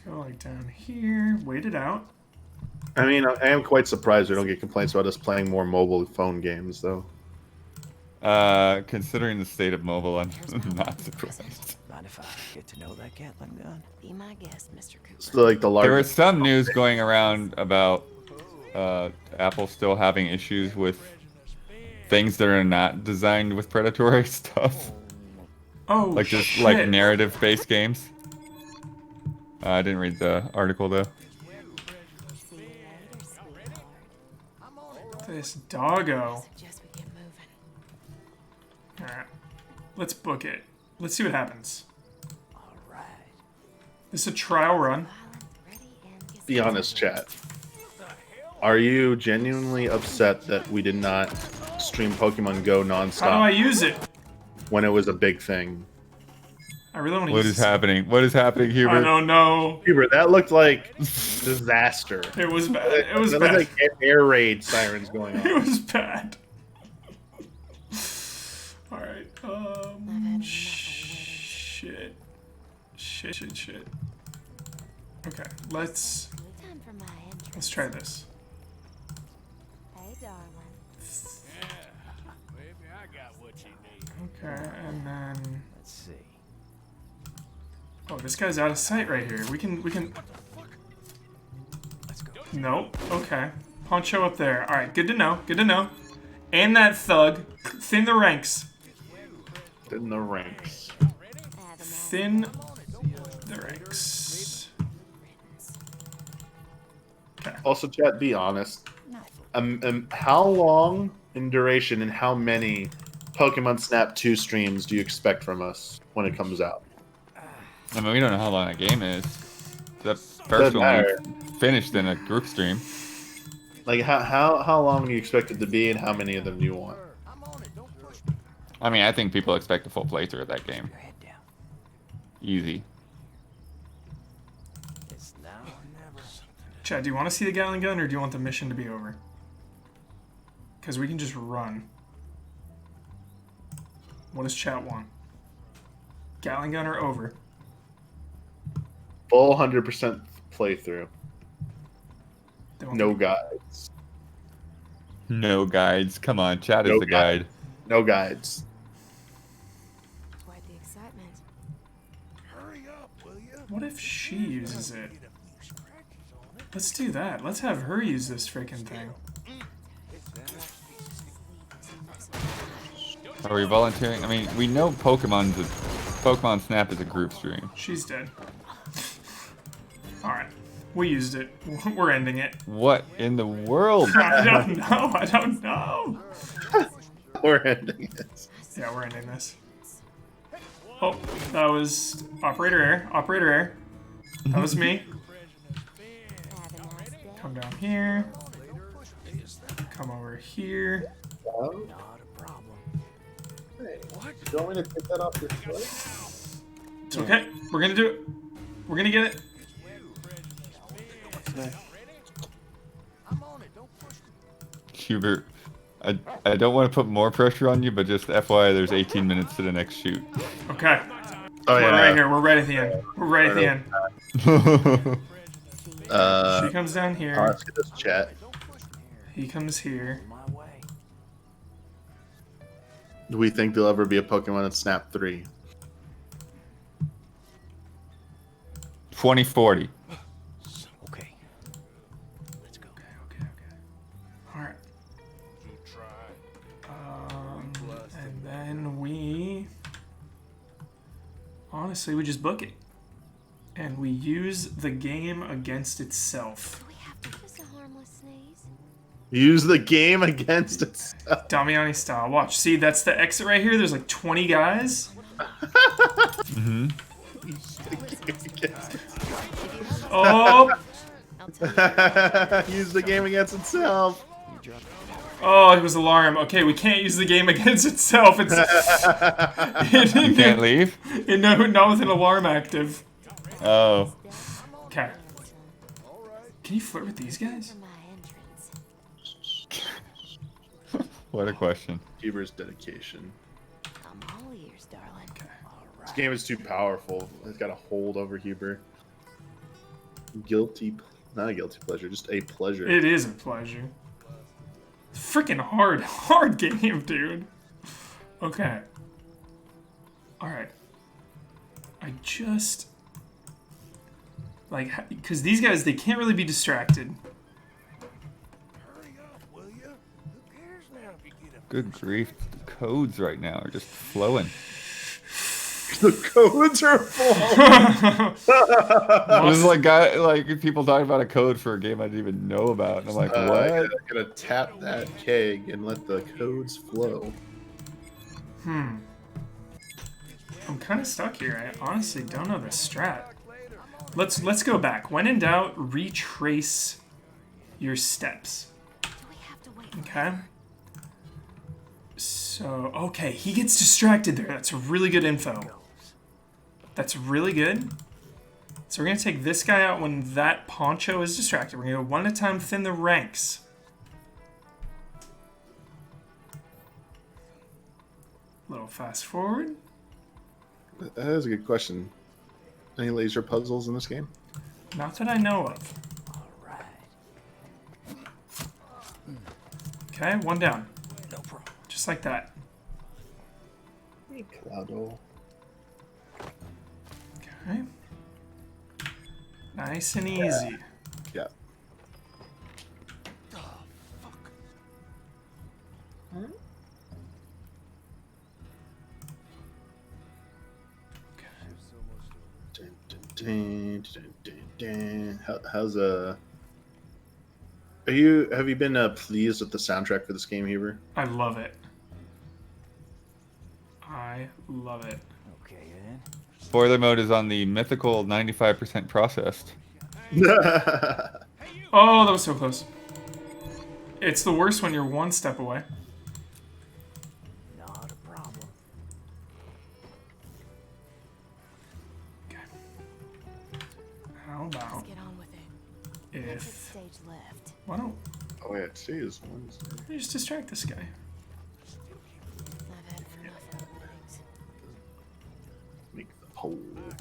go like down here. Wait it out. I mean, I am quite surprised we don't get complaints about us playing more mobile phone games, though. Considering the state of mobile, I'm not surprised. Mind if I get to know that Gatling gun? Be my guest, Mr. Cooper. It's like the There was largest. some news going around about Apple still having issues with things that are not designed with predatory stuff, Oh, like just shit. like narrative-based games. I didn't read the article though. See you later, sweetheart. This doggo. Suggest we get moving. Alright. Let's book it. Let's see what happens. All right. This is a trial run. Violent, ready, and get Be honest, chat. Are you genuinely upset that we did not stream Pokemon Go How do I nonstop use it? when it was a big thing? I really want to What use is this. happening? What is happening, I Hubert? don't know. Hubert, that looked like disaster. It was bad. It was That looked bad. like air raid sirens going It on. was bad. Alright, enough shit. Okay, let's time for my entrance. try this. Hey, darling. Baby, I got what you need. Okay, and then Let's see. oh, this guy's out of sight right here. We can Let's go. nope. Okay, Poncho up there. All right, good to know. And that thug, thin the ranks. In the ranks. Thin the ranks. Okay. Also, chat, be honest. How long in duration and how many Pokemon Snap 2 streams do you expect from us when it comes out? I mean, we don't know how long a game is. The first Doesn't one matter. we finished in a group stream. Like, how long do you expect it to be and how many of them do you want? I mean, I think people expect a full playthrough of that game. Your head down. Easy. It's now or never. Chad, do you want to see the Gatling gun or do you want the mission to be over? Because we can just run. What does chat want? Gatling gun or over? Full 100% playthrough. They want No the- guides. No guides. Come on, chat is No the guide. No guides. Quite the excitement. Hurry up, will you? What if she uses it? Let's do that. Let's have her use this freaking thing. Are we volunteering? I mean, we know Pokemon Snap is a group stream. She's dead. Alright. We used it. We're ending it. What in the world? I don't know. We're ending it. Yeah, we're ending this. Oh, that was Operator Air. That was me. Have a nice day. Come down here. Come over here. Not a problem. What? You want me to take that off your foot? It's okay. We're gonna do it. We're gonna get it. I'm on it. Don't push me. Hubert, I don't want to put more pressure on you, but just FYI, there's 18 minutes to the next shoot. Okay. Oh, We're right here. We're right at the end. We're right at the end. She comes down here. Let's get this chat. He comes here. My way. Do we think there'll ever be a Pokemon at Snap 3? 2040. Okay. Let's go. Okay. All right. You try. And then we... Honestly, we just book it. And we use the game against itself. Do we have to use a harmless sneeze? Use the game against itself. Damiani style. Watch. See, that's the exit right here. There's like 20 guys. Mm-hmm. Oh! I'll tell you. Use the game against itself. Oh, it was alarm. Okay, we can't use the game against itself. It's You can't leave? not with an alarm active. Oh. Okay. Can you flirt with these guys? For my entrance. What a question. Huber's dedication. I'm all ears, darling. This game is too powerful. It's got a hold over Huber. Guilty, not a guilty pleasure, just a pleasure. It is a pleasure. Freaking hard game, dude. Okay. Alright. I just... Like, because these guys, they can't really be distracted. Hurry up, will you? Who cares now if you get a Good grief. The codes right now are just flowing. The codes are full. This is like people talking about a code for a game I didn't even know about. And I'm like, what? I gotta tap that keg and let the codes flow. I'm kind of stuck here. I honestly don't know the strat. Let's go back. When in doubt, retrace your steps. Do we have to wait? Okay. So, okay, he gets distracted there. That's really good info. That's really good. So we're going to take this guy out when that Poncho is distracted. We're going to go one at a time, thin the ranks. Little fast forward. That is a good question. Any laser puzzles in this game? Not that I know of. Okay, one down. No problem. Just like that. Cloudo. Okay. Nice and easy. Yeah. How's have you been pleased with the soundtrack for this game, Huber? I love it. I love it. Okay, then. Spoiler mode is on the mythical 95% processed. Oh, that was so close. It's the worst when you're one step away. Not a problem. Okay. How about Let's get on with it. Exit if... stage left. Why don't Oh yeah, today is Wednesday. we just distract this guy? I've had for nothing things. Make the poll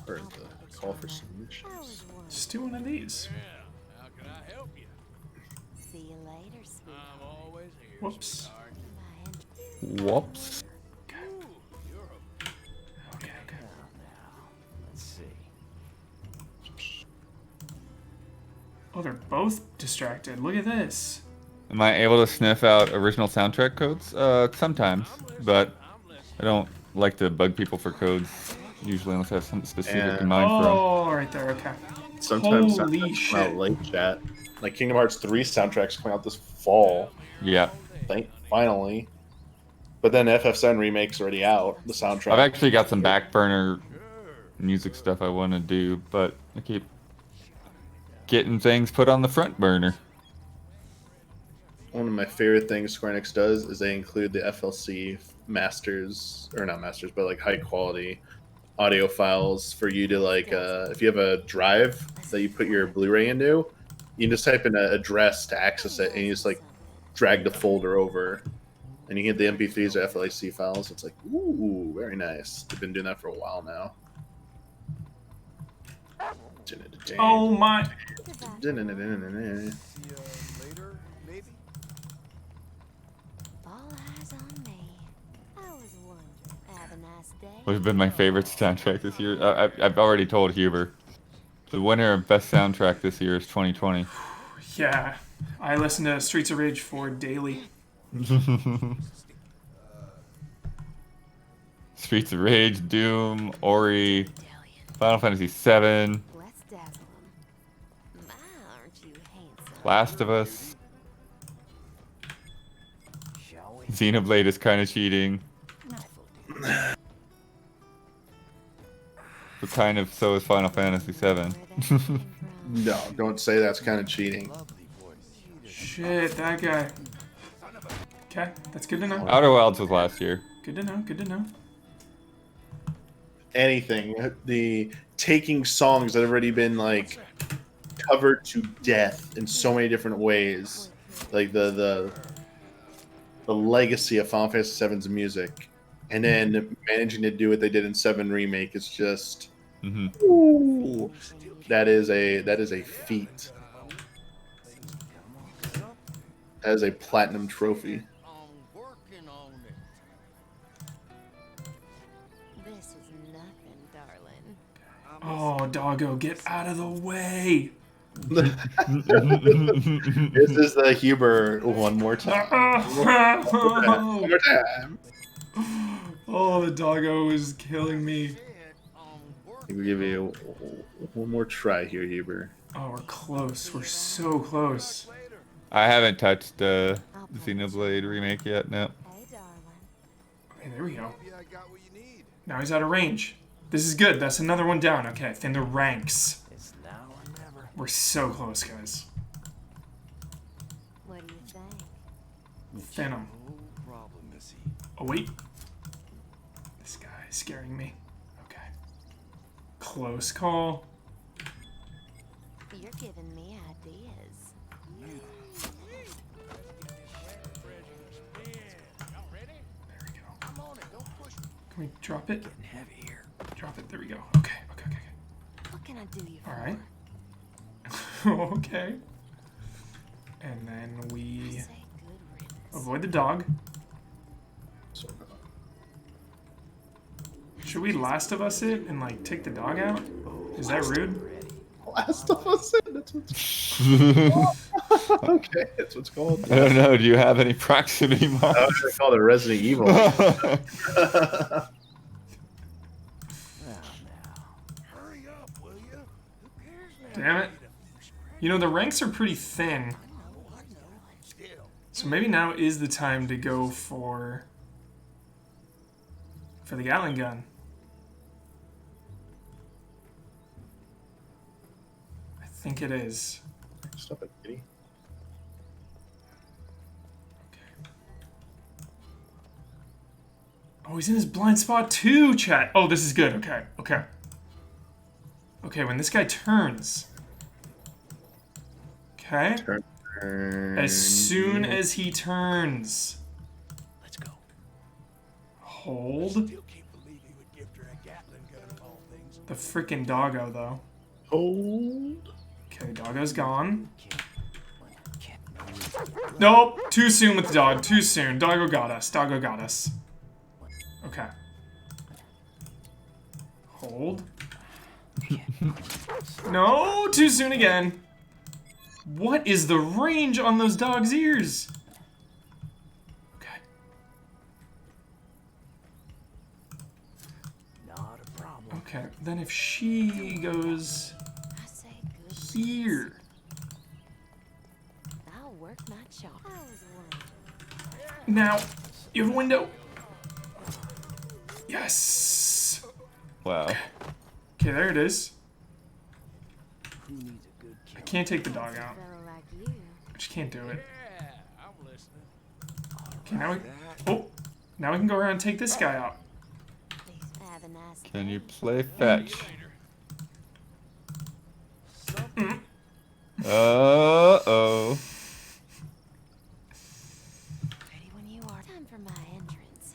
or the call for submissions. Just do one of these. How can I help you? See you later, sweetheart. I'm always here. Whoops. My entrance. Whoops. Okay. Let's see. Oh, they're both distracted. Look at this. Am I able to sniff out original soundtrack codes? Sometimes, but I don't like to bug people for codes, usually unless I have something specific in mind for them. Oh, right there. Okay. Sometimes Holy soundtracks come out shit. late, chat. Like Kingdom Hearts 3 soundtracks coming out this fall. Yeah. Finally. But then FF7 remake's already out. The soundtrack. I've actually got some back burner music stuff I want to do, but I keep getting things put on the front burner. one of my favorite things Square Enix does is they include the FLC masters, or not masters, but like high quality audio files for you to like if you have a drive that you put your Blu-ray into, you can just type in an address to access it, and you just like drag the folder over, and you get the MP3s or FLAC files. It's like, ooh, very nice. They've been doing that for a while now. Oh my! See you later, maybe? All eyes on me. I was wondering. Have a nice day. What's been my favorite soundtrack this year? I've already told Huber. The winner of best soundtrack this year is 2020. Yeah, I listen to Streets of Rage 4 daily. Streets of Rage, Doom, Ori, Final Fantasy VII, Let's dazzle 'em. My, aren't you handsome? Last of Us, Shall we? Xenoblade is kind of cheating. But kind of so is Final Fantasy VII. Where that came from. No, don't say that's kind of cheating. Lovely voice. Shit, that guy. Okay, that's good to know. Outer Wilds was last year. Good to know, good to know. Anything, the taking songs that have already been like covered to death in so many different ways, like the legacy of Final Fantasy VII's music, and then managing to do what they did in 7 Remake is just, ooh, that is a feat. That is a platinum trophy. This is nothing, darling. Oh, doggo, get out of the way! This is the Huber one more time. One more time. Oh, the doggo is killing me. We'll give you one more try here, Huber. Oh, we're close. We're so close. I haven't touched the Xenoblade remake yet, no. Hey, darling. Okay, there we go. Maybe I got what you need. Now he's out of range. This is good. That's another one down. Okay, thin the ranks. It's now or never. We're so close, guys. What do you think? Thin him. No problem, Missy. Oh, wait. This guy is scaring me. Okay. Close call. You're giving me ideas. There we go. I'm on it. Don't push me. Can we drop it? Getting heavy here. Drop it. There we go. Okay, okay, okay, What can I do you for? okay. All right. Okay. And then I we say good riddance. avoid the dog. Should we Last of Us it and like take the dog out? Is that rude? Last of Us. That's what's okay. That's what's called. I don't know, do you have any proximity I was mods? gonna call it Resident Evil. Hurry up, will you? Who cares now? Damn it. You know, the ranks are pretty thin. Still. So maybe now is the time to go for the Gatling gun. I think it is. Stop it, kitty. Oh, he's in his blind spot too, chat. Oh, this is good. Okay, okay. Okay, when this guy turns. Okay. As soon as he turns. Let's go. Hold. Still can't believe he would gift her a Gatling gun of all things. The freaking doggo, though. Hold. Okay, doggo's gone. Nope, too soon with the dog. Too soon. Doggo got us. Doggo got us. Okay. Hold. No, too soon again. What is the range on those dogs' ears? Okay. Not a problem. Okay, then if she goes I say good here. I'll work my charm. I was wondering. Now, you have a window. Yes. Wow. Okay, there it is. Who needs a good I kill? can't take the dog out. Fellow like you. I just can't do it. Yeah, I'm Okay, now we can go around and take this guy out. Have a nice Can you play fetch? Uh-oh. ready when you are. Time for my entrance.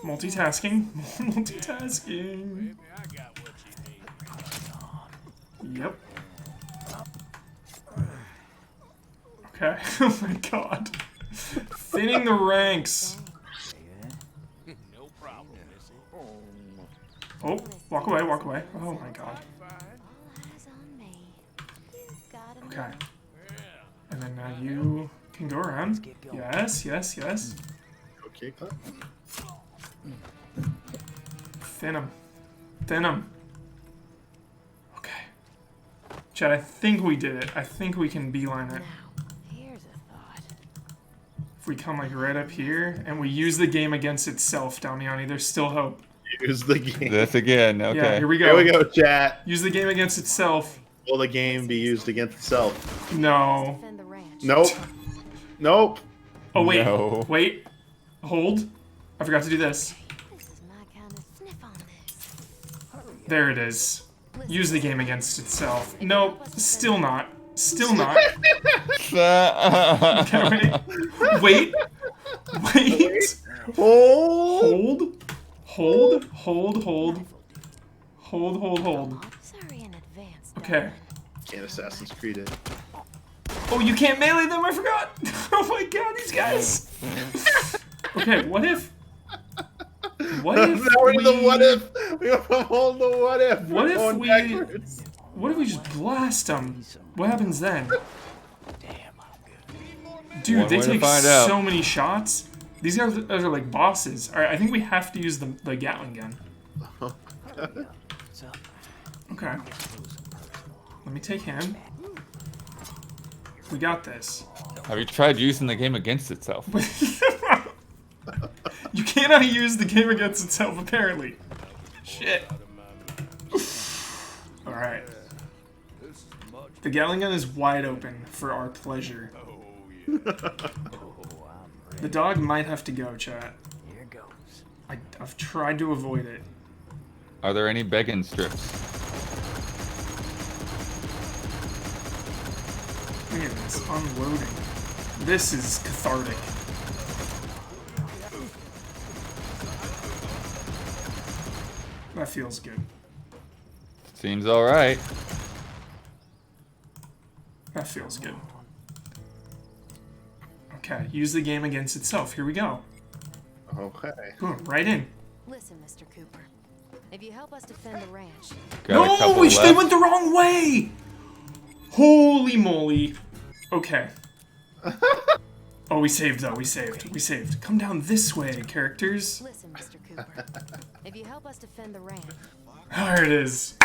Multitasking. Multitasking. Yep. Okay. Oh my god. Thinning the ranks. No problem, Missy. Oh, walk away, walk away. Oh my god. All eyes on me. Got him. Okay. And then now you can go around. Yes, yes, yes. Okay, cut. Thin him. Thin him. Okay. Chad, I think we did it. I think we can beeline it. Now, here's a thought. If we come like right up here and we use the game against itself, Damiani, there's still hope. Use the game. This again. Okay. Yeah, here we go. Here we go, chat. Use the game against itself. Will the game be used against itself? No. Defend the ranch. Nope. Nope. Oh, wait. No. Wait. Hold. I forgot to do this. This is my kind of sniff on this. There it is. Use the game against itself. Nope. Still not. Still not. Okay, wait. Wait. Oh. Hold. Hold. Hold. Hold. Hold. Hold. Hold. Sorry in advance. Okay. Can't Assassin's Creed it. Oh, you can't melee them. I forgot. Oh my god, these guys. Okay, what if? What if Now we're in the what we? if. We have all the what if. What We're if going we? backwards. What if we just blast them? What happens then? Dude, One they way to take find out. so many shots. These guys are like bosses. All right, I think we have to use the Gatling gun. Okay. Let me take him. We got this. Have you tried using the game against itself? You cannot use the game against itself, apparently. Shit. Alright. The Gatling gun is wide open for our pleasure. The dog might have to go, chat. Here goes. I've tried to avoid it. Are there any begging strips? Look at this, unloading. This is cathartic. That feels good. Seems alright. That feels good. Okay, use the game against itself. Here we go. Okay. Boom, right in. Listen, Mr. Cooper. If you help us defend the ranch, Got a couple No, they left. went the wrong way! Holy moly. Okay. Oh, we saved though, we saved. We saved. Come down this way, characters. listen, Mr. Cooper. If you help us defend the ranch, There it is.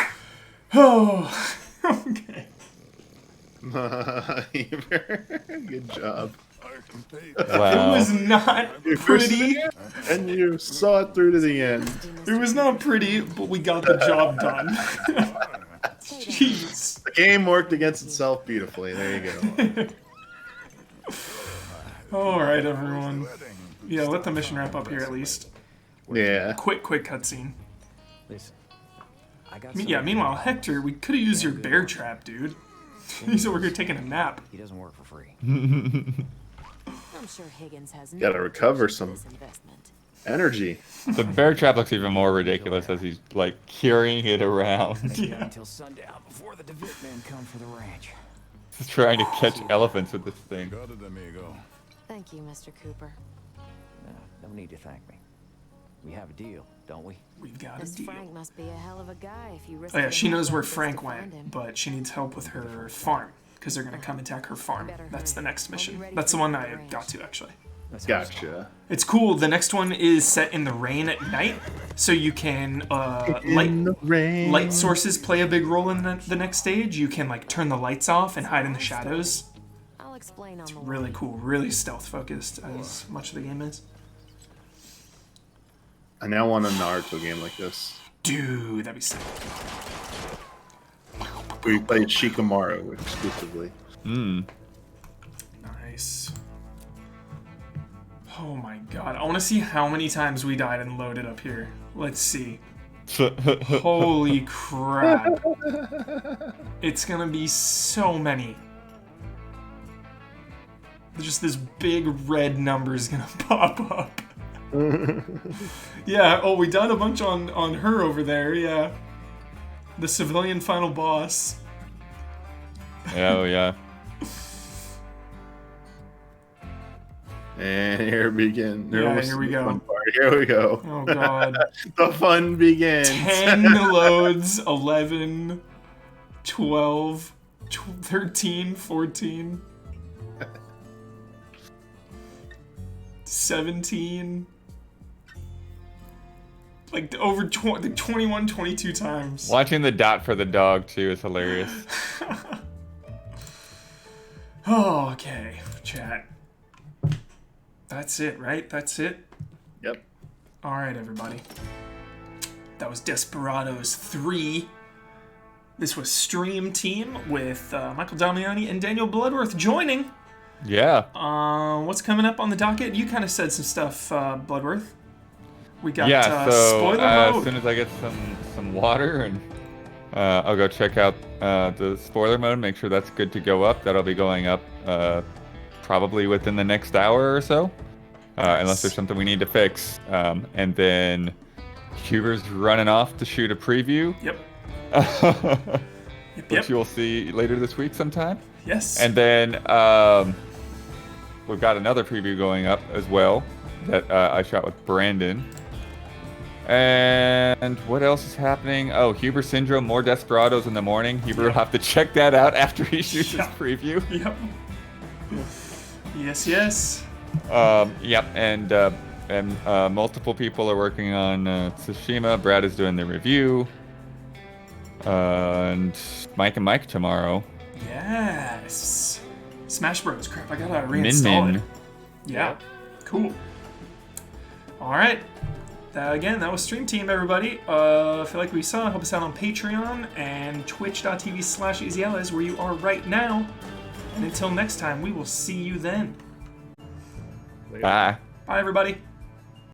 Oh, okay. Good job. It Wow. was not pretty. And you saw it through to the end. It was not pretty, but we got the job done. Jeez. The game worked against itself beautifully. There you go. Alright, everyone. Yeah, let the mission wrap up here at least. Yeah. Quick cutscene. Listen. I got Yeah, meanwhile, Hector, we could have used your bear trap, dude. He's over here taking a nap. He doesn't work for free. I'm sure Higgins has Gotta no recover objection to some. this investment. Energy. The bear trap looks even more ridiculous as he's like carrying it around, Yeah. Until sundown before the DeVitt men come for the ranch. trying to catch elephants with this thing. Got it, amigo. Thank you, Mr. Cooper. No need to thank me. We have a deal, don't we? We've got a This deal. Frank must be a hell of a guy if you risk Oh yeah, it she knows enough where just to Frank find him. went, but she needs help with her farm, because they're going to come attack her farm. That's the next mission. That's the one I got to, actually. Gotcha. It's cool. The next one is set in the rain at night, so you can light sources play a big role in the next stage. You can like turn the lights off and hide in the shadows. I'll explain on the Really way. cool, really stealth focused as much of the game is. I now want a Naruto game like this. Dude, that'd be sick. We played Shikamaru exclusively. Hmm. Nice. Oh my god. I want to see how many times we died and loaded up here. Let's see. Holy crap. It's gonna be so many. Just this big red number is gonna pop up. Yeah, oh, we died a bunch on her over there, yeah. The civilian final boss. Oh, yeah. And here we begin. Yeah, here we go. Here we go. Oh god. The fun begins. 10 loads, 11, 12, 13, 14, 17. Like over 21, 22 times. Watching the dot for the dog, too, is hilarious. Oh, okay, chat. That's it, right? That's it? Yep. Alright, everybody. That was Desperados 3. This was Stream Team with Michael Damiani and Daniel Bloodworth joining. Yeah. What's coming up on the docket? You kind of said some stuff, Bloodworth. We got so spoiler as mode. soon as I get some water, and I'll go check out the spoiler mode, make sure that's good to go up. That'll be going up probably within the next hour or so, unless there's something we need to fix. And then Huber's running off to shoot a preview. Yep. Which you'll see later this week sometime. Yes. And then we've got another preview going up as well that I shot with Brandon. And what else is happening? Oh, Huber Syndrome, more Desperados in the morning. Huber will have to check that out after he shoots his preview. Yep. Yes, yes. Yep, and multiple people are working on Tsushima. Brad is doing the review. And Mike and Mike tomorrow. Yes. Smash Bros. Crap, I gotta reinstall it. Yeah. Cool. Alright. Again, that was Stream Team, everybody. If you like what you saw, help us out on Patreon and twitch.tv/EasyAllies, where you are right now. And until next time, we will see you then. Bye. Bye, everybody.